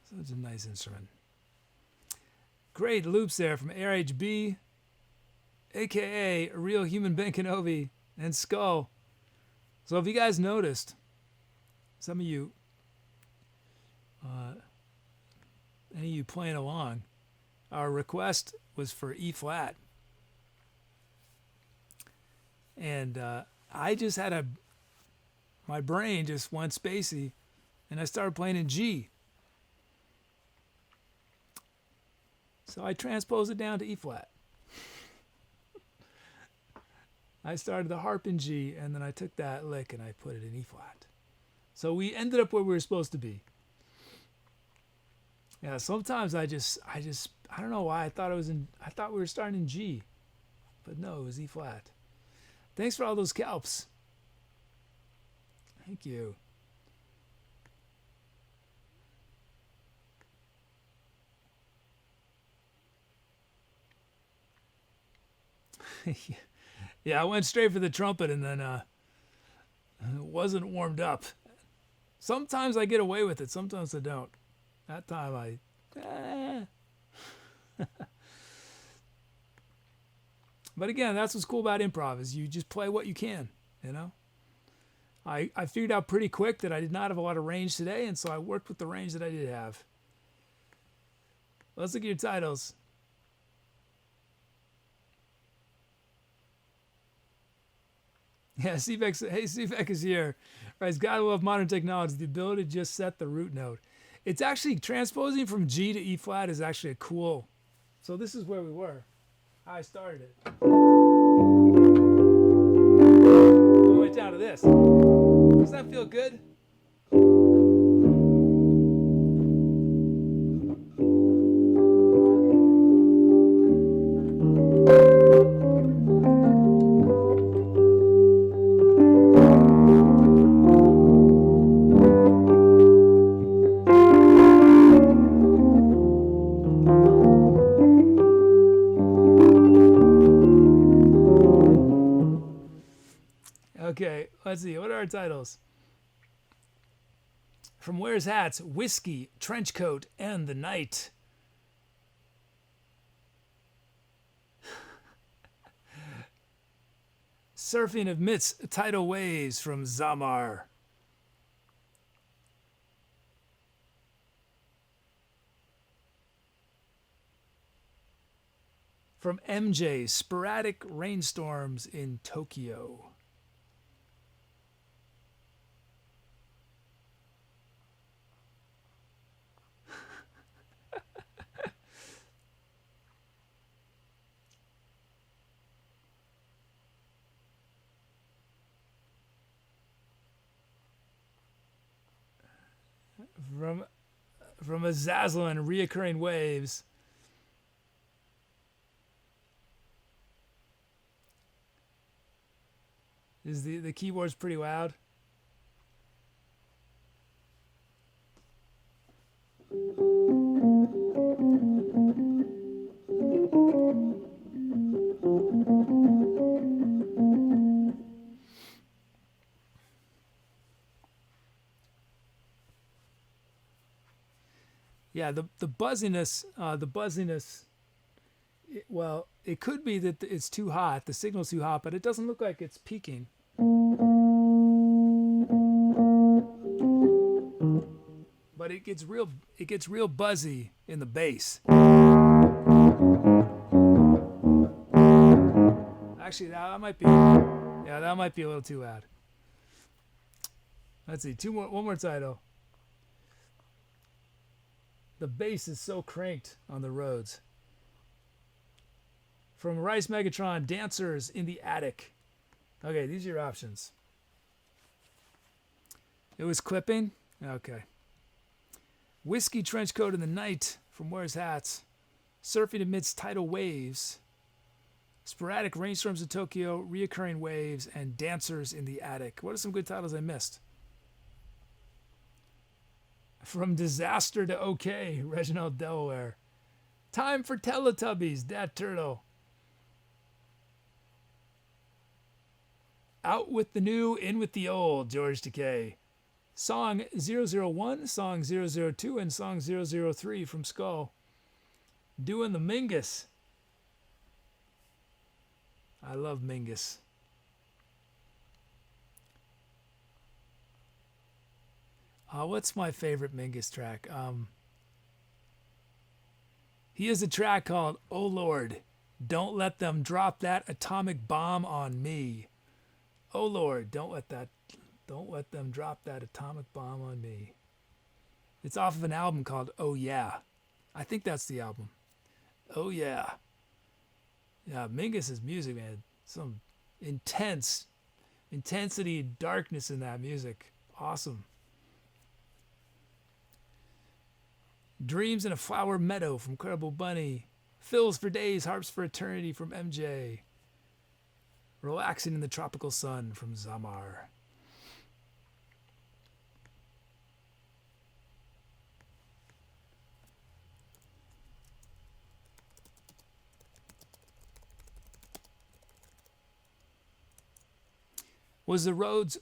Such a nice instrument. Great loops there from RHB, aka ARealHumanBeen Kenobi, and Skull. So if you guys noticed, some of you, any of you playing along, our request was for E flat. And I just had my brain just went spacey, and I started playing in G. So I transposed it down to E flat. I started the harp in G, and then I took that lick and I put it in E flat. So we ended up where we were supposed to be. Yeah, sometimes I don't know why I thought we were starting in G, but no, it was E flat. Thanks for all those calps. Thank you. Yeah, I went straight for the trumpet and then it wasn't warmed up. Sometimes I get away with it, sometimes I don't. That time But again, that's what's cool about improv, is you just play what you can, you know? I figured out pretty quick that I did not have a lot of range today, and so I worked with the range that I did have. Let's look at your titles. Yeah, CVEC is here. Right, it's gotta love modern technology, the ability to just set the root note. It's actually, transposing from G to E flat is actually a cool. So this is where we were. How I started it. I went down to this. Does that feel good? Okay, let's see. What are our titles? From Where's Hats, Whiskey, Trenchcoat, and the Night. Surfing Amidst Tidal Waves from Zamar. From MJ, Sporadic Rainstorms in Tokyo. From Azazel and Reoccurring Waves. Is the keyboard's pretty loud? Yeah, the buzziness, well, it could be that it's too hot, the signal's too hot, but it doesn't look like it's peaking. But it gets real buzzy in the bass. Actually, that might be a little too loud. Let's see, one more title. The bass is so cranked on the Rhodes. From Rice Megatron, Dancers in the Attic. Okay, these are your options. It was clipping? Okay. Whiskey, Trenchcoat in the Night from Where's Hats. Surfing Amidst Tidal Waves. Sporadic Rainstorms in Tokyo, Reoccurring Waves, and Dancers in the Attic. What are some good titles I missed? From Disaster to OK, Reginald, Delaware. Time for Teletubbies, Dat Turtle. Out with the new, in with the old, George Takei. Song 001, Song 002, and Song 003 from Skull. Doing the Mingus. I love Mingus. What's my favorite Mingus track? He has a track called "Oh Lord, Don't Let Them Drop That Atomic Bomb on Me." Oh Lord, don't let them drop that atomic bomb on me. It's off of an album called Oh Yeah. I think that's the album. Oh yeah. Yeah, Mingus' music, man. Some intensity, darkness in that music. Awesome. Dreams in a Flower Meadow from ClaraBowBunny. Fills for Days, Harps for Eternity from MJ. Relaxing in the Tropical Sun from Zamar. The Rhodes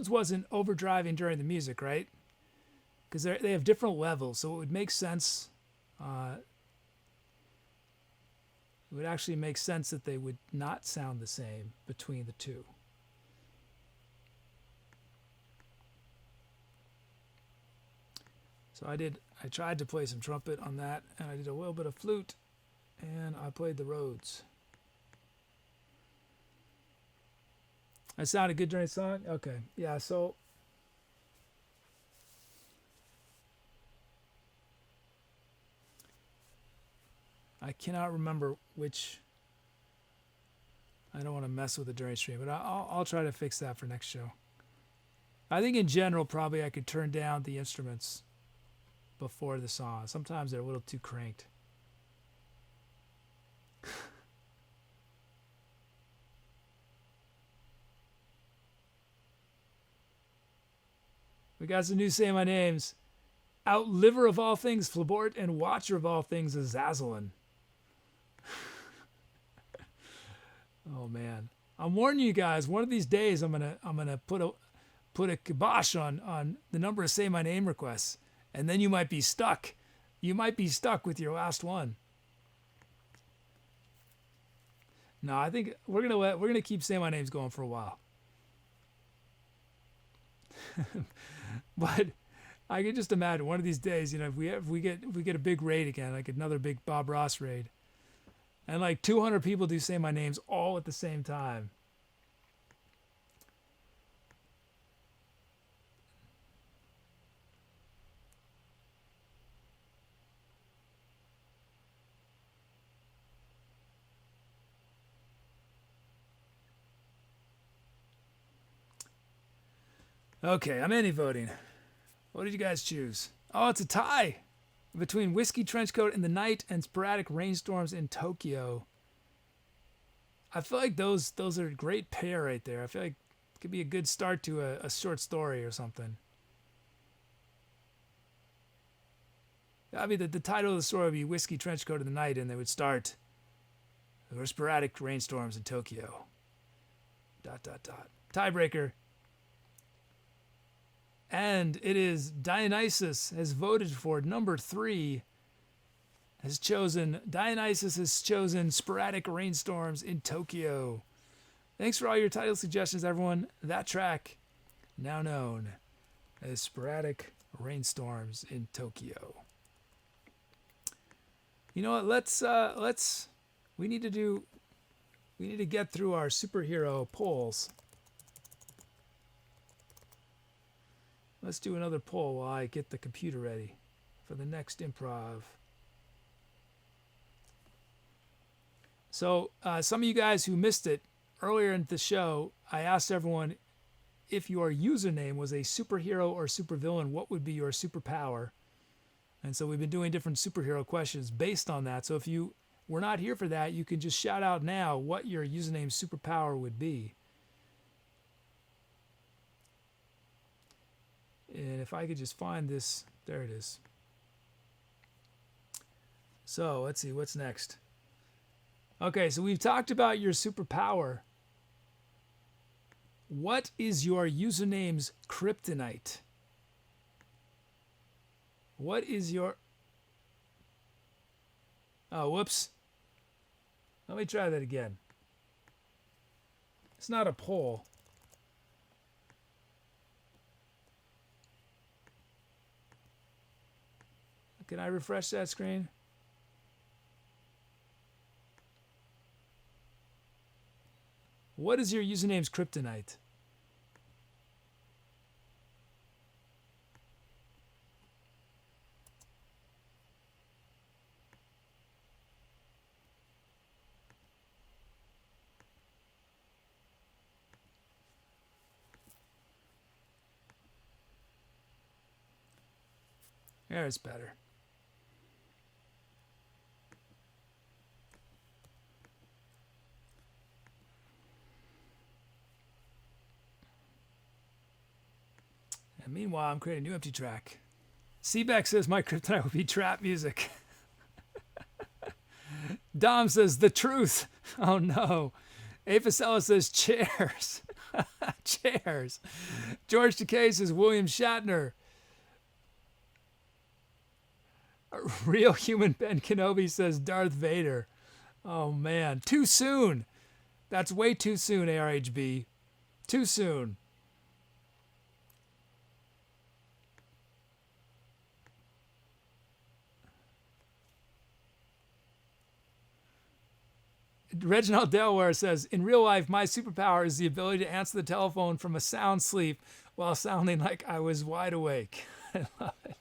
wasn't overdriving during the music, right? Because they have different levels, so it would make sense. It would actually make sense that they would not sound the same between the two. So I tried to play some trumpet on that, and I did a little bit of flute, and I played the Rhodes. That sounded good during the song? Okay. Yeah, so I cannot remember which. I don't want to mess with it during stream, but I'll try to fix that for next show. I think in general, probably I could turn down the instruments before the song. Sometimes they're a little too cranked. We got some new Say My Names. Outliver of all things, Flabort, and Watcher of all things, Azazalin. Oh man, I'm warning you guys. One of these days, I'm gonna put a kibosh on the number of Say My Name requests, and then you might be stuck. You might be stuck with your last one. No, I think we're gonna keep Say My Names going for a while. But I can just imagine one of these days, if we get a big raid again, like another big Bob Ross raid, and like 200 people do Say My Names all at the same time. Okay, I'm any voting. What did you guys choose? Oh, it's a tie between Whiskey Trenchcoat in the Night and Sporadic Rainstorms in Tokyo. I feel like those are a great pair right there. I feel like it could be a good start to a short story or something. I mean, the title of the story would be Whiskey Trenchcoat in the Night, and they would start there were sporadic rainstorms in Tokyo. ... Tiebreaker. And it is Dionysus has voted for number 3. Dionysus has chosen Sporadic Rainstorms in Tokyo. Thanks for all your title suggestions, everyone. That track, now known as Sporadic Rainstorms in Tokyo. You know what? We need to get through our superhero polls. Let's do another poll while I get the computer ready for the next improv. So some of you guys who missed it earlier in the show, I asked everyone if your username was a superhero or supervillain, what would be your superpower? And so we've been doing different superhero questions based on that. So if you were not here for that, you can just shout out now what your username superpower would be. And if I could just find this, there it is. So let's see, what's next? Okay, so we've talked about your superpower. What is your username's kryptonite? What is your... Oh, whoops. Let me try that again. It's not a poll. Can I refresh that screen? What is your username's kryptonite? There's better. And meanwhile, I'm creating a new empty track. Seaback says my kryptonite would be trap music. Dom says the truth. Oh no. Apicella says chairs. Chairs. George Takei says William Shatner. Real Human Ben Kenobi says Darth Vader. Oh man, too soon. That's way too soon, ARHB. Too soon. Reginald Delaware says, in real life, my superpower is the ability to answer the telephone from a sound sleep while sounding like I was wide awake. I love it.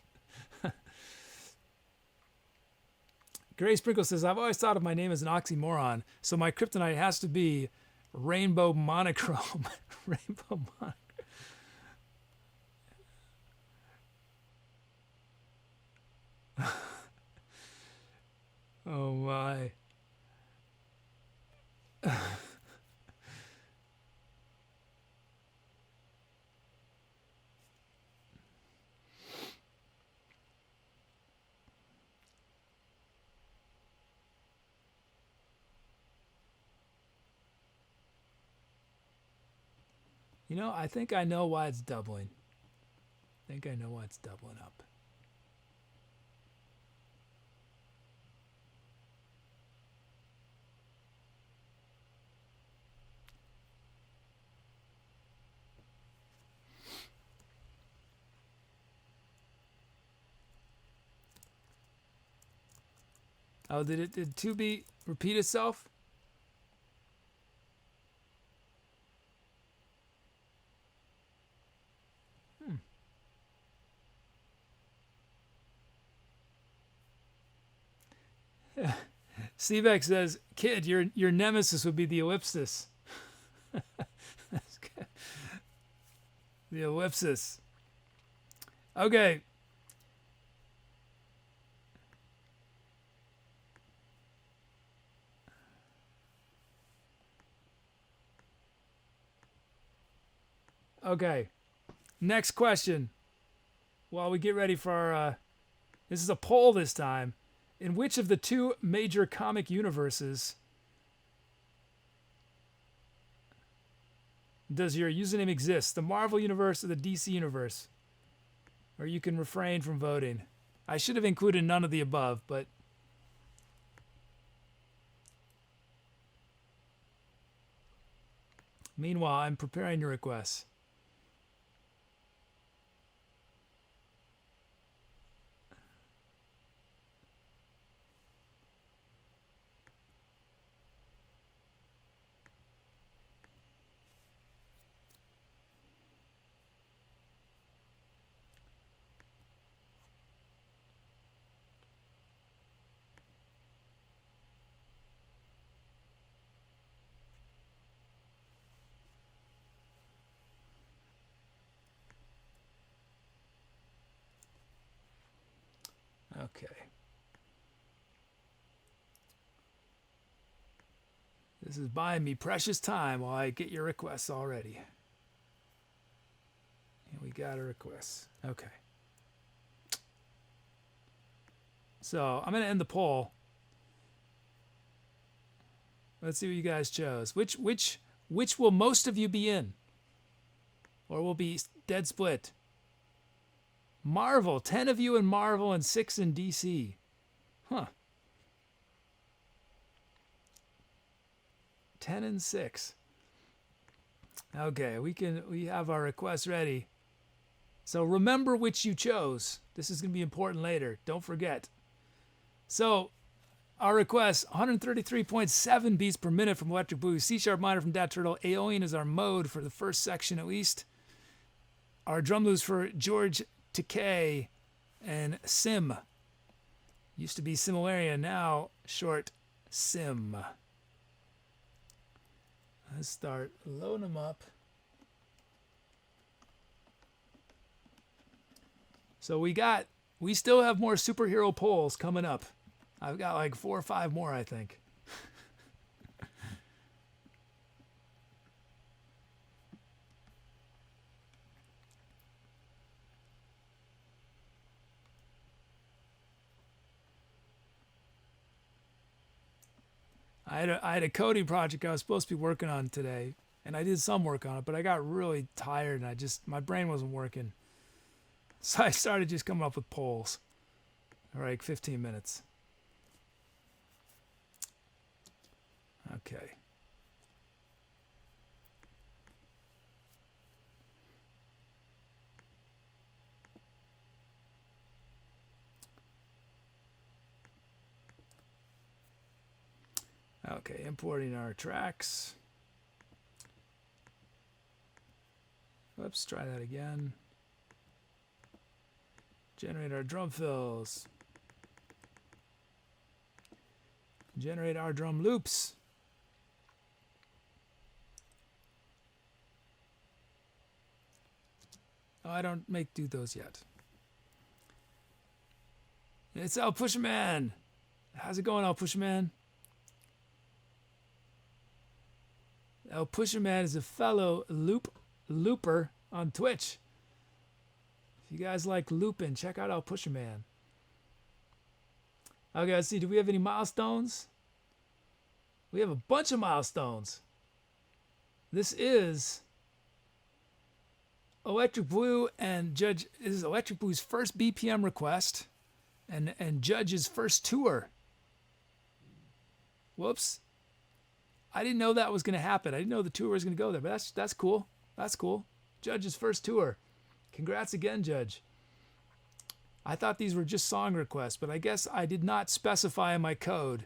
Graysprinkle says, I've always thought of my name as an oxymoron, so my kryptonite has to be rainbow monochrome. Rainbow monochrome. Oh my. You know, I think I know why it's doubling. I think I know why it's doubling up. Oh, did Tooby repeat itself? Seabeck says, kid, your nemesis would be the ellipsis. That's good. The ellipsis. Okay. Okay. Next question. While we get ready for our... this is a poll this time. In which of the two major comic universes does your username exist? The Marvel Universe or the DC Universe? Or you can refrain from voting. I should have included none of the above, but... Meanwhile, I'm preparing your requests. Okay. This is buying me precious time while I get your requests already. And we got a request. Okay. So I'm going to end the poll. Let's see what you guys chose. Which will most of you be in? or we'll be dead split. Marvel, 10 of you in Marvel and 6 in DC. Huh. 10 and 6. Okay, we have our requests ready. So remember which you chose. This is going to be important later. Don't forget. So our request, 133.7 beats per minute from Electric Blue, C sharp minor from Dat Turtle, Aeolian is our mode for the first section at least. Our drum loops for George Takei and Sim. Used to be Similaria, now short Sim. Let's start loading them up. So we still have more superhero polls coming up. I've got like 4 or 5 more, I think. I had a coding project I was supposed to be working on today, and I did some work on it, but I got really tired and my brain wasn't working. So I started just coming up with polls. All right, 15 minutes. Okay. Okay, importing our tracks. Whoops, try that again. Generate our drum fills. Generate our drum loops. Oh, I don't do those yet. It's El Pusherman. How's it going, El Pusherman? El Pusherman is a fellow looper on Twitch. If you guys like looping, check out El Pusherman. Okay, let's see. Do we have any milestones? We have a bunch of milestones. This is Electric Blue and Judge. This is Electric Blue's first BPM request, and Judge's first tour. Whoops. I didn't know that was going to happen. I didn't know the tour was going to go there, but that's cool. That's cool. Judge's first tour. Congrats again, Judge. I thought these were just song requests, but I guess I did not specify in my code.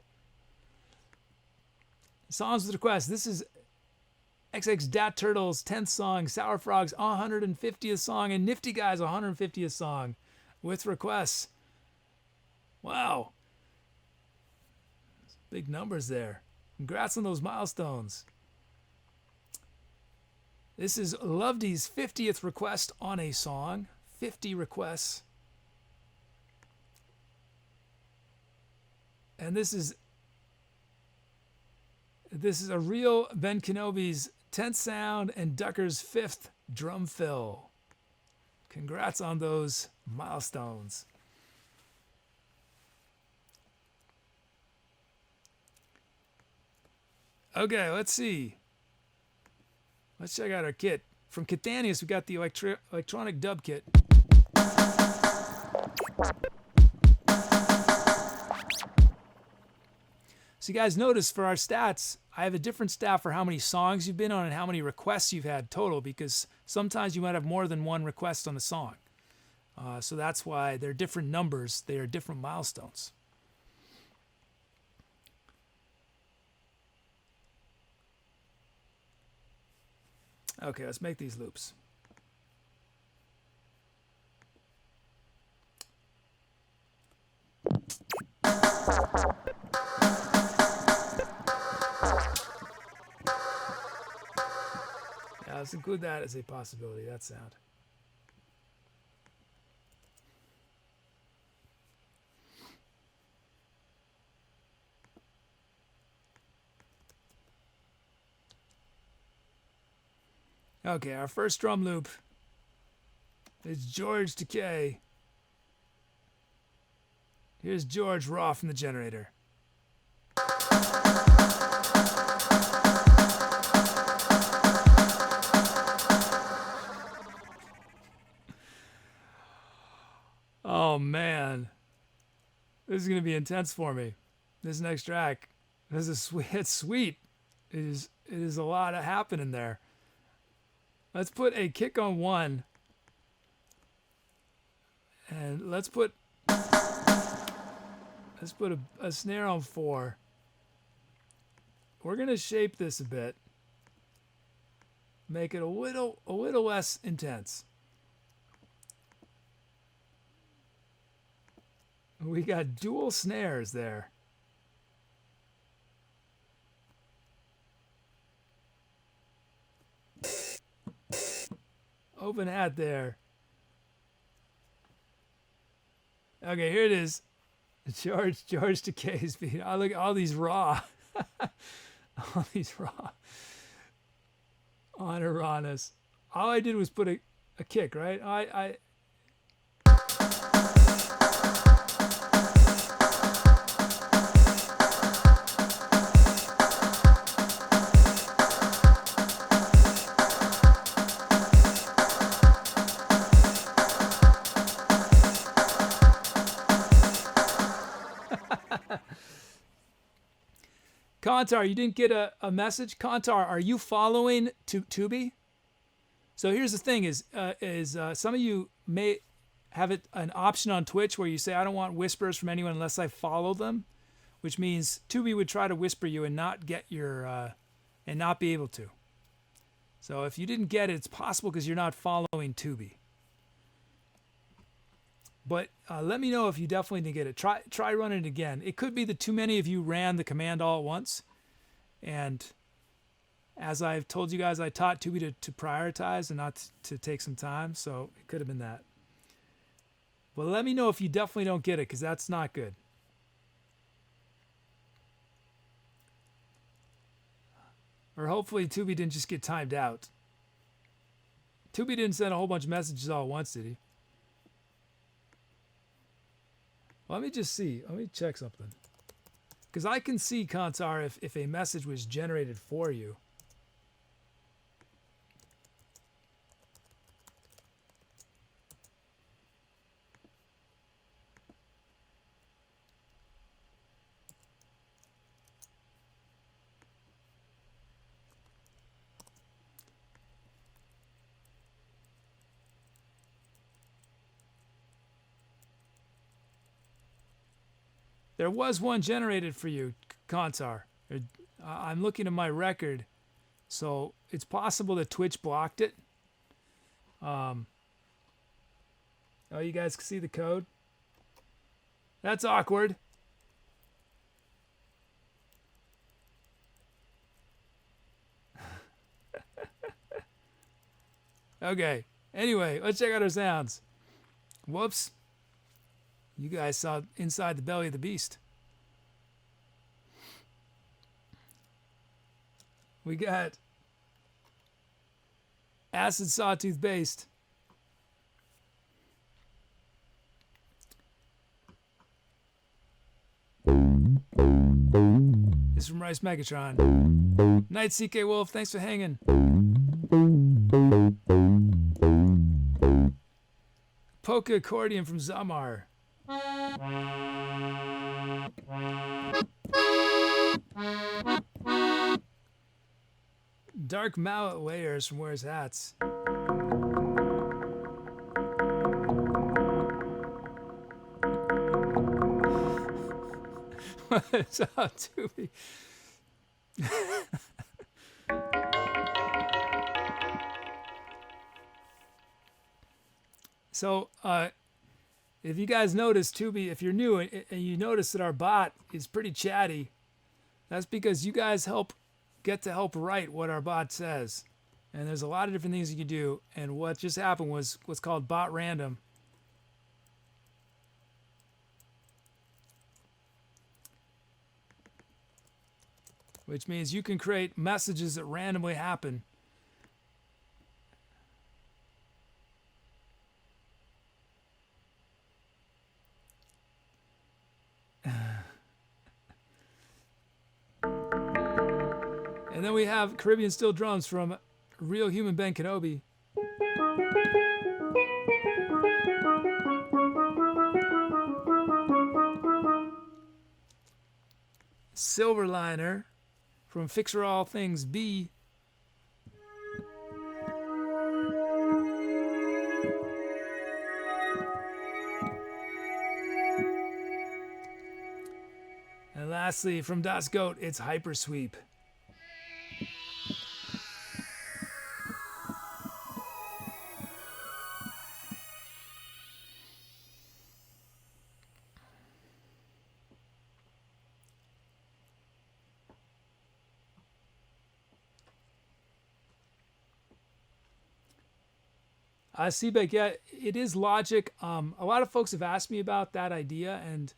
Songs with requests. This is XX Dat Turtle's 10th song, Sour Frog's 150th song, and Nifty Guy's 150th song with requests. Wow. Big numbers there. Congrats on those milestones. This is Lovedy's 50th request on a song. 50 requests. And this is ARealHumanBeen Kenobi's 10th sound and Ducker's 5th drum fill. Congrats on those milestones. Okay, let's see. Let's check out our kit. From Kithanius, we got the electronic dub kit. So you guys notice for our stats, I have a different stat for how many songs you've been on and how many requests you've had total, because sometimes you might have more than one request on a song. So that's why they're different numbers. They are different milestones. Okay, let's make these loops. Yeah, let's include that as a possibility, that sound. Okay, our first drum loop is George Takei. Here's George raw from the generator. This is going to be intense for me. This next track. This is sweet. It's sweet. It is a lot of happening there. Let's put a kick on 1. And let's put a snare on 4. We're going to shape this a bit. Make it a little less intense. We got dual snares there. Open hat there. Okay, here it is. George Takei's beat. I look at all these raw. All these raw. Honor rawness. All I did was put a kick, right? I Khantahr, you didn't get a message? Khantahr, are you following Tooby? So here's the thing is some of you may have an option on Twitch where you say, I don't want whispers from anyone unless I follow them, which means Tooby would try to whisper you and not get your, and not be able to. So if you didn't get it, it's possible because you're not following Tooby. But let me know if you definitely didn't get it. Try running it again. It could be that too many of you ran the command all at once. And as I've told you guys, I taught Tooby to prioritize and not to take some time. So it could have been that. But let me know if you definitely don't get it, because that's not good. Or hopefully Tooby didn't just get timed out. Tooby didn't send a whole bunch of messages all at once, did he? Let me just see. Let me check something. Because I can see, Khantahr, if a message was generated for you. There was one generated for you, Khantahr. I'm looking at my record, so it's possible that Twitch blocked it. Oh, you guys can see the code? That's awkward. Okay. Anyway, let's check out our sounds. Whoops. You guys saw inside the belly of the beast. We got acid sawtooth based. This is from Rice Megatron. Night CK Wolf, thanks for hanging. Polka accordion from Zamar. Dark mallet layers from Wears Hats. What's up, Tooby? So, if you guys notice, Tooby, if you're new and you notice that our bot is pretty chatty, that's because you guys get to help write what our bot says. And there's a lot of different things you can do. And what just happened was what's called bot random. Which means you can create messages that randomly happen. And then we have Caribbean steel drums from ARealHumanBeen Kenobi. Silverliner from Fixer All Things B. And lastly, from Das Goat, it's Hypersweep. Seebeck, yeah, it is Logic. A lot of folks have asked me about that idea, and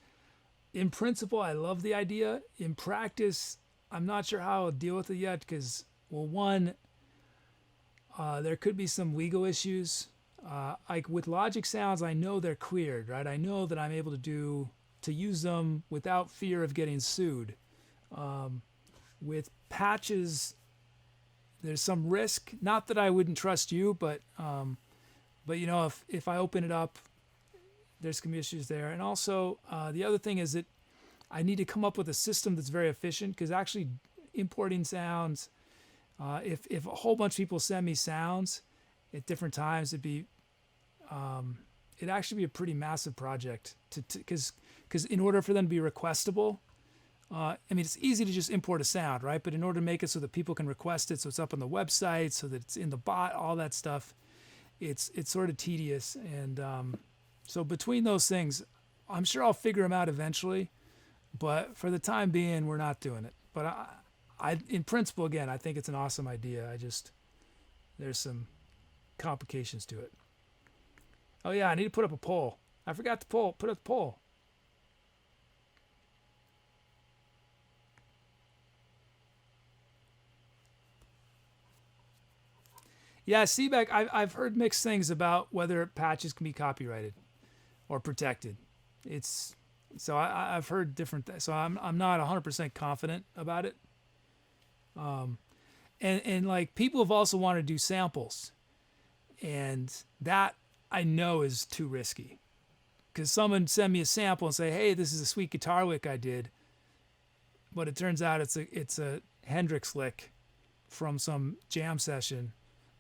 in principle, I love the idea. In practice, I'm not sure how I'll deal with it yet because, well, one, there could be some legal issues. Like with Logic sounds, I know they're cleared, right? I know that I'm able to use them without fear of getting sued. With patches, there's some risk. Not that I wouldn't trust you, but you know, if I open it up, there's some issues there. And also, the other thing is that I need to come up with a system that's very efficient, because actually importing sounds, if a whole bunch of people send me sounds at different times, it'd actually be a pretty massive project because in order for them to be requestable, I mean, it's easy to just import a sound, right? But in order to make it so that people can request it, so it's up on the website, so that it's in the bot, all that stuff, it's sort of tedious. And so between those things, I'm sure I'll figure them out eventually. But for the time being, we're not doing it. But I in principle, again, I think it's an awesome idea. There's some complications to it. Oh yeah, I need to put up a poll. I forgot to put up the poll. Yeah, Seebeck, I've heard mixed things about whether patches can be copyrighted or protected. So I've heard different things. So I'm not 100% confident about it. And like people have also wanted to do samples, and that I know is too risky, because someone send me a sample and say, hey, this is a sweet guitar lick I did, but it turns out it's a Hendrix lick from some jam session,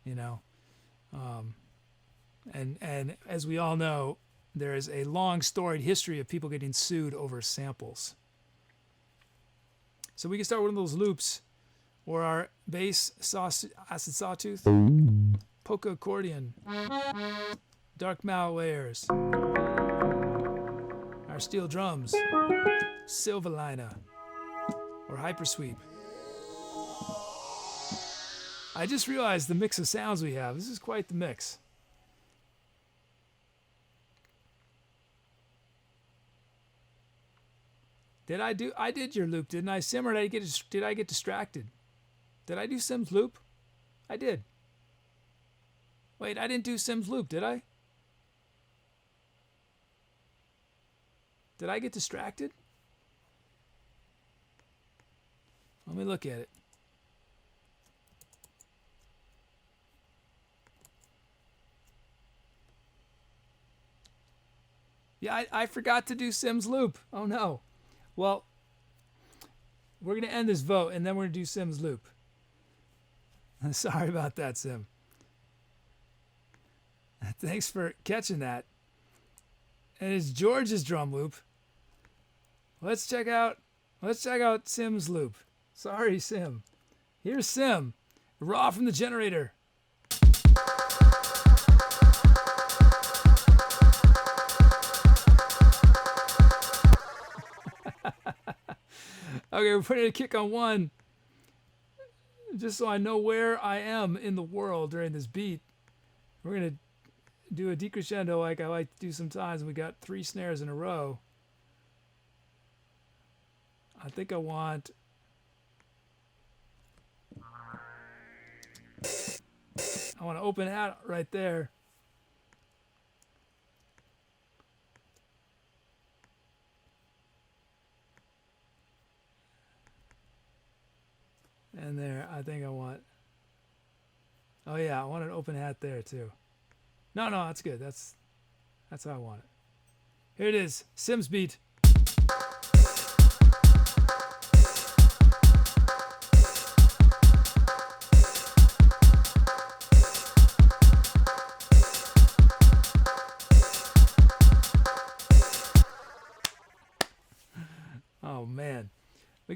you know. And as we all know, there is a long storied history of people getting sued over samples. So we can start with one of those loops, or our bass acid sawtooth, polka accordion, dark mallet layers, our steel drums, Silverliner, or hypersweep. I just realized the mix of sounds we have. This is quite the mix. I did your loop, didn't I, Sim, or did I get distracted? Did I do Sim's loop? I did. Wait, I didn't do Sim's loop, did I? Did I get distracted? Let me look at it. Yeah, I forgot to do Sim's loop. Oh no. Well, we're going to end this vote, and then we're going to do Sim's loop. Sorry about that, Sim. Thanks for catching that. And it's George's drum loop. Let's check out Sim's loop. Sorry, Sim. Here's Sim, raw from the generator. Okay, we're putting a kick on one, just so I know where I am in the world during this beat. We're going to do a decrescendo like I like to do sometimes, and we got 3 snares in a row. I think I want... to open hat right there. And there, I think I want... Oh yeah, I want an open hat there too. No, that's good. That's how I want it. Here it is, Sim's beat.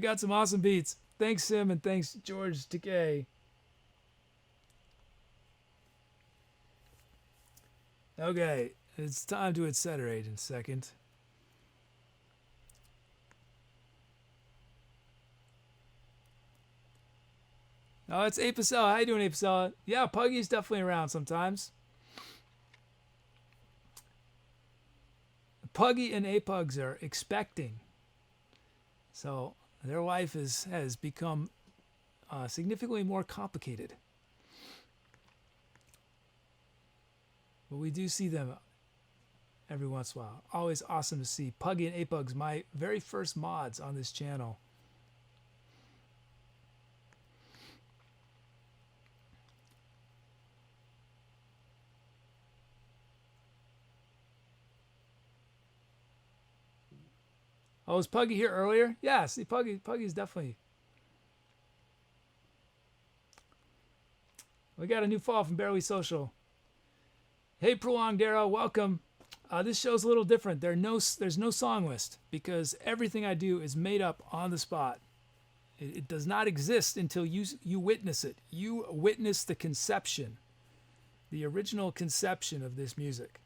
got some awesome beats. Thanks, Sim, and thanks, George Takei. Okay, it's time to etcetera in a second. Oh, it's Apicella. How you doing, Apicella? Yeah, Puggy's definitely around sometimes. Puggy and Apugs are expecting. So their life has become significantly more complicated. But we do see them every once in a while. Always awesome to see. Puggy and Apugs, my very first mods on this channel. Oh, was Puggy here earlier? Yeah, see, Puggy's definitely. We got a new fall from Barely Social. Hey, Prolonged Arrow, welcome. This show's a little different. There's no song list because everything I do is made up on the spot. It does not exist until you witness it. You witness the conception, the original conception of this music.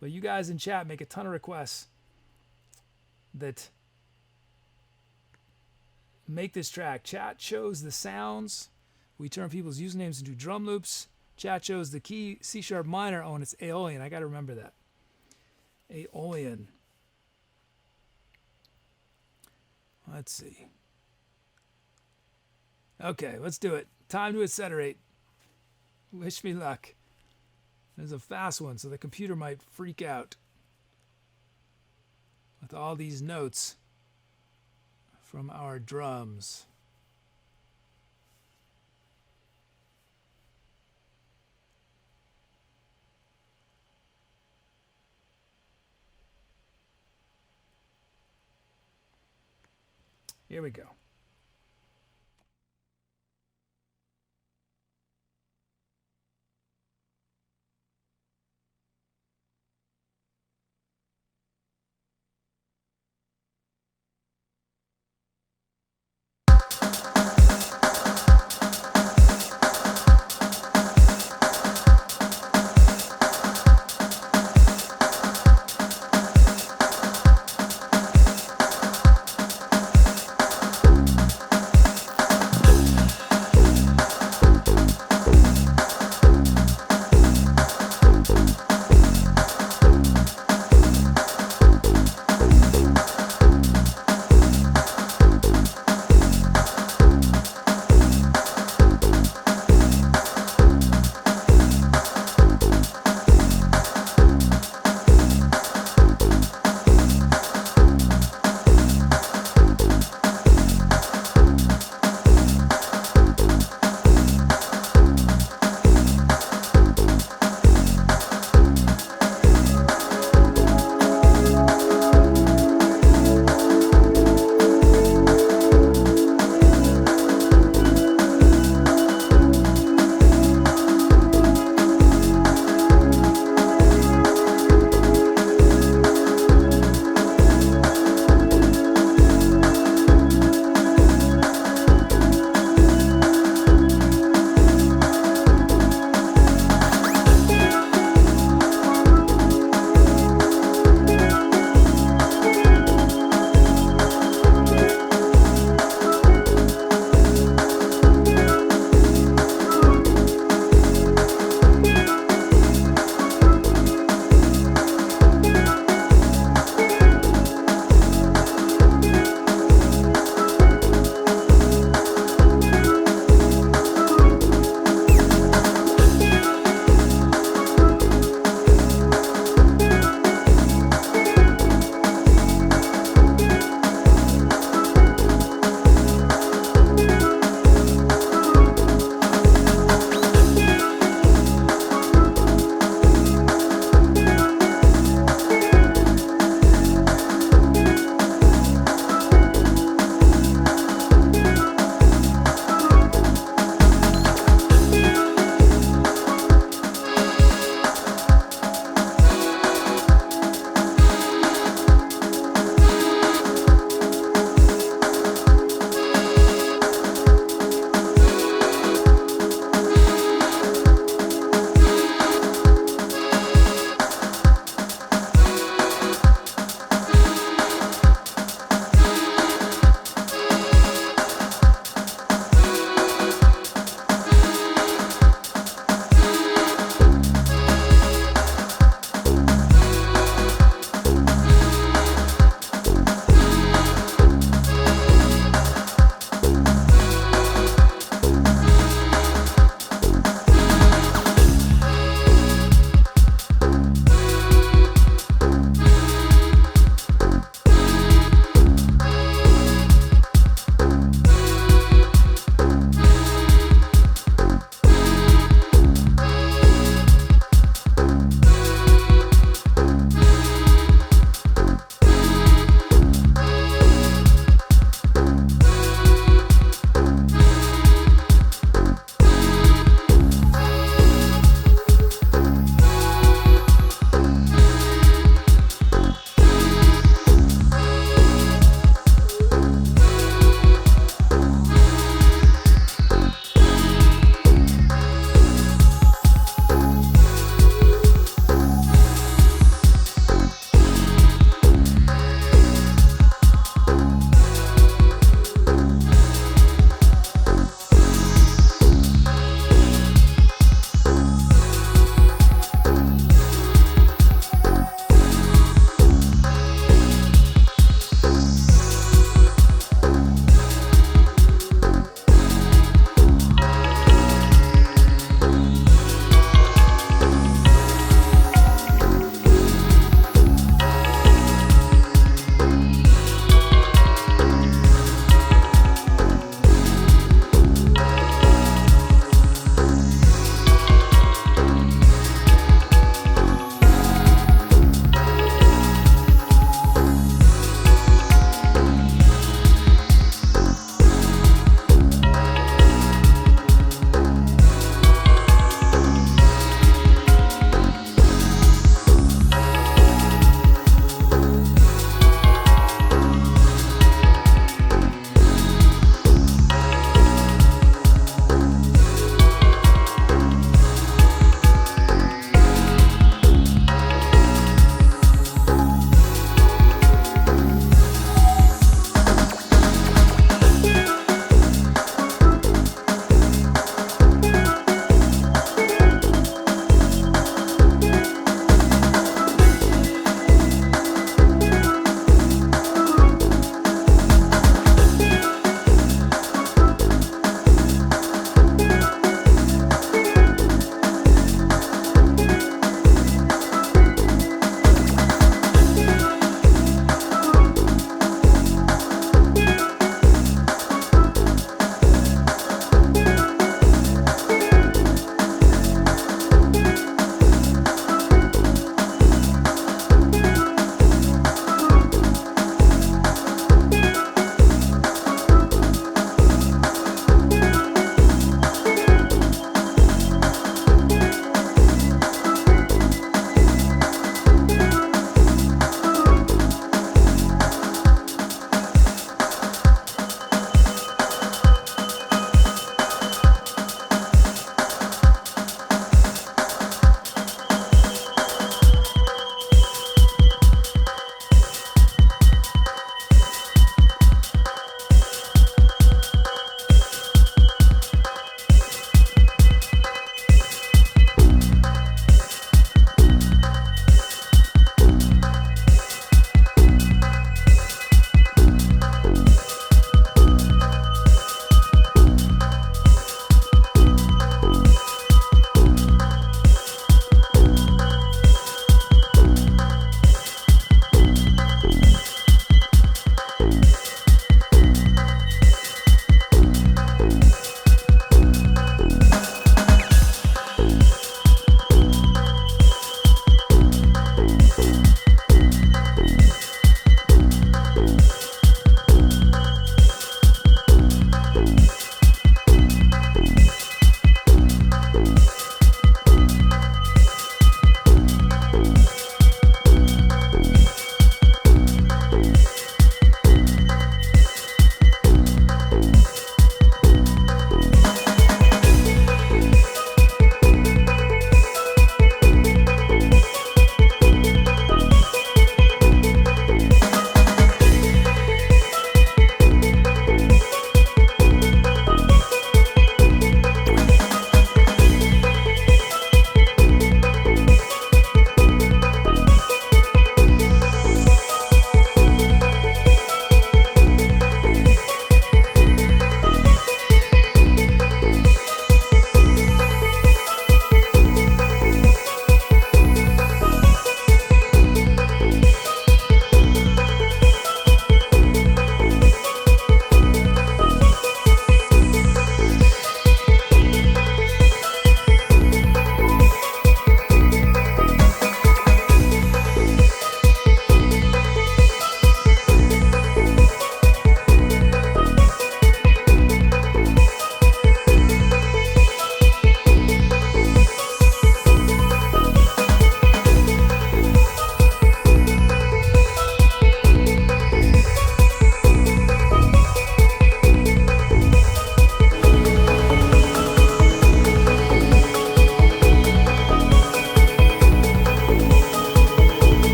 But you guys in chat make a ton of requests that make this track. Chat chose the sounds. We turn people's usernames into drum loops. Chat chose the key C# minor. Oh, and it's Aeolian. I got to remember that. Aeolian. Let's see. Okay, let's do it. Time to etcetera. Wish me luck. There's a fast one, so the computer might freak out with all these notes from our drums. Here we go.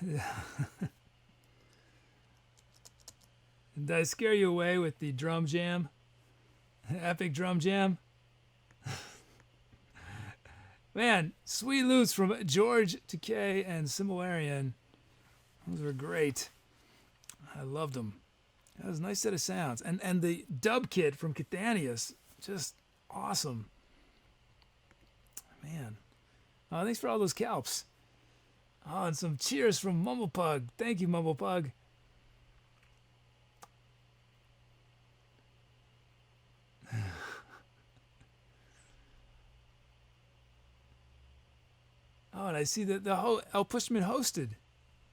Did I scare you away with the drum jam? Epic drum jam? Man, sweet loops from George Takei and Similarian. Those were great. I loved them. That was a nice set of sounds. And the dub kit from Cathanius, just awesome. Man. Oh, thanks for all those calps. Oh, and some cheers from Mumblepug. Thank you, Mumblepug. Oh, and I see that the whole El Pushman hosted.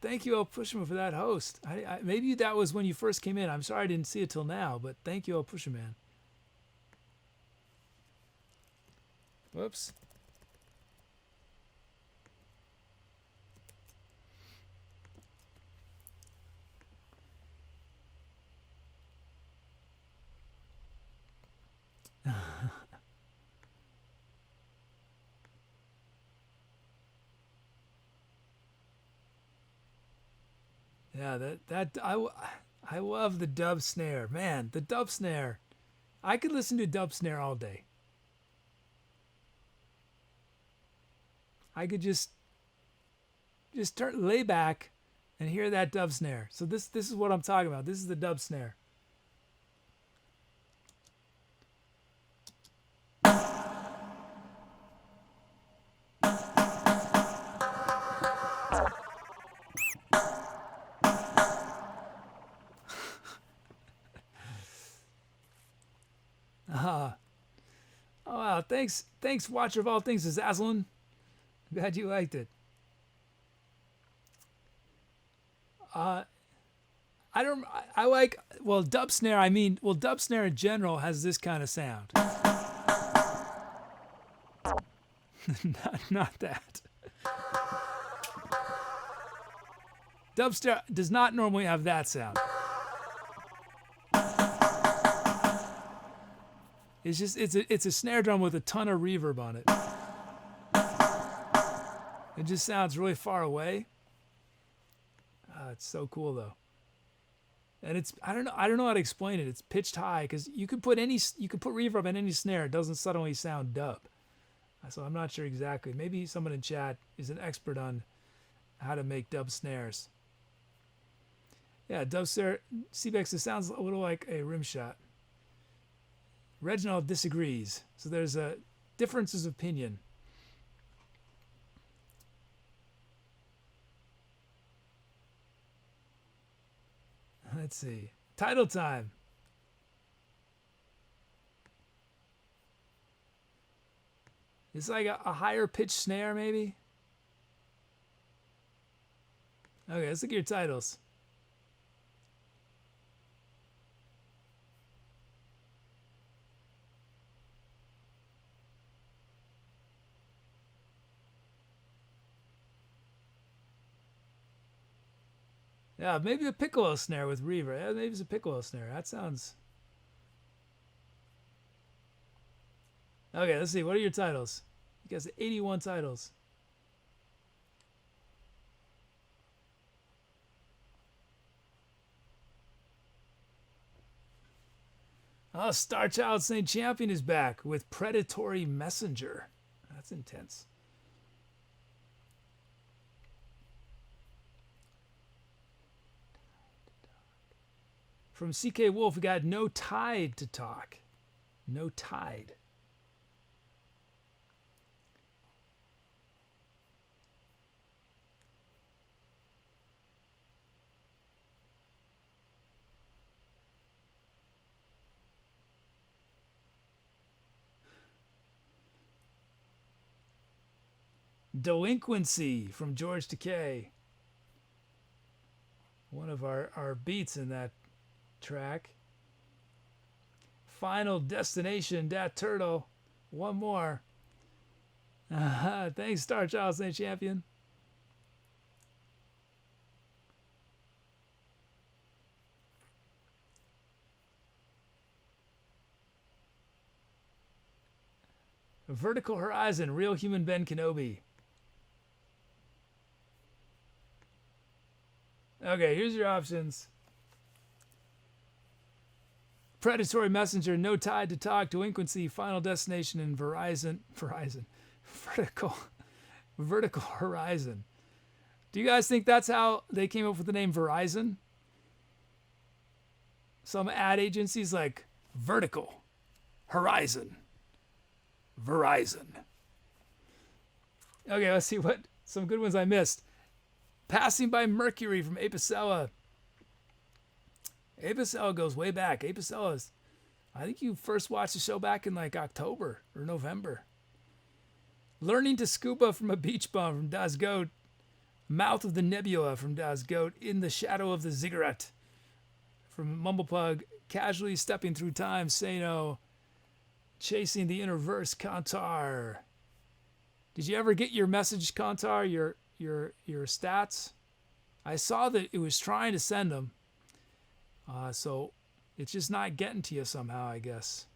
Thank you, El Pushman, for that host. Maybe that was when you first came in. I'm sorry I didn't see it till now, but thank you, El Pushman. Whoops. Yeah, I love the dub snare. Man, the dub snare. I could listen to dub snare all day. I could just lay back and hear that dub snare. So this is what I'm talking about. This is the dub snare. Oh wow, thanks, Watcher of all things, Azazlin. Glad you liked it. I like, well, dub snare. I mean, well, dub snare in general has this kind of sound. not that. Dub snare does not normally have that sound. It's just it's a snare drum with a ton of reverb on it. It just sounds really far away. It's so cool though. And it's I don't know how to explain it. It's pitched high because you could put reverb on any snare. It doesn't suddenly sound dub. So I'm not sure exactly. Maybe someone in chat is an expert on how to make dub snares. Yeah, dub snare, Cbex, it sounds a little like a rim shot. Reginald disagrees. So there's a differences of opinion. Let's see. Title time. It's like a higher pitched snare, maybe. Okay, let's look at your titles. Yeah, maybe a piccolo snare with reverb. Yeah, maybe it's a piccolo snare. That sounds... Okay, let's see. What are your titles? You guys have 81 titles. Oh, Star Child Saint Champion is back with Predatory Messenger. That's intense. From CK Wolf, we got No Tide to talk. No Tide. Delinquency from George Takei. One of our beats in that track. Final Destination, Dat Turtle. One more. Thanks, Star Child Saint Champion. Vertical Horizon, Real Human Ben Kenobi. Okay, here's your options. Predatory Messenger, No Tide to Talk, Delinquency, Final Destination, and Verizon. Vertical Horizon. Do you guys think that's how they came up with the name Verizon? Some ad agencies like Vertical Horizon. Verizon. Okay, let's see what some good ones I missed. Passing by Mercury from Apicella. Apicella goes way back. Apicella is, I think you first watched the show back in like October or November. Learning to Scuba from a Beach Bum from Das Goat. Mouth of the Nebula from Das Goat. In the Shadow of the Ziggurat from Mumbleplug. Casually Stepping Through Time, Say No. Chasing the Inner Verse, Khantahr. Did you ever get your message, Khantahr, your stats? I saw that it was trying to send them. So it's just not getting to you somehow, I guess.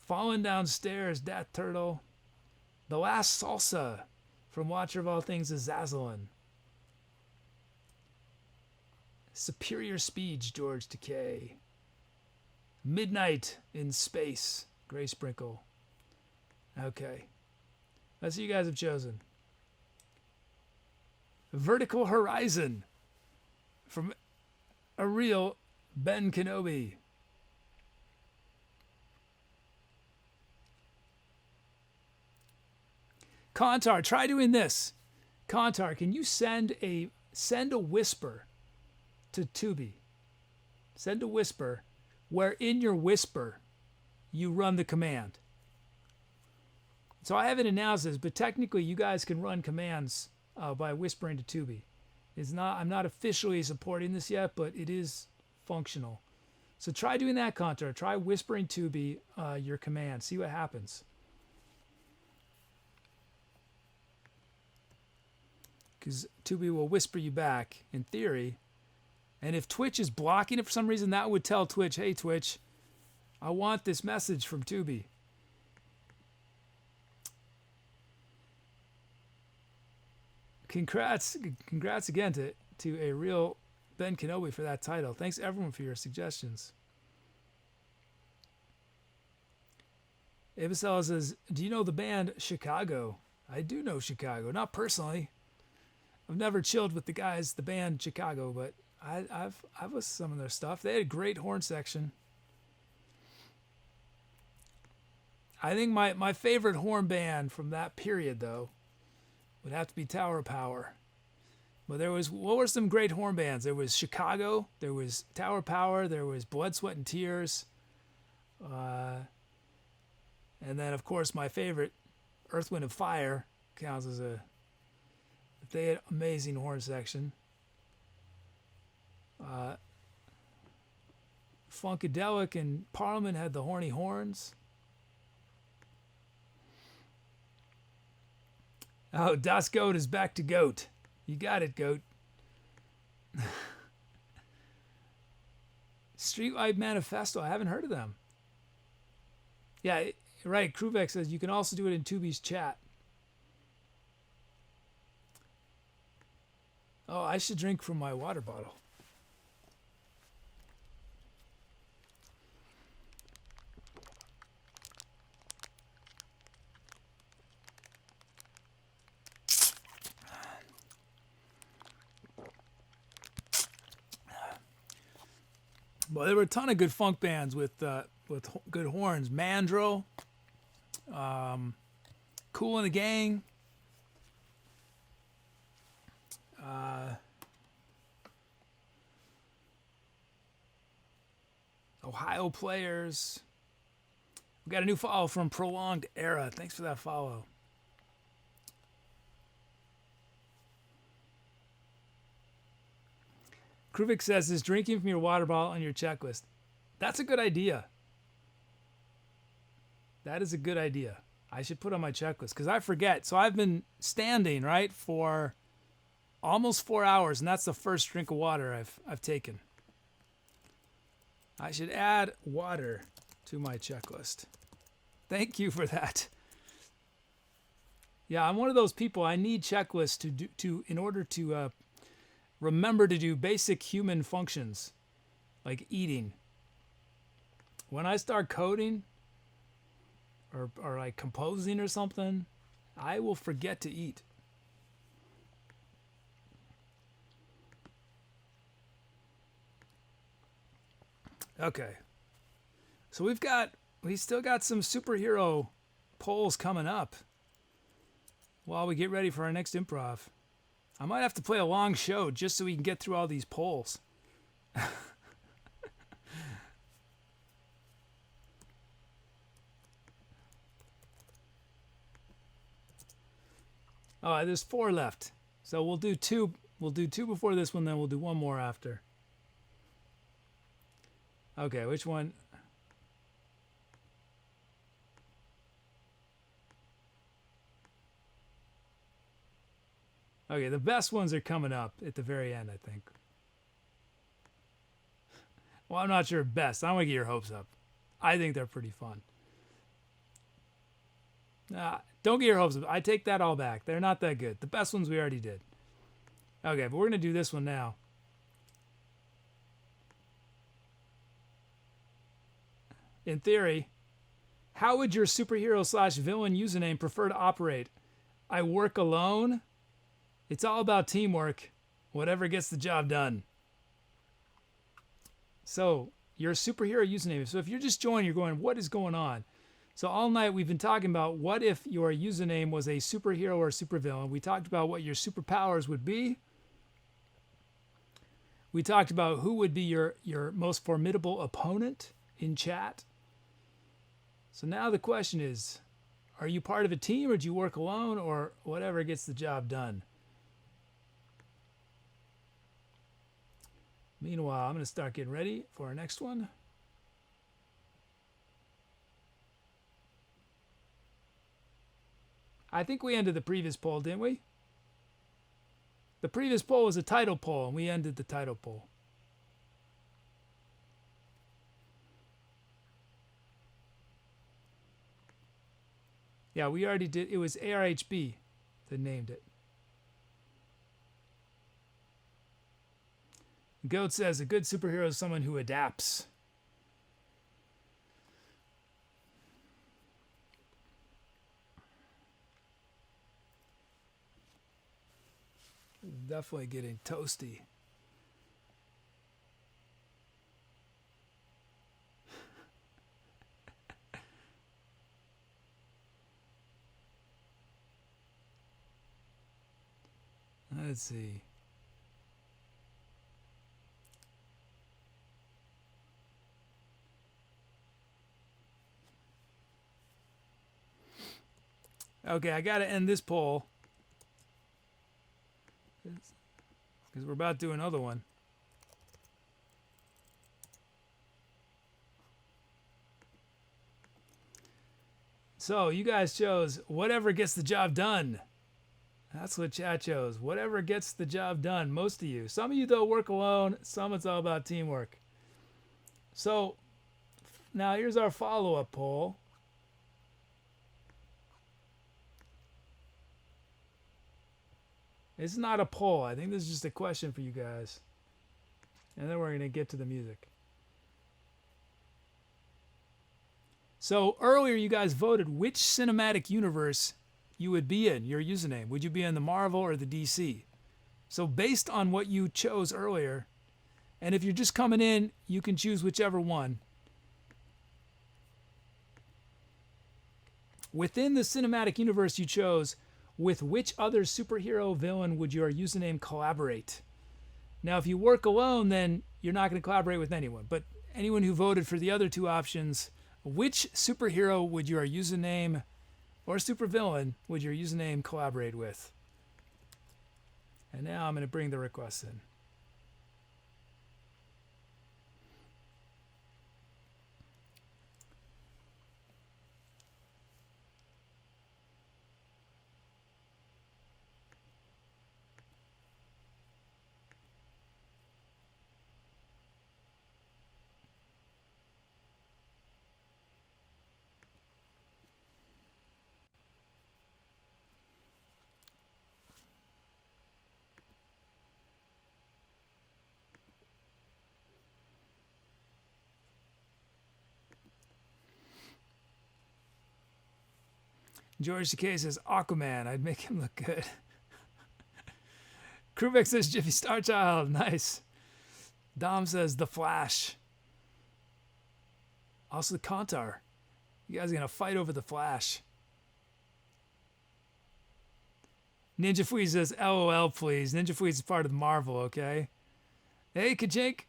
Falling Downstairs, Dat Turtle. The Last Salsa from Watcher of All Things, Azazalin. Superior Speech, George Takei. Midnight in Space, Graysprinkle. Okay. That's what you guys have chosen. Vertical Horizon from ARealHumanBeen Kenobi. Khantahr, try doing this. Khantahr, can you send a whisper to Tooby? Send a whisper where in your whisper you run the command. So I haven't announced this, but technically you guys can run commands by whispering to Tooby. I'm not officially supporting this yet, but it is functional. So try doing that, Khantahr. Try whispering Tooby your command. See what happens. Because Tooby will whisper you back, in theory. And if Twitch is blocking it for some reason, that would tell Twitch, hey, Twitch, I want this message from Tooby. Congrats again to ARealHumanBeen Kenobi for that title. Thanks everyone for your suggestions. Avicella says, do you know the band Chicago? I do know Chicago, not personally. I've never chilled with the band Chicago, but I've listened to some of their stuff. They had a great horn section. I think my favorite horn band from that period, though, would have to be Tower of Power. But what were some great horn bands? There was Chicago, there was Tower of Power, there was Blood, Sweat, and Tears. And then, of course, my favorite, Earth, Wind, and Fire, counts as they had amazing horn section. Funkadelic and Parliament had the horny horns. Oh, Das Goat is back to Goat. You got it, Goat. Streetlight Manifesto. I haven't heard of them. Yeah, right. Kruvek says you can also do it in Tooby's chat. Oh, I should drink from my water bottle. Well, there were a ton of good funk bands with good horns. Mandrill, Kool and the Gang, Ohio Players. We got a new follow from Prolonged Era. Thanks for that follow. Kruvik says, is drinking from your water bottle on your checklist? That's a good idea. That is a good idea. I should put on my checklist because I forget. So I've been standing, right, for almost 4 hours, and that's the first drink of water I've taken. I should add water to my checklist. Thank you for that. Yeah, I'm one of those people. I need checklists in order to remember to do basic human functions like eating. When I start coding or like composing or something, I will forget to eat. Okay. So we still got some superhero polls coming up while we get ready for our next improv. I might have to play a long show just so we can get through all these polls. Oh, there's 4 left. So we'll do 2. We'll do 2 before this one, then we'll do 1 more after. Okay, which one? Okay, the best ones are coming up at the very end, I think. Well, I'm not sure best. I don't want to get your hopes up. I think they're pretty fun. Don't get your hopes up. I take that all back. They're not that good. The best ones we already did. Okay, but we're going to do this one now. In theory, how would your superhero / villain username prefer to operate? I work alone. It's all about teamwork. Whatever gets the job done. So, your superhero username. So if you're just joining, you're going, what is going on? So all night we've been talking about what if your username was a superhero or a supervillain. We talked about what your superpowers would be. We talked about who would be your most formidable opponent in chat. So now the question is, are you part of a team or do you work alone or whatever gets the job done? Meanwhile, I'm going to start getting ready for our next one. I think we ended the previous poll, didn't we? The previous poll was a title poll, and we ended the title poll. Yeah, we already did. It was ARHB that named it. Goat says a good superhero is someone who adapts. Definitely getting toasty. Let's see. Okay, I got to end this poll because we're about to do another one. So you guys chose whatever gets the job done. That's what chat chose. Whatever gets the job done. Most of you. Some of you, though, work alone. Some, it's all about teamwork. So now here's our follow-up poll. It's not a poll. I think this is just a question for you guys. And then we're going to get to the music. So earlier you guys voted which cinematic universe you would be in, your username. Would you be in the Marvel or the DC? So based on what you chose earlier, and if you're just coming in, you can choose whichever one. Within the cinematic universe you chose, with which other superhero villain would your username collaborate? Now, if you work alone, then you're not going to collaborate with anyone. But anyone who voted for the other 2 options, which superhero would your username or supervillain would your username collaborate with? And now I'm going to bring the requests in. George Takei says Aquaman. I'd make him look good. Krubek says Jiffy Star Child. Nice. Dom says The Flash. Also the Khantahr. You guys are going to fight over The Flash. Ninja Fui says LOL please. Ninja Fui is part of Marvel, okay? Hey, Kajink.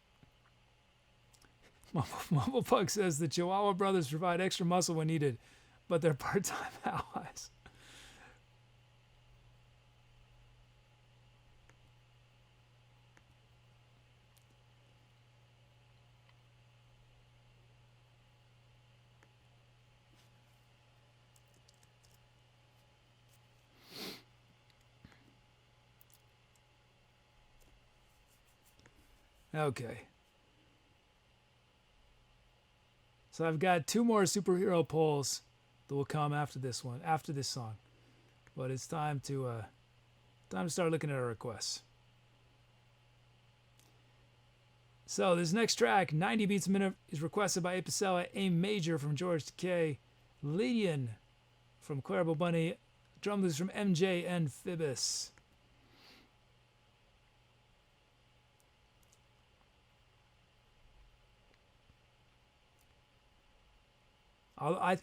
Mumblepug says the Chihuahua brothers provide extra muscle when needed, but they're part-time allies. Okay. So I've got 2 more superhero polls that will come after this one, after this song. But it's time to start looking at our requests. So this next track, 90 beats a minute, is requested by Apicella, A Major from George Takei, Lydian from ClaraBowBunny, drum loops from MJ and Phoebus.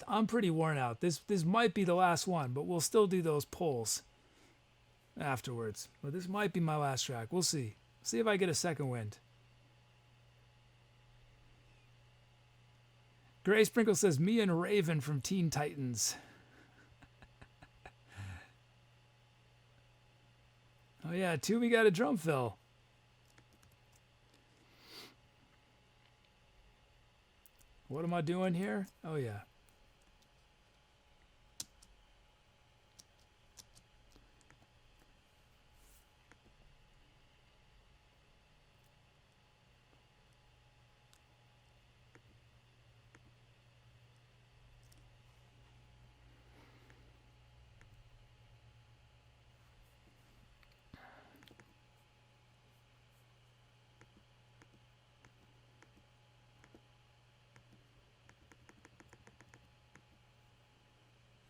I'm pretty worn out. This might be the last one, but we'll still do those polls afterwards. But this might be my last track. We'll see. See if I get a second wind. Graysprinkle says, me and Raven from Teen Titans. Oh yeah, Tooby got a drum fill. What am I doing here? Oh yeah.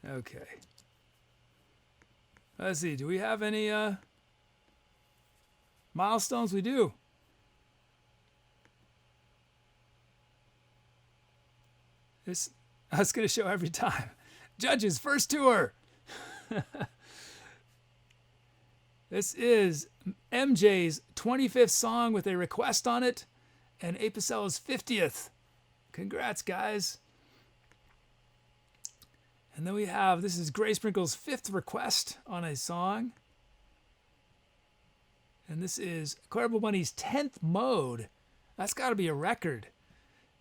Okay. Let's see. Do we have any milestones? We do. This I was going to show every time. Judges first tour. This is MJ's 25th song with a request on it, and Apicella's 50th. Congrats, guys. And then we have, this is Graysprinkle's 5th request on a song. And this is ClaraBowBunny's 10th mode. That's got to be a record.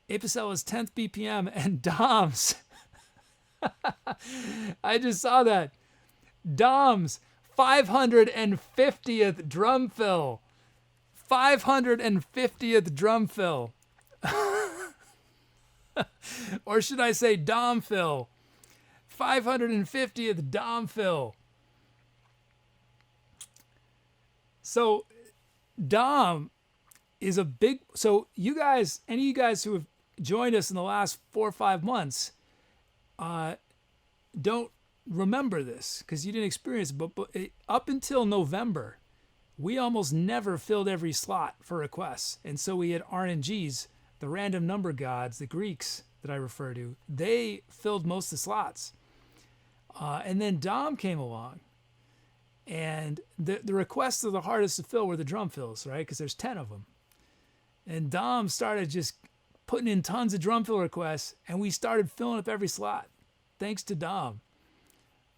Apicella's 10th BPM and Dom's. I just saw that. Dom's 550th drum fill. 550th drum fill. Or should I say Dom fill? 550th Dom fill. So Dom is a big, so you guys, any of you guys who have joined us in the last 4 or 5 months, don't remember this because you didn't experience it, but up until November, we almost never filled every slot for requests. And so we had RNGs, the random number gods, the Greeks that I refer to, they filled most of the slots. And then Dom came along, and the requests that are the hardest to fill were the drum fills, right? Because there's 10 of them. And Dom started just putting in tons of drum fill requests, and we started filling up every slot, thanks to Dom.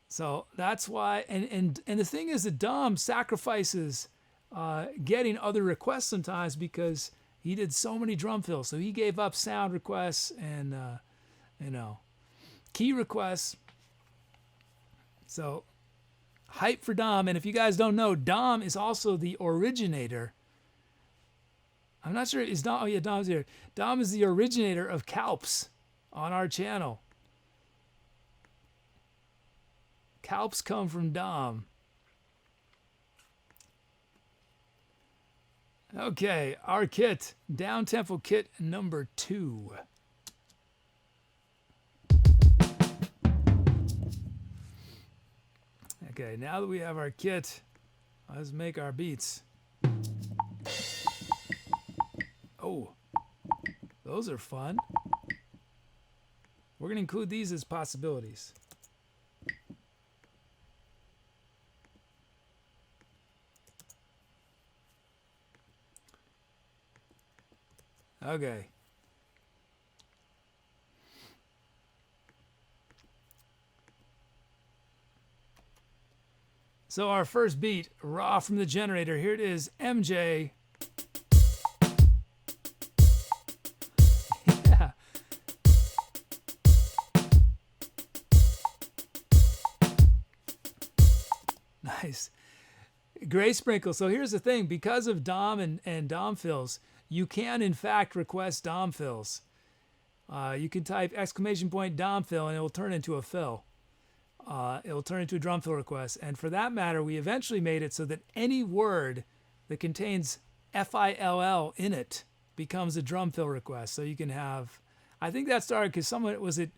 So that's why, and the thing is that Dom sacrifices getting other requests sometimes because he did so many drum fills. So he gave up sound requests and, key requests. So, hype for Dom. And if you guys don't know, Dom is also the originator. I'm not sure, is Dom, oh yeah, Dom's here. Dom is the originator of Calps on our channel. Calps come from Dom. Okay, our kit, down tempo kit number 2. Okay, now that we have our kit, let's make our beats. Oh, those are fun. We're going to include these as possibilities. Okay. So our first beat, raw from the generator. Here it is, MJ. Yeah. Nice. Graysprinkle. So here's the thing. Because of DOM and DOM fills, you can, in fact, request DOM fills. You can type !DOM fill, and it will turn into a fill. It will turn into a drum fill request. And for that matter, we eventually made it so that any word that contains FILL in it becomes a drum fill request. So you can have, I think that started because someone, was it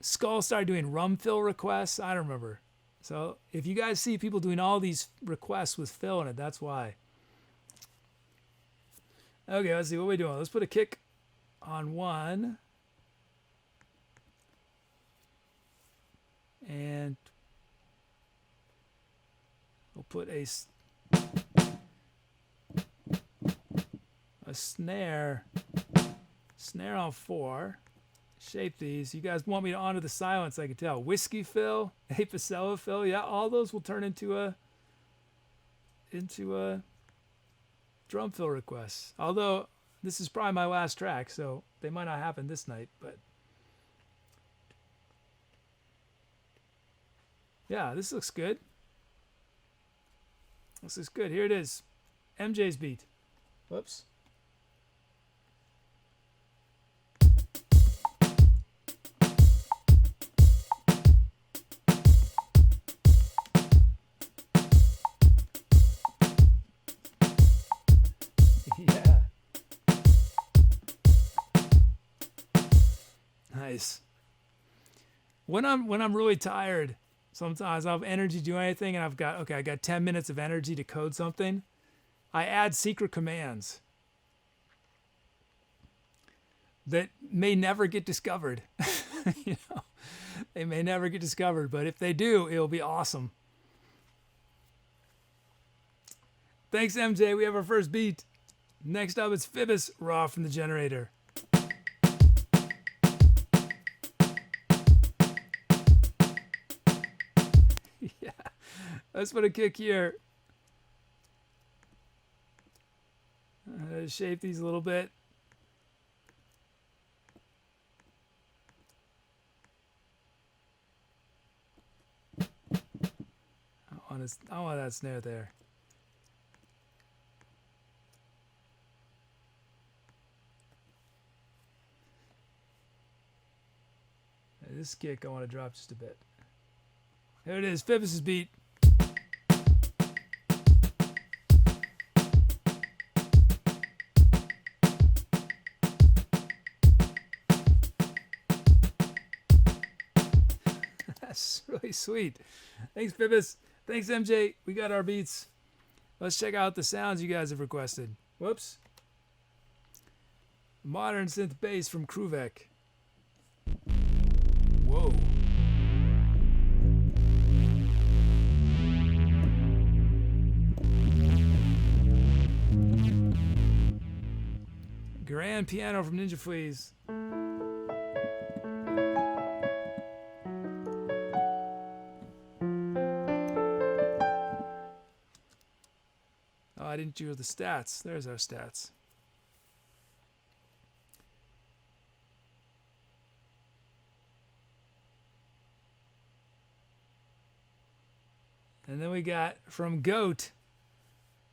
Skull started doing rum fill requests? I don't remember. So if you guys see people doing all these requests with fill in it, that's why. Okay, let's see what we're doing. Let's put a kick on one. And we'll put a snare on 4. Shape these. You guys want me to honor the silence, I can tell. Whiskey fill, apicella fill, yeah, all those will turn into a drum fill request. Although this is probably my last track, so they might not happen this night, but yeah, this looks good. This is good. Here it is. MJ's beat. Whoops. Yeah. Nice. When I'm really tired, sometimes I'll have energy to do anything, and I got 10 minutes of energy to code something. I add secret commands that may never get discovered. You know, they may never get discovered, but if they do, it'll be awesome. Thanks, MJ. We have our first beat. Next up, it's Phoebus, raw from the generator. Yeah, let's put a kick here. Shape these a little bit. I want that snare there. This kick I want to drop just a bit. Here it is, Phoebus's beat. That's really sweet. Thanks, Phoebus. Thanks, MJ. We got our beats. Let's check out the sounds you guys have requested. Whoops. Modern synth bass from Kruvek. Whoa. Grand piano from Ninja Fleas. Oh, I didn't do the stats. There's our stats. And then we got from Goat,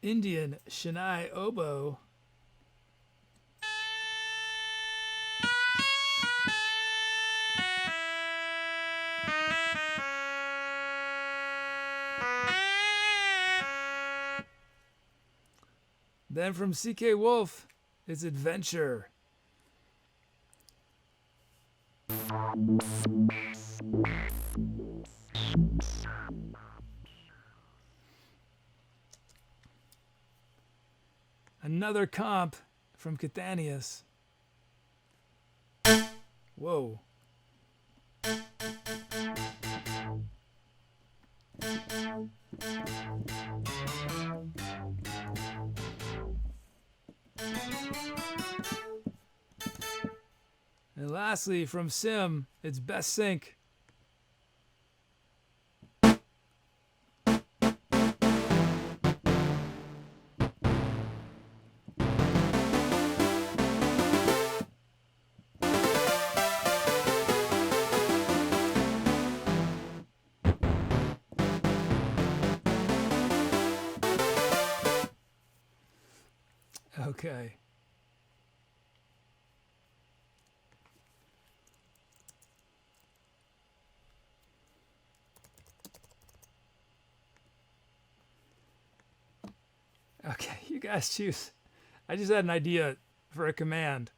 Indian Chennai oboe. Then from CK Wolf, it's Adventure. Another comp from Khantahr. Whoa. And lastly, from Sim, it's Best Sync. Okay. Okay, you guys choose. I just had an idea for a command,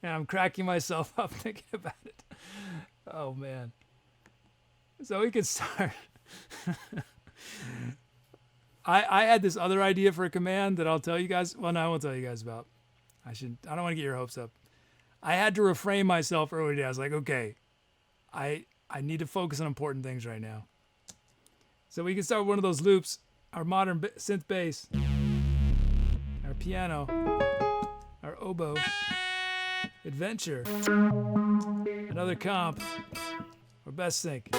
and I'm cracking myself up thinking about it. Oh, man. So we could start. I had this other idea for a command that I'll tell you guys. Well, no, I won't tell you guys about. I don't want to get your hopes up. I had to refrain myself earlier today. I was like, okay, I need to focus on important things right now. So we can start with one of those loops, our modern synth bass, our piano, our oboe, adventure, another comp, or best sync.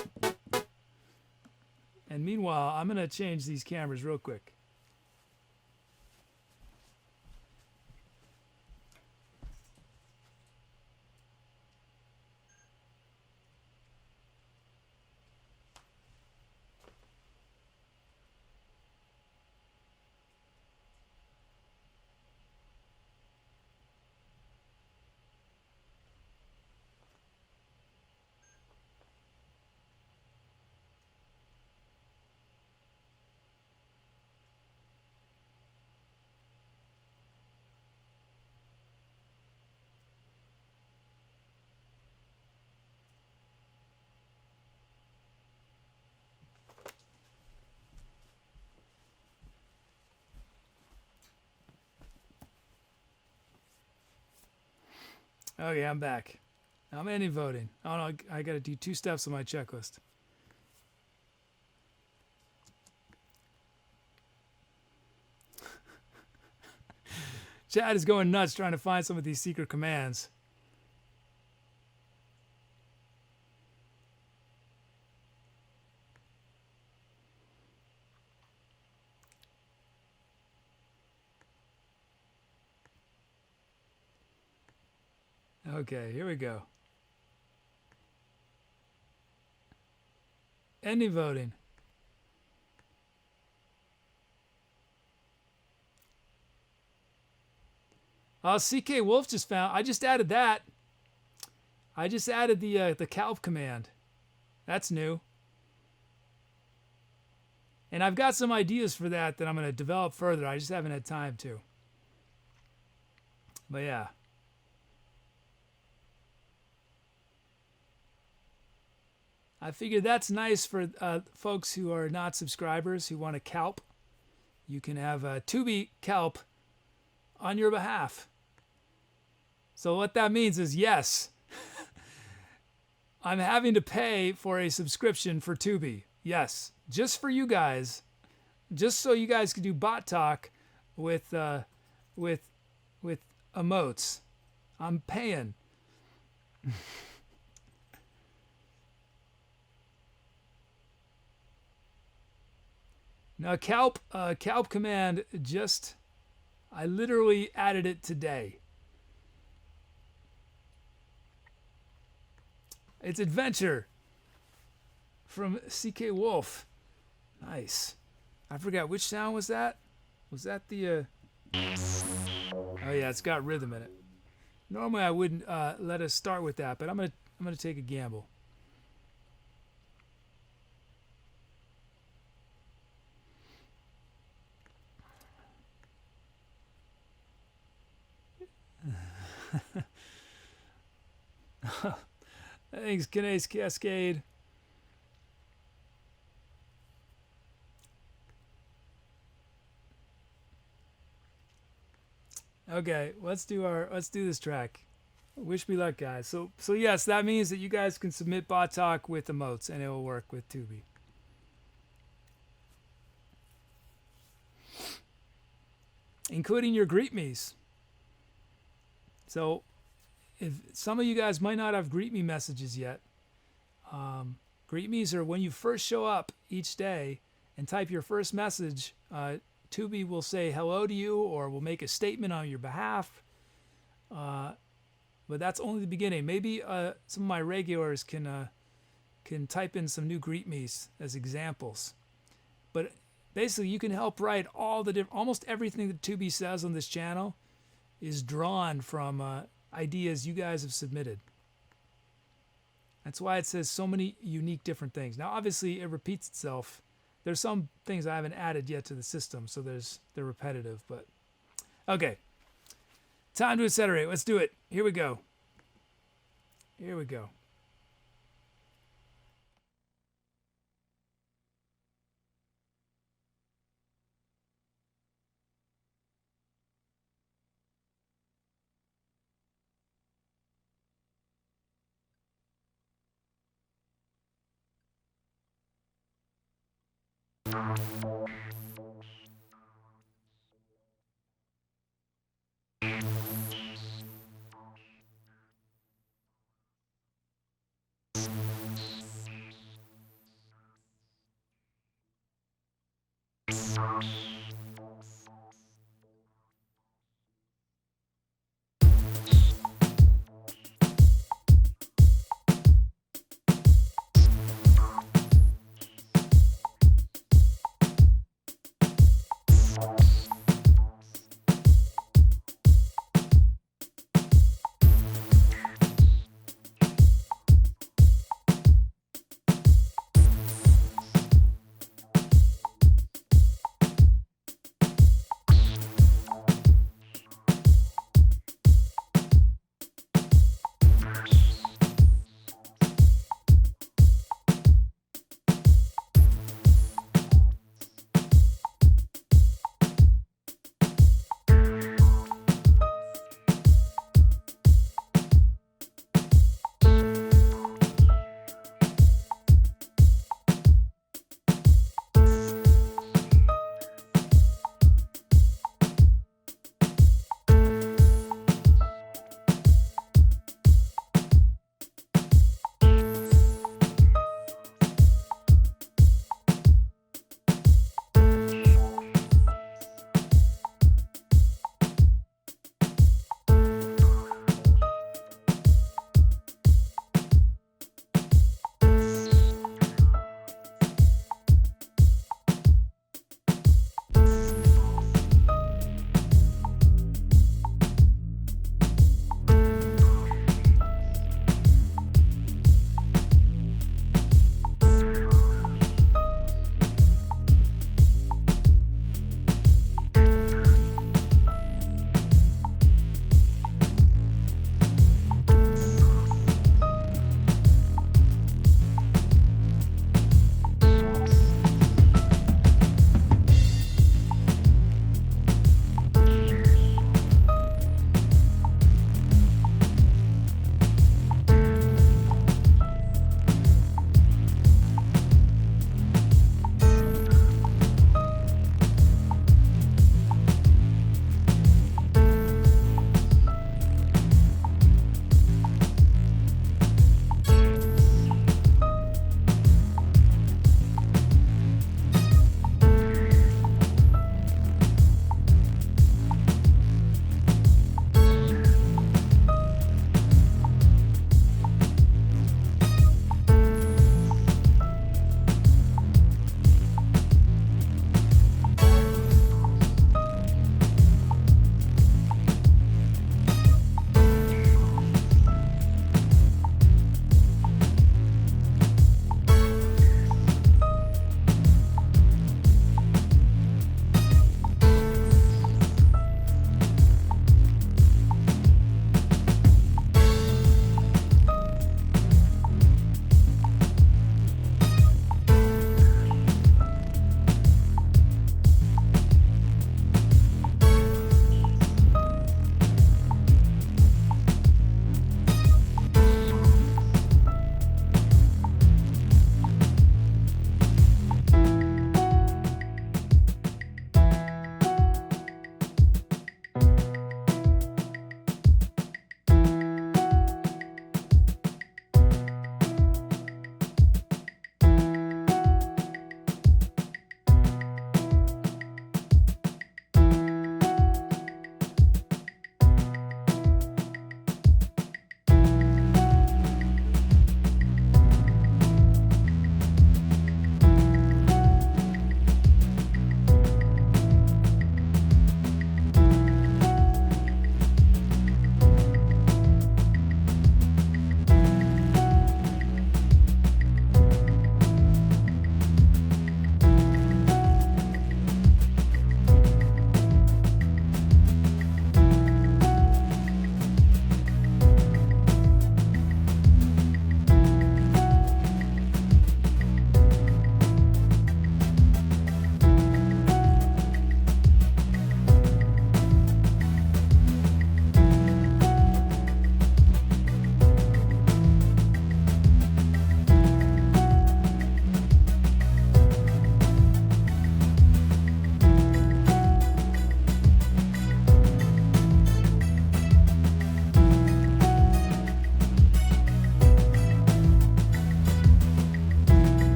And meanwhile, I'm going to change these cameras real quick. Okay, I'm back. I'm ending voting. Oh no, I got to do 2 steps on my checklist. Chad is going nuts trying to find some of these secret commands. Okay, here we go. Ending voting. CK Wolf just found. I just added that. I just added the calp command. That's new. And I've got some ideas for that I'm going to develop further. I just haven't had time to. But yeah. I figured that's nice for folks who are not subscribers who want to calp. You can have Tooby calp on your behalf. So what that means is, yes, I'm having to pay for a subscription for Tooby. Yes, just for you guys, just so you guys can do bot talk with emotes. I'm paying. Now, calp command I literally added it today. It's adventure from CK Wolf. Nice. I forgot which sound was that. Was that the? Oh yeah, it's got rhythm in it. Normally I wouldn't let us start with that, but I'm gonna take a gamble. Thanks, Kanace Cascade. Okay, let's do this track. Wish me luck, guys. So yes, that means that you guys can submit bot talk with emotes, and it will work with Tooby. Including your greet me's. So if some of you guys might not have greet me messages yet, greet me's are when you first show up each day and type your first message. Tooby will say hello to you or will make a statement on your behalf. But that's only the beginning. Maybe some of my regulars can type in some new greet me's as examples. But basically, you can help write almost everything that Tooby says on this channel is drawn from ideas you guys have submitted. That's why it says so many unique different things. Now, obviously, it repeats itself. There's some things I haven't added yet to the system, so they're repetitive. But okay, time to Etcetera. Let's do it. Here we go. Here we go.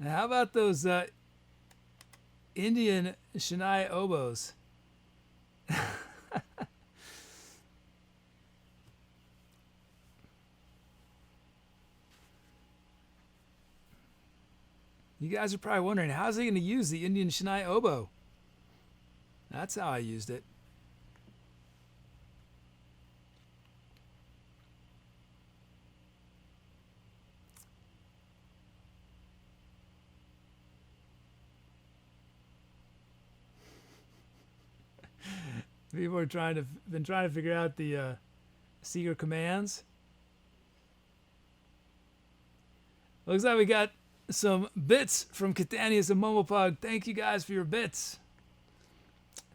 Now, how about those Indian Chennai oboes? You guys are probably wondering, how's he going to use the Indian Chennai oboe? That's how I used it. People are been trying to figure out the secret commands. Looks like we got some bits from Cathanius and Mumopug. Thank you guys for your bits.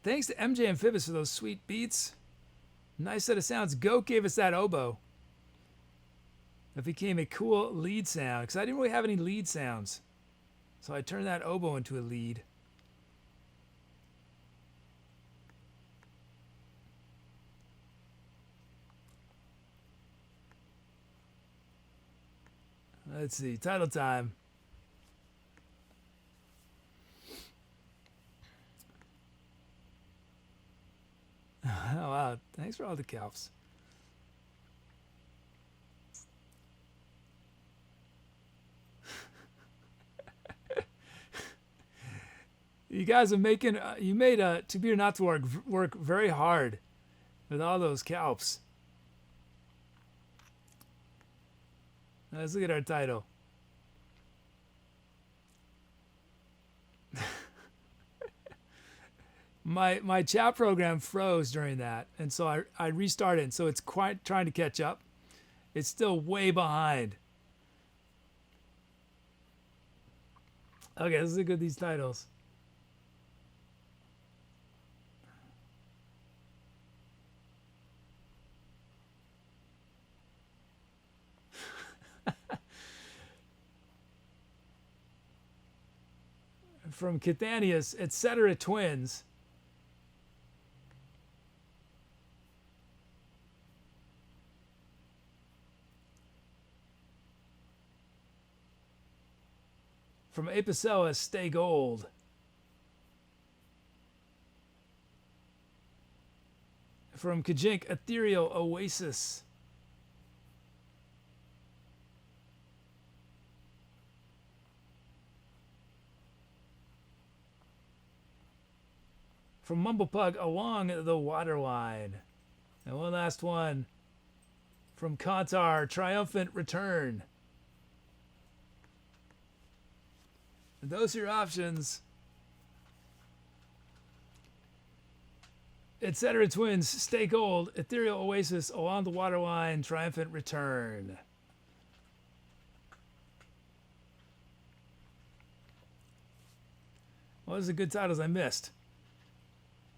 Thanks to MJ and Phoebus for those sweet beats. Nice set of sounds. Goat gave us that oboe. It became a cool lead sound because I didn't really have any lead sounds. So I turned that oboe into a lead. Let's see, title time. Oh, wow. Thanks for all the calves. You guys are making, you made To Be or Not to work very hard with all those calps. Let's look at our title. My chat program froze during that, and so I restarted, so it's quite trying to catch up. It's still way behind. Okay, let's look at these titles. From Cathanius, Etcetera Twins. From Apicella, Stay Gold. From Kajink, Ethereal Oasis. From Mumblepug, Along the Waterline. And one last one from Khantahr, Triumphant Return. And those are your options. Etcetera Twins, Stay Gold, Ethereal Oasis, Along the Waterline, Triumphant Return. What was the good titles I missed?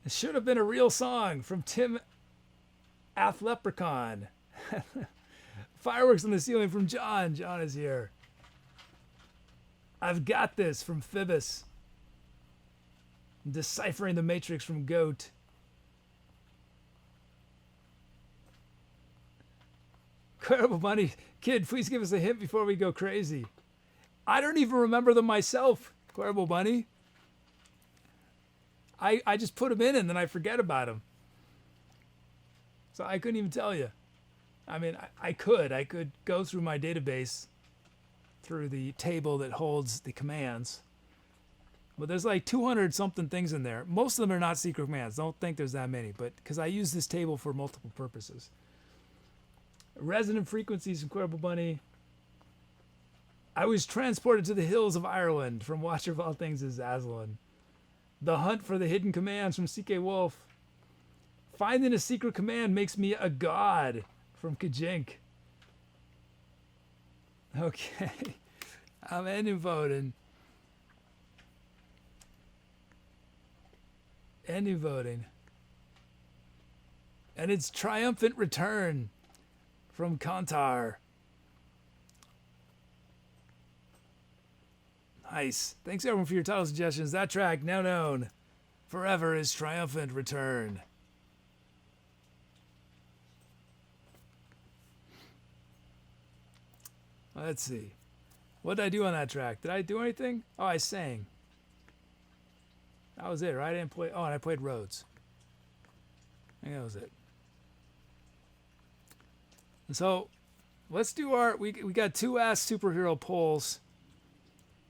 It should have been a real song from Tim Athleprechaun. Fireworks on the Ceiling from John. John is here. I've Got This from Phoebus. Deciphering the Matrix from Goat. ClaraBowBunny, kid, please give us a hint before we go crazy. I don't even remember them myself, ClaraBowBunny. I just put them in and then I forget about them. So I couldn't even tell you. I mean, I could go through my database through the table that holds the commands. But there's like 200 something things in there. Most of them are not secret commands. Don't think there's that many, but because I use this table for multiple purposes. Resonant Frequencies from ClaraBowBunny. I was transported to the hills of Ireland from Watcher of All Things is Aslan. The Hunt for the Hidden Commands from CK Wolf. Finding a Secret Command Makes Me a God from Kajink. Okay. I'm ending voting. Ending voting. And it's Triumphant Return from Khantahr. Nice. Thanks everyone for your title suggestions. That track, now known forever, is Triumphant Return. Let's see. What did I do on that track? Did I do anything? Oh, I sang. That was it, right? I didn't play. Oh, and I played Rhodes. I think that was it. And so, let's do our. We got 2 Ask Superhero polls.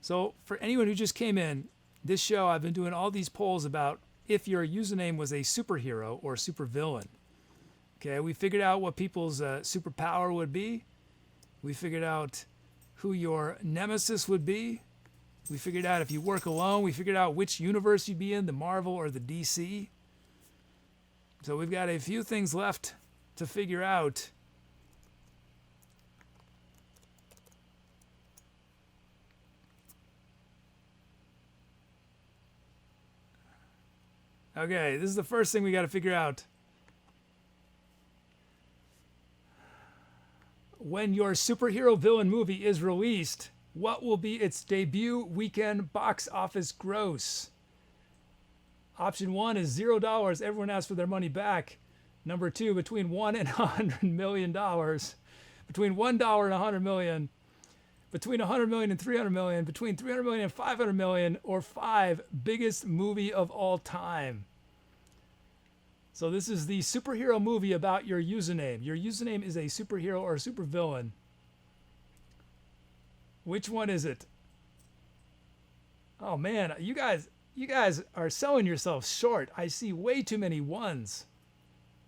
So, for anyone who just came in, this show I've been doing all these polls about if your username was a superhero or supervillain. Okay, we figured out what people's superpower would be. We figured out who your nemesis would be. We figured out if you work alone. We figured out which universe you'd be in, the Marvel or the DC. So we've got a few things left to figure out. Okay, this is the first thing we got to figure out. When your superhero villain movie is released, what will be its debut weekend box office gross? Option 1 is $0. Everyone asks for their money back. Number 2, between $1 and $100 million. Between $1 and $100 million. Between $100 million and $300 million. Between $300 million and $500 million. Or 5, biggest movie of all time. So this is the superhero movie about your username. Your username is a superhero or a supervillain. Which one is it? Oh man, you guys are selling yourselves short. I see way too many ones.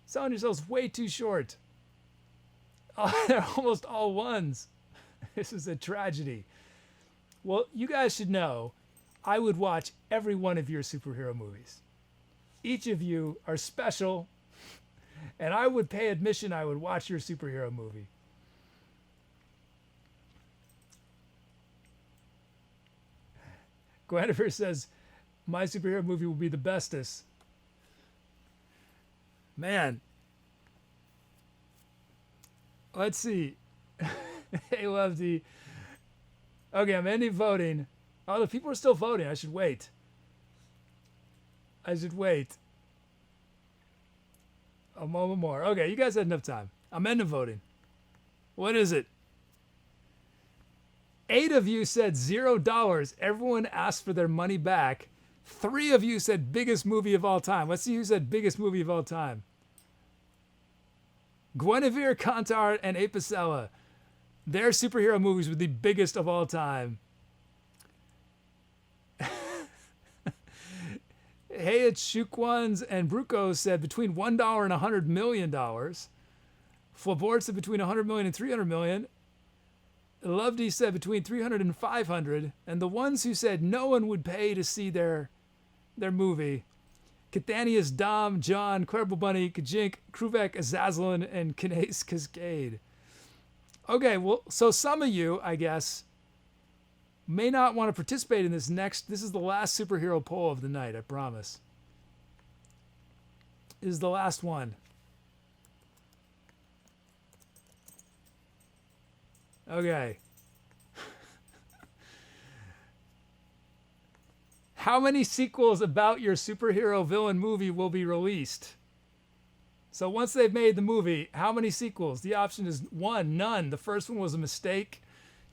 Selling yourselves way too short. Oh, they're almost all ones. This is a tragedy. Well, you guys should know, I would watch every one of your superhero movies. Each of you are special, and I would pay admission. I would watch your superhero movie. Guinevere says, my superhero movie will be the bestest. Man. Let's see. Hey, Lovesy. Okay, I'm ending voting. Oh, the people are still voting. I should wait. A moment more. Okay, you guys had enough time. I'm ending voting. What is it? 8 of you said $0. Everyone asked for their money back. 3 of you said biggest movie of all time. Let's see who said biggest movie of all time. Guinevere, Khantahr, and Apicella. Their superhero movies were the biggest of all time. Hey, it's Shukwans and Bruco said between $1 and $100 million. Flabort said between $100 million and $300 million. Lovedee said between $300 and $500. And the ones who said no one would pay to see their movie. Cathanius, Dom, John, ClaraBowBunny, Kajink, Kruvek, Azazlin, and Knace Cascade. Okay, well, so some of you, I guess, may not want to participate in this next. This is the last superhero poll of the night, I promise. This is the last one. Okay. How many sequels about your superhero villain movie will be released? So once they've made the movie, how many sequels? The option is 1, none. The first one was a mistake.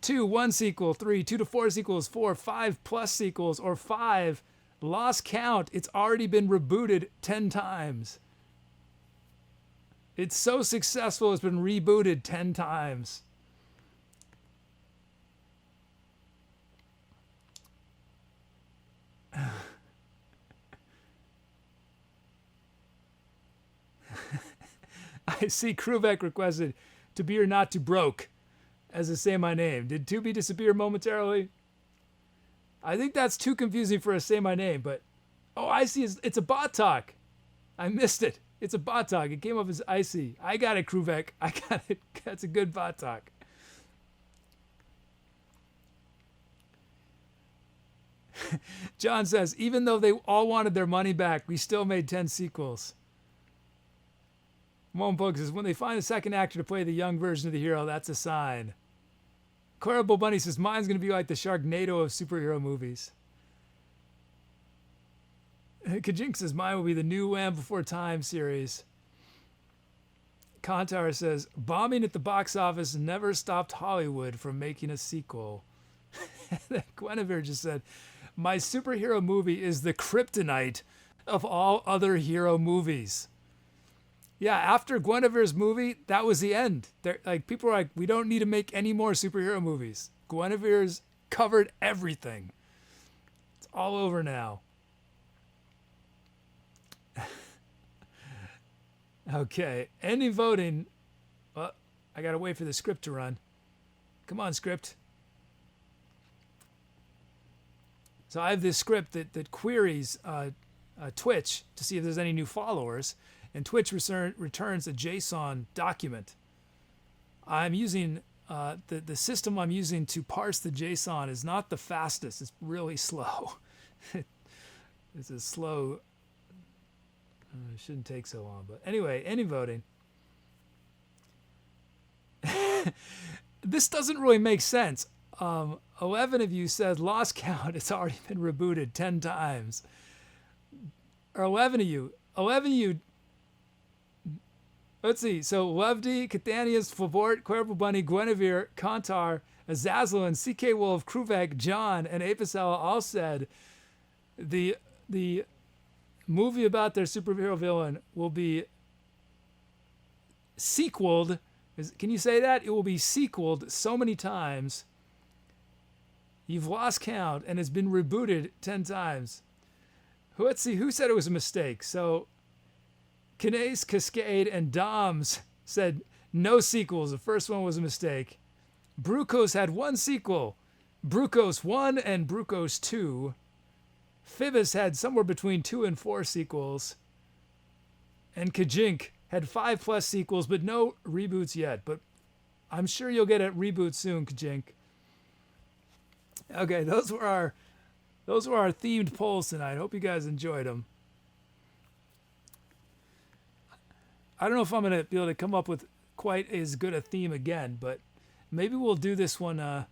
2, 1 sequel. 3, 2 to 4 sequels. 4, 5 plus sequels. Or 5, lost count. It's already been rebooted 10 times. It's so successful, it's been rebooted 10 times. I see Kruvek requested to be or not to broke as to say my name. Did Tooby disappear momentarily? I think that's too confusing for a say my name, but oh, I see. It's a bot talk. I missed it. It's a bot talk. It came up as icy. I got it, Kruvek. I got it. That's a good bot talk. John says, even though they all wanted their money back, we still made 10 sequels. Mompug says, when they find a second actor to play the young version of the hero, that's a sign. ClaraBowBunny says, mine's going to be like the Sharknado of superhero movies. Kajink says, mine will be the new Land Before Time series. Khantahr says, bombing at the box office never stopped Hollywood from making a sequel. Guinevere just said, my superhero movie is the kryptonite of all other hero movies. Yeah, after Guinevere's movie, that was the end. People were like, we don't need to make any more superhero movies. Guinevere's covered everything. It's all over now. Okay, ending voting. Well, I gotta wait for the script to run. Come on, script. So I have this script that queries Twitch to see if there's any new followers, and Twitch returns a JSON document. I'm using the system I'm using to parse the JSON is not the fastest. It's really slow. It's a slow. It shouldn't take so long, but anyway, any voting. This doesn't really make sense. 11 of you said lost count. It's already been rebooted 10 times. Or 11 of you. Let's see. So Levdi, Cathanius, Flabort, ClaraBowBunny, Guinevere, Khantahr, Azazel, CK Wolf, Kruvek, John, and Apicella all said the movie about their superhero villain will be sequeled. Can you say that? It will be sequeled so many times. You've lost count and it's been rebooted 10 times. Let's see, who said it was a mistake? So, Kines, Cascade, and Doms said no sequels. The first one was a mistake. Brucos had one sequel. Brucos 1 and Brucos 2. Phoebus had somewhere between 2 and 4 sequels. And Kajink had 5+ sequels, but no reboots yet. But I'm sure you'll get a reboot soon, Kajink. Okay, those were our themed polls tonight. Hope you guys enjoyed them. I don't know if I'm gonna be able to come up with quite as good a theme again, but maybe we'll do this one.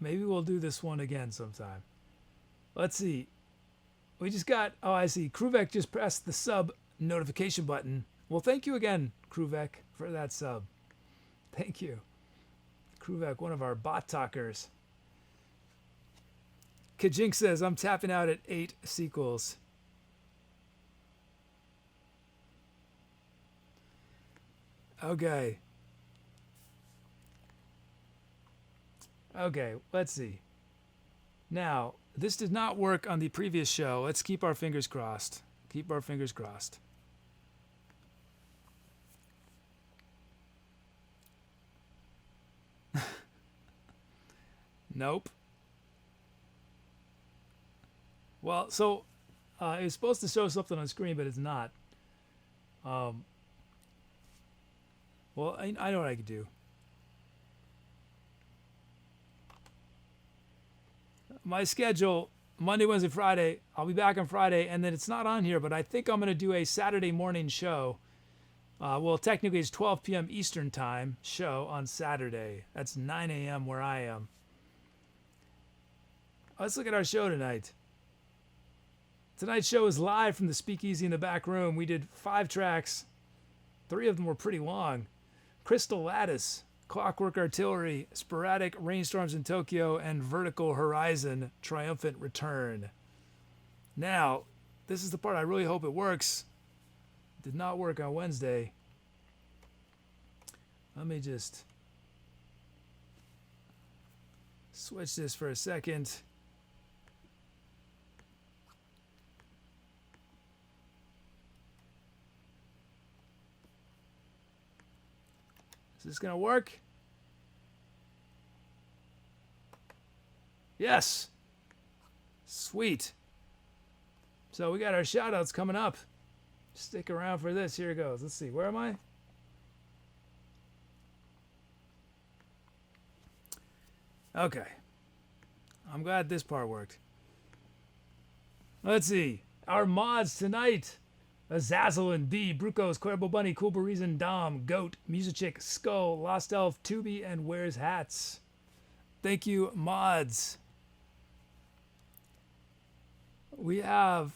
Maybe we'll do this one again sometime. Let's see. We just got. Oh, I see. Kruvek just pressed the sub notification button. Well, thank you again, Kruvek, for that sub. Thank you. Kruvek, one of our bot talkers. Kajink says, I'm tapping out at 8 sequels. Okay. Okay, let's see. Now, this did not work on the previous show. Let's keep our fingers crossed. Keep our fingers crossed. Nope. Well, so it's supposed to show something on screen, but it's not. Well, I know what I could do. My schedule, Monday, Wednesday, Friday, I'll be back on Friday, and then it's not on here, but I think I'm going to do a Saturday morning show. Well, technically it's 12 p.m. Eastern time show on Saturday. That's 9 a.m. where I am. Let's look at our show tonight. Tonight's show is live from the Speakeasy in the back room. We did 5 tracks. 3 of them were pretty long. Crystal Lattice, Clockwork Artillery, Sporadic, Rainstorms in Tokyo, and Vertical Horizon, Triumphant Return. Now, this is the part I really hope it works. It did not work on Wednesday. Let me just switch this for a second. Is this going to work? Yes. Sweet. So we got our shout outs coming up. Stick around for this. Here it goes. Let's see. Where am I? Okay. I'm glad this part worked. Let's see. Our mods tonight. Azazel and B, Brucos, ClaraBowBunny, Cool Reason, Dom, Goat, Musichick, Skull, Lost Elf, Tooby, and Wears Hats. Thank you, mods. We have...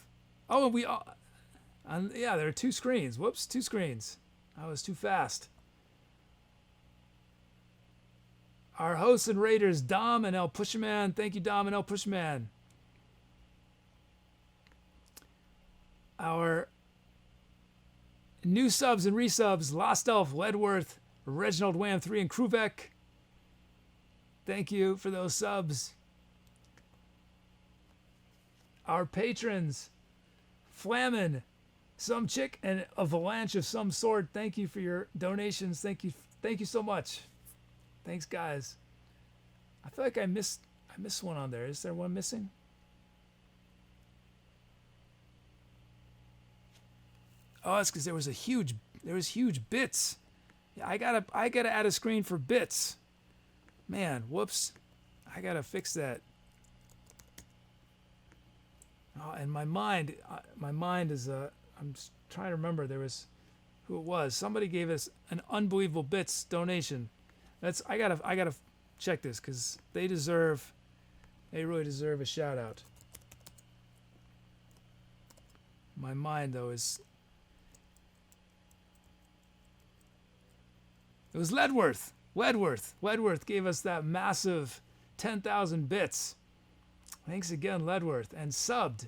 Oh, we... yeah, there are 2 screens. Whoops, 2 screens. I was too fast. Our hosts and raiders, Dom and El Pusherman. Thank you, Dom and El Pusherman. Our new subs and resubs, Lost Elf, Ledworth, Reginald Wham 3, and Kruvek. Thank you for those subs. Our patrons, Flamin, Some Chick, and Avalanche of some sort. Thank you for your donations. Thank you so much. Thanks, guys. I feel like I missed one on there. Is there one missing? Oh, it's because there was huge bits. Yeah, I gotta add a screen for bits. Man, whoops. I gotta fix that. Oh, and my mind is I'm just trying to remember who it was. Somebody gave us an unbelievable bits donation. I gotta check this because they really deserve a shout out. My mind though is. It was Ledworth. Ledworth gave us that massive 10,000 bits. Thanks again, Ledworth. And subbed,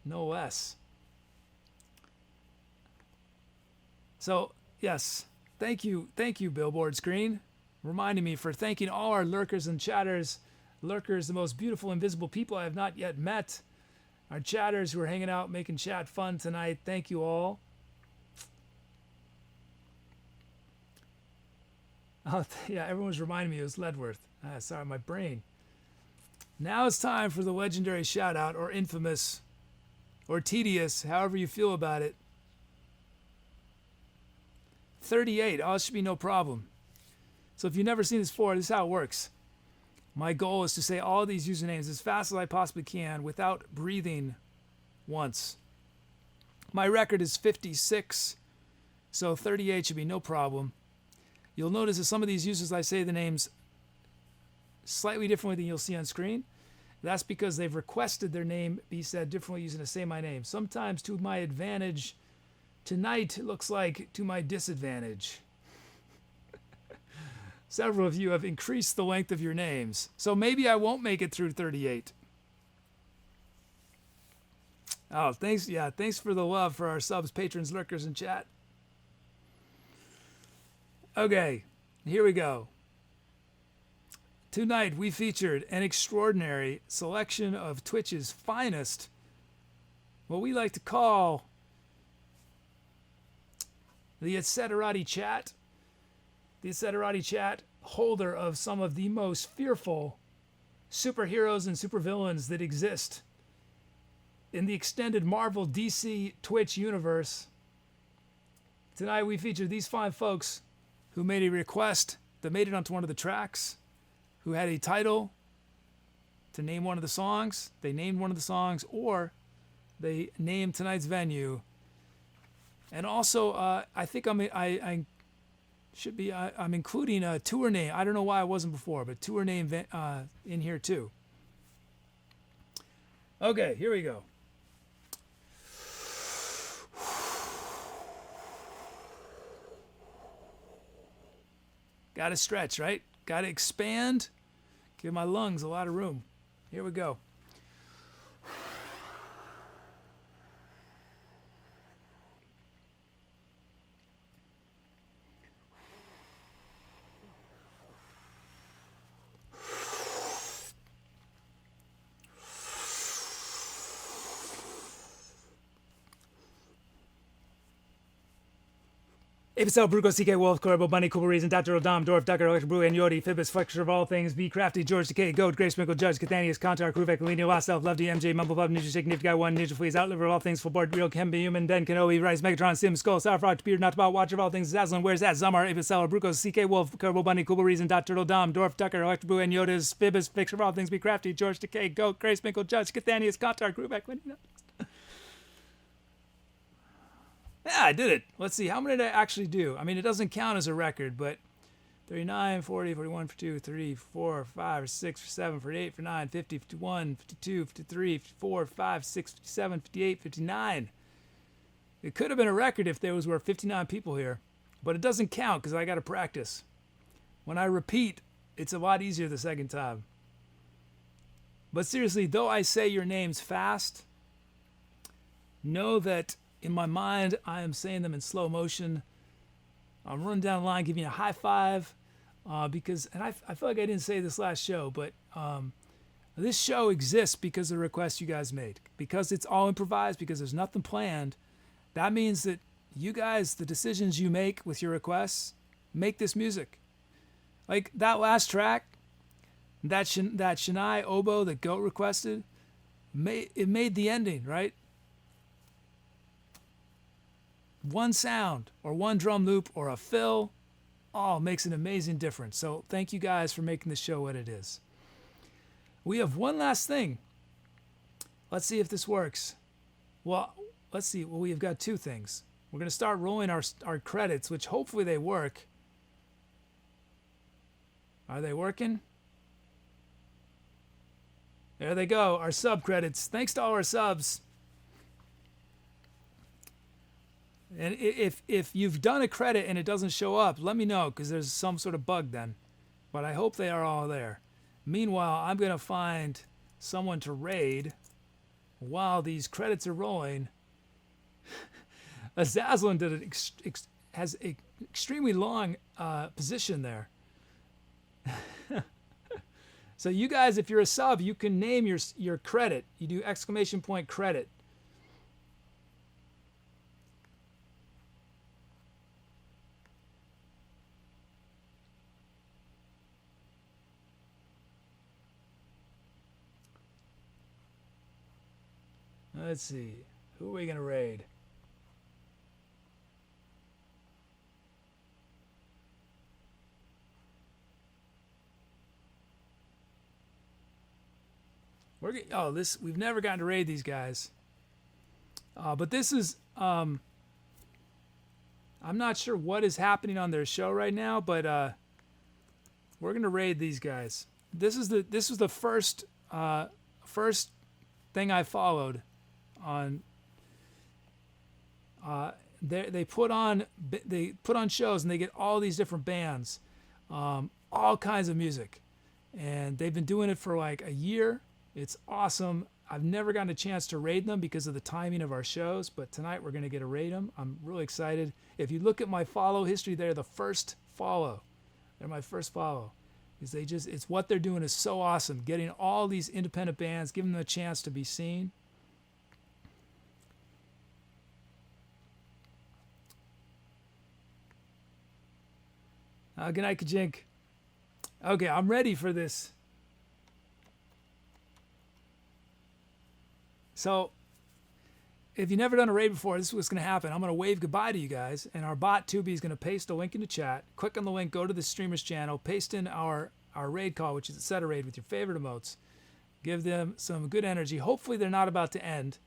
no less. So, yes, thank you, Billboard Screen. Reminding me for thanking all our lurkers and chatters. Lurkers, the most beautiful, invisible people I have not yet met. Our chatters who are hanging out, making chat fun tonight. Thank you all. Oh, yeah, everyone's reminding me it was Ledworth. Sorry, my brain. Now it's time for the legendary shout out, or infamous, or tedious, however you feel about it. 38. Oh, it should be no problem. So if you've never seen this before, this is how it works. My goal is to say all of these usernames as fast as I possibly can without breathing once. My record is 56, so 38 should be no problem. You'll notice that some of these users, I say the names slightly differently than you'll see on screen. That's because they've requested their name be said differently using the Say My Name. Sometimes to my advantage. Tonight, it looks like to my disadvantage. Several of you have increased the length of your names. So maybe I won't make it through 38. Oh, thanks. Yeah, thanks for the love for our subs, patrons, lurkers, and chat. Okay, here we go. Tonight we featured an extraordinary selection of Twitch's finest, what we like to call the Etcetera chat. The Etcetera chat, holder of some of the most fearful superheroes and supervillains that exist in the extended Marvel DC Twitch universe. Tonight we feature these fine folks who made a request that made it onto one of the tracks, who had a title to name one of the songs. They named one of the songs, or they named tonight's venue. And also, I think I'm including a tour name. I don't know why I wasn't before, but tour name in here too. Okay, here we go. Got to stretch, right? Got to expand. Give my lungs a lot of room. Here we go. Ipsel, Bruco, CK, Wolf, ClaraBowBunny, Cooper Reason, Dr. Dom, Dorf, Ducker, Electric Brew, and Yodi, Fibbis, Flexure of all things, Be Crafty, George Decay, Goat, Graysprinkle, Judge, Khantahr, Khantahr, Kruvek, Lino, Last Elf, Love D, MJ, Mumblebub, Ninja Shake, Nifty Guy 1, Ninja Fleas, Outliver of all things, Flabort, ARealHumanBeen, Den, Kenobi, Rice, Megatron, Sim, Skull, Sourfrog, Beard, Not About, Watcher of all things, Zazzlin, Where's That, Zamar, Ipsel, Bruco, CK, Wolf, ClaraBowBunny, Cooper Reason, Dr. Dom, Dorf, Ducker, Electric Brew, and Yoda's, Fibbis, Flexure of all things, Be Crafty, George Decay, Goat, Graysprinkle, Judge, Khantahr, Khantahr, Kruvek, Lino. Yeah, I did it. Let's see. How many did I actually do? I mean, it doesn't count as a record, but 39, 40, 41, 42, 43, 4, 5, 6, 7, 48, 49, 50, 51, 52, 53, 54, 55, 56, 57, 58, 59. It could have been a record if there were 59 people here, but it doesn't count because I got to practice. When I repeat It's a lot easier the second time. But seriously, though I say your names fast, know that in my mind, I am saying them in slow motion. I'm running down the line, giving you a high five, because, and I feel like I didn't say this last show, but this show exists because of the requests you guys made. Because it's all improvised, because there's nothing planned, that means that you guys, the decisions you make with your requests, make this music. Like that last track, that Shania oboe that Goat requested, it made the ending, right? One sound or one drum loop or a fill all makes an amazing difference. So thank you guys for making the show what it is. We have one last thing. Let's see if this works. Well, let's see. Well, we've got two things. We're going to start rolling our credits, which hopefully they work. Are they working? There they go, our sub credits. Thanks to all our subs. And if you've done a credit and it doesn't show up, let me know, because there's some sort of bug then. But I hope they are all there. Meanwhile, I'm going to find someone to raid while these credits are rolling. Azazlin has an extremely long position there. So you guys, if you're a sub, you can name your credit. You do exclamation point credit. Let's see. Who are we going to raid? We've never gotten to raid these guys. But this is, I'm not sure what is happening on their show right now, but we're going to raid these guys. This was the first thing I followed on. They put on shows and they get all these different bands, all kinds of music, and they've been doing it for like a year. It's awesome. I've never gotten a chance to raid them because of the timing of our shows, but tonight we're going to get to raid them. I'm really excited. If you look at my follow history, they're the first follow. They're my first follow. Because it's what they're doing is so awesome. Getting all these independent bands, giving them a chance to be seen. Good night, Kajink. Okay, I'm ready for this. So, if you've never done a raid before, this is what's going to happen. I'm going to wave goodbye to you guys, and our bot, Tooby, is going to paste a link in the chat. Click on the link, go to the streamer's channel, paste in our raid call, which is Etcetera raid with your favorite emotes. Give them some good energy. Hopefully they're not about to end.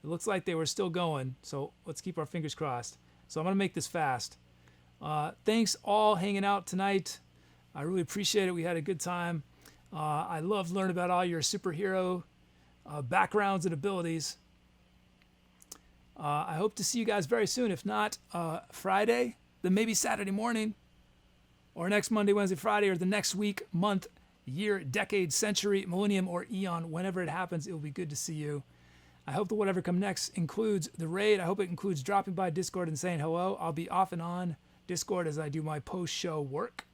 It looks like they were still going, so let's keep our fingers crossed. So I'm going to make this fast. Thanks all hanging out tonight. I really appreciate it. We had a good time. I love learning about all your superhero backgrounds and abilities. I hope to see you guys very soon. If not Friday, then maybe Saturday morning, or next Monday, Wednesday, Friday, or the next week, month, year, decade, century, millennium, or eon. Whenever it happens, it will be good to see you. I hope that whatever comes next includes the raid. I hope it includes dropping by Discord and saying hello. I'll be off and on Discord as I do my post-show work.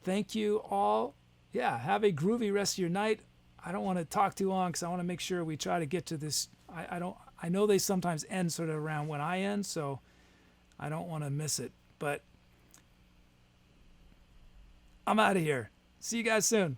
Thank you all. Yeah, have a groovy rest of your night. I don't want to talk too long because I want to make sure we try to get to this. I know they sometimes end sort of around when I end, so I don't want to miss it. But I'm out of here. See you guys soon.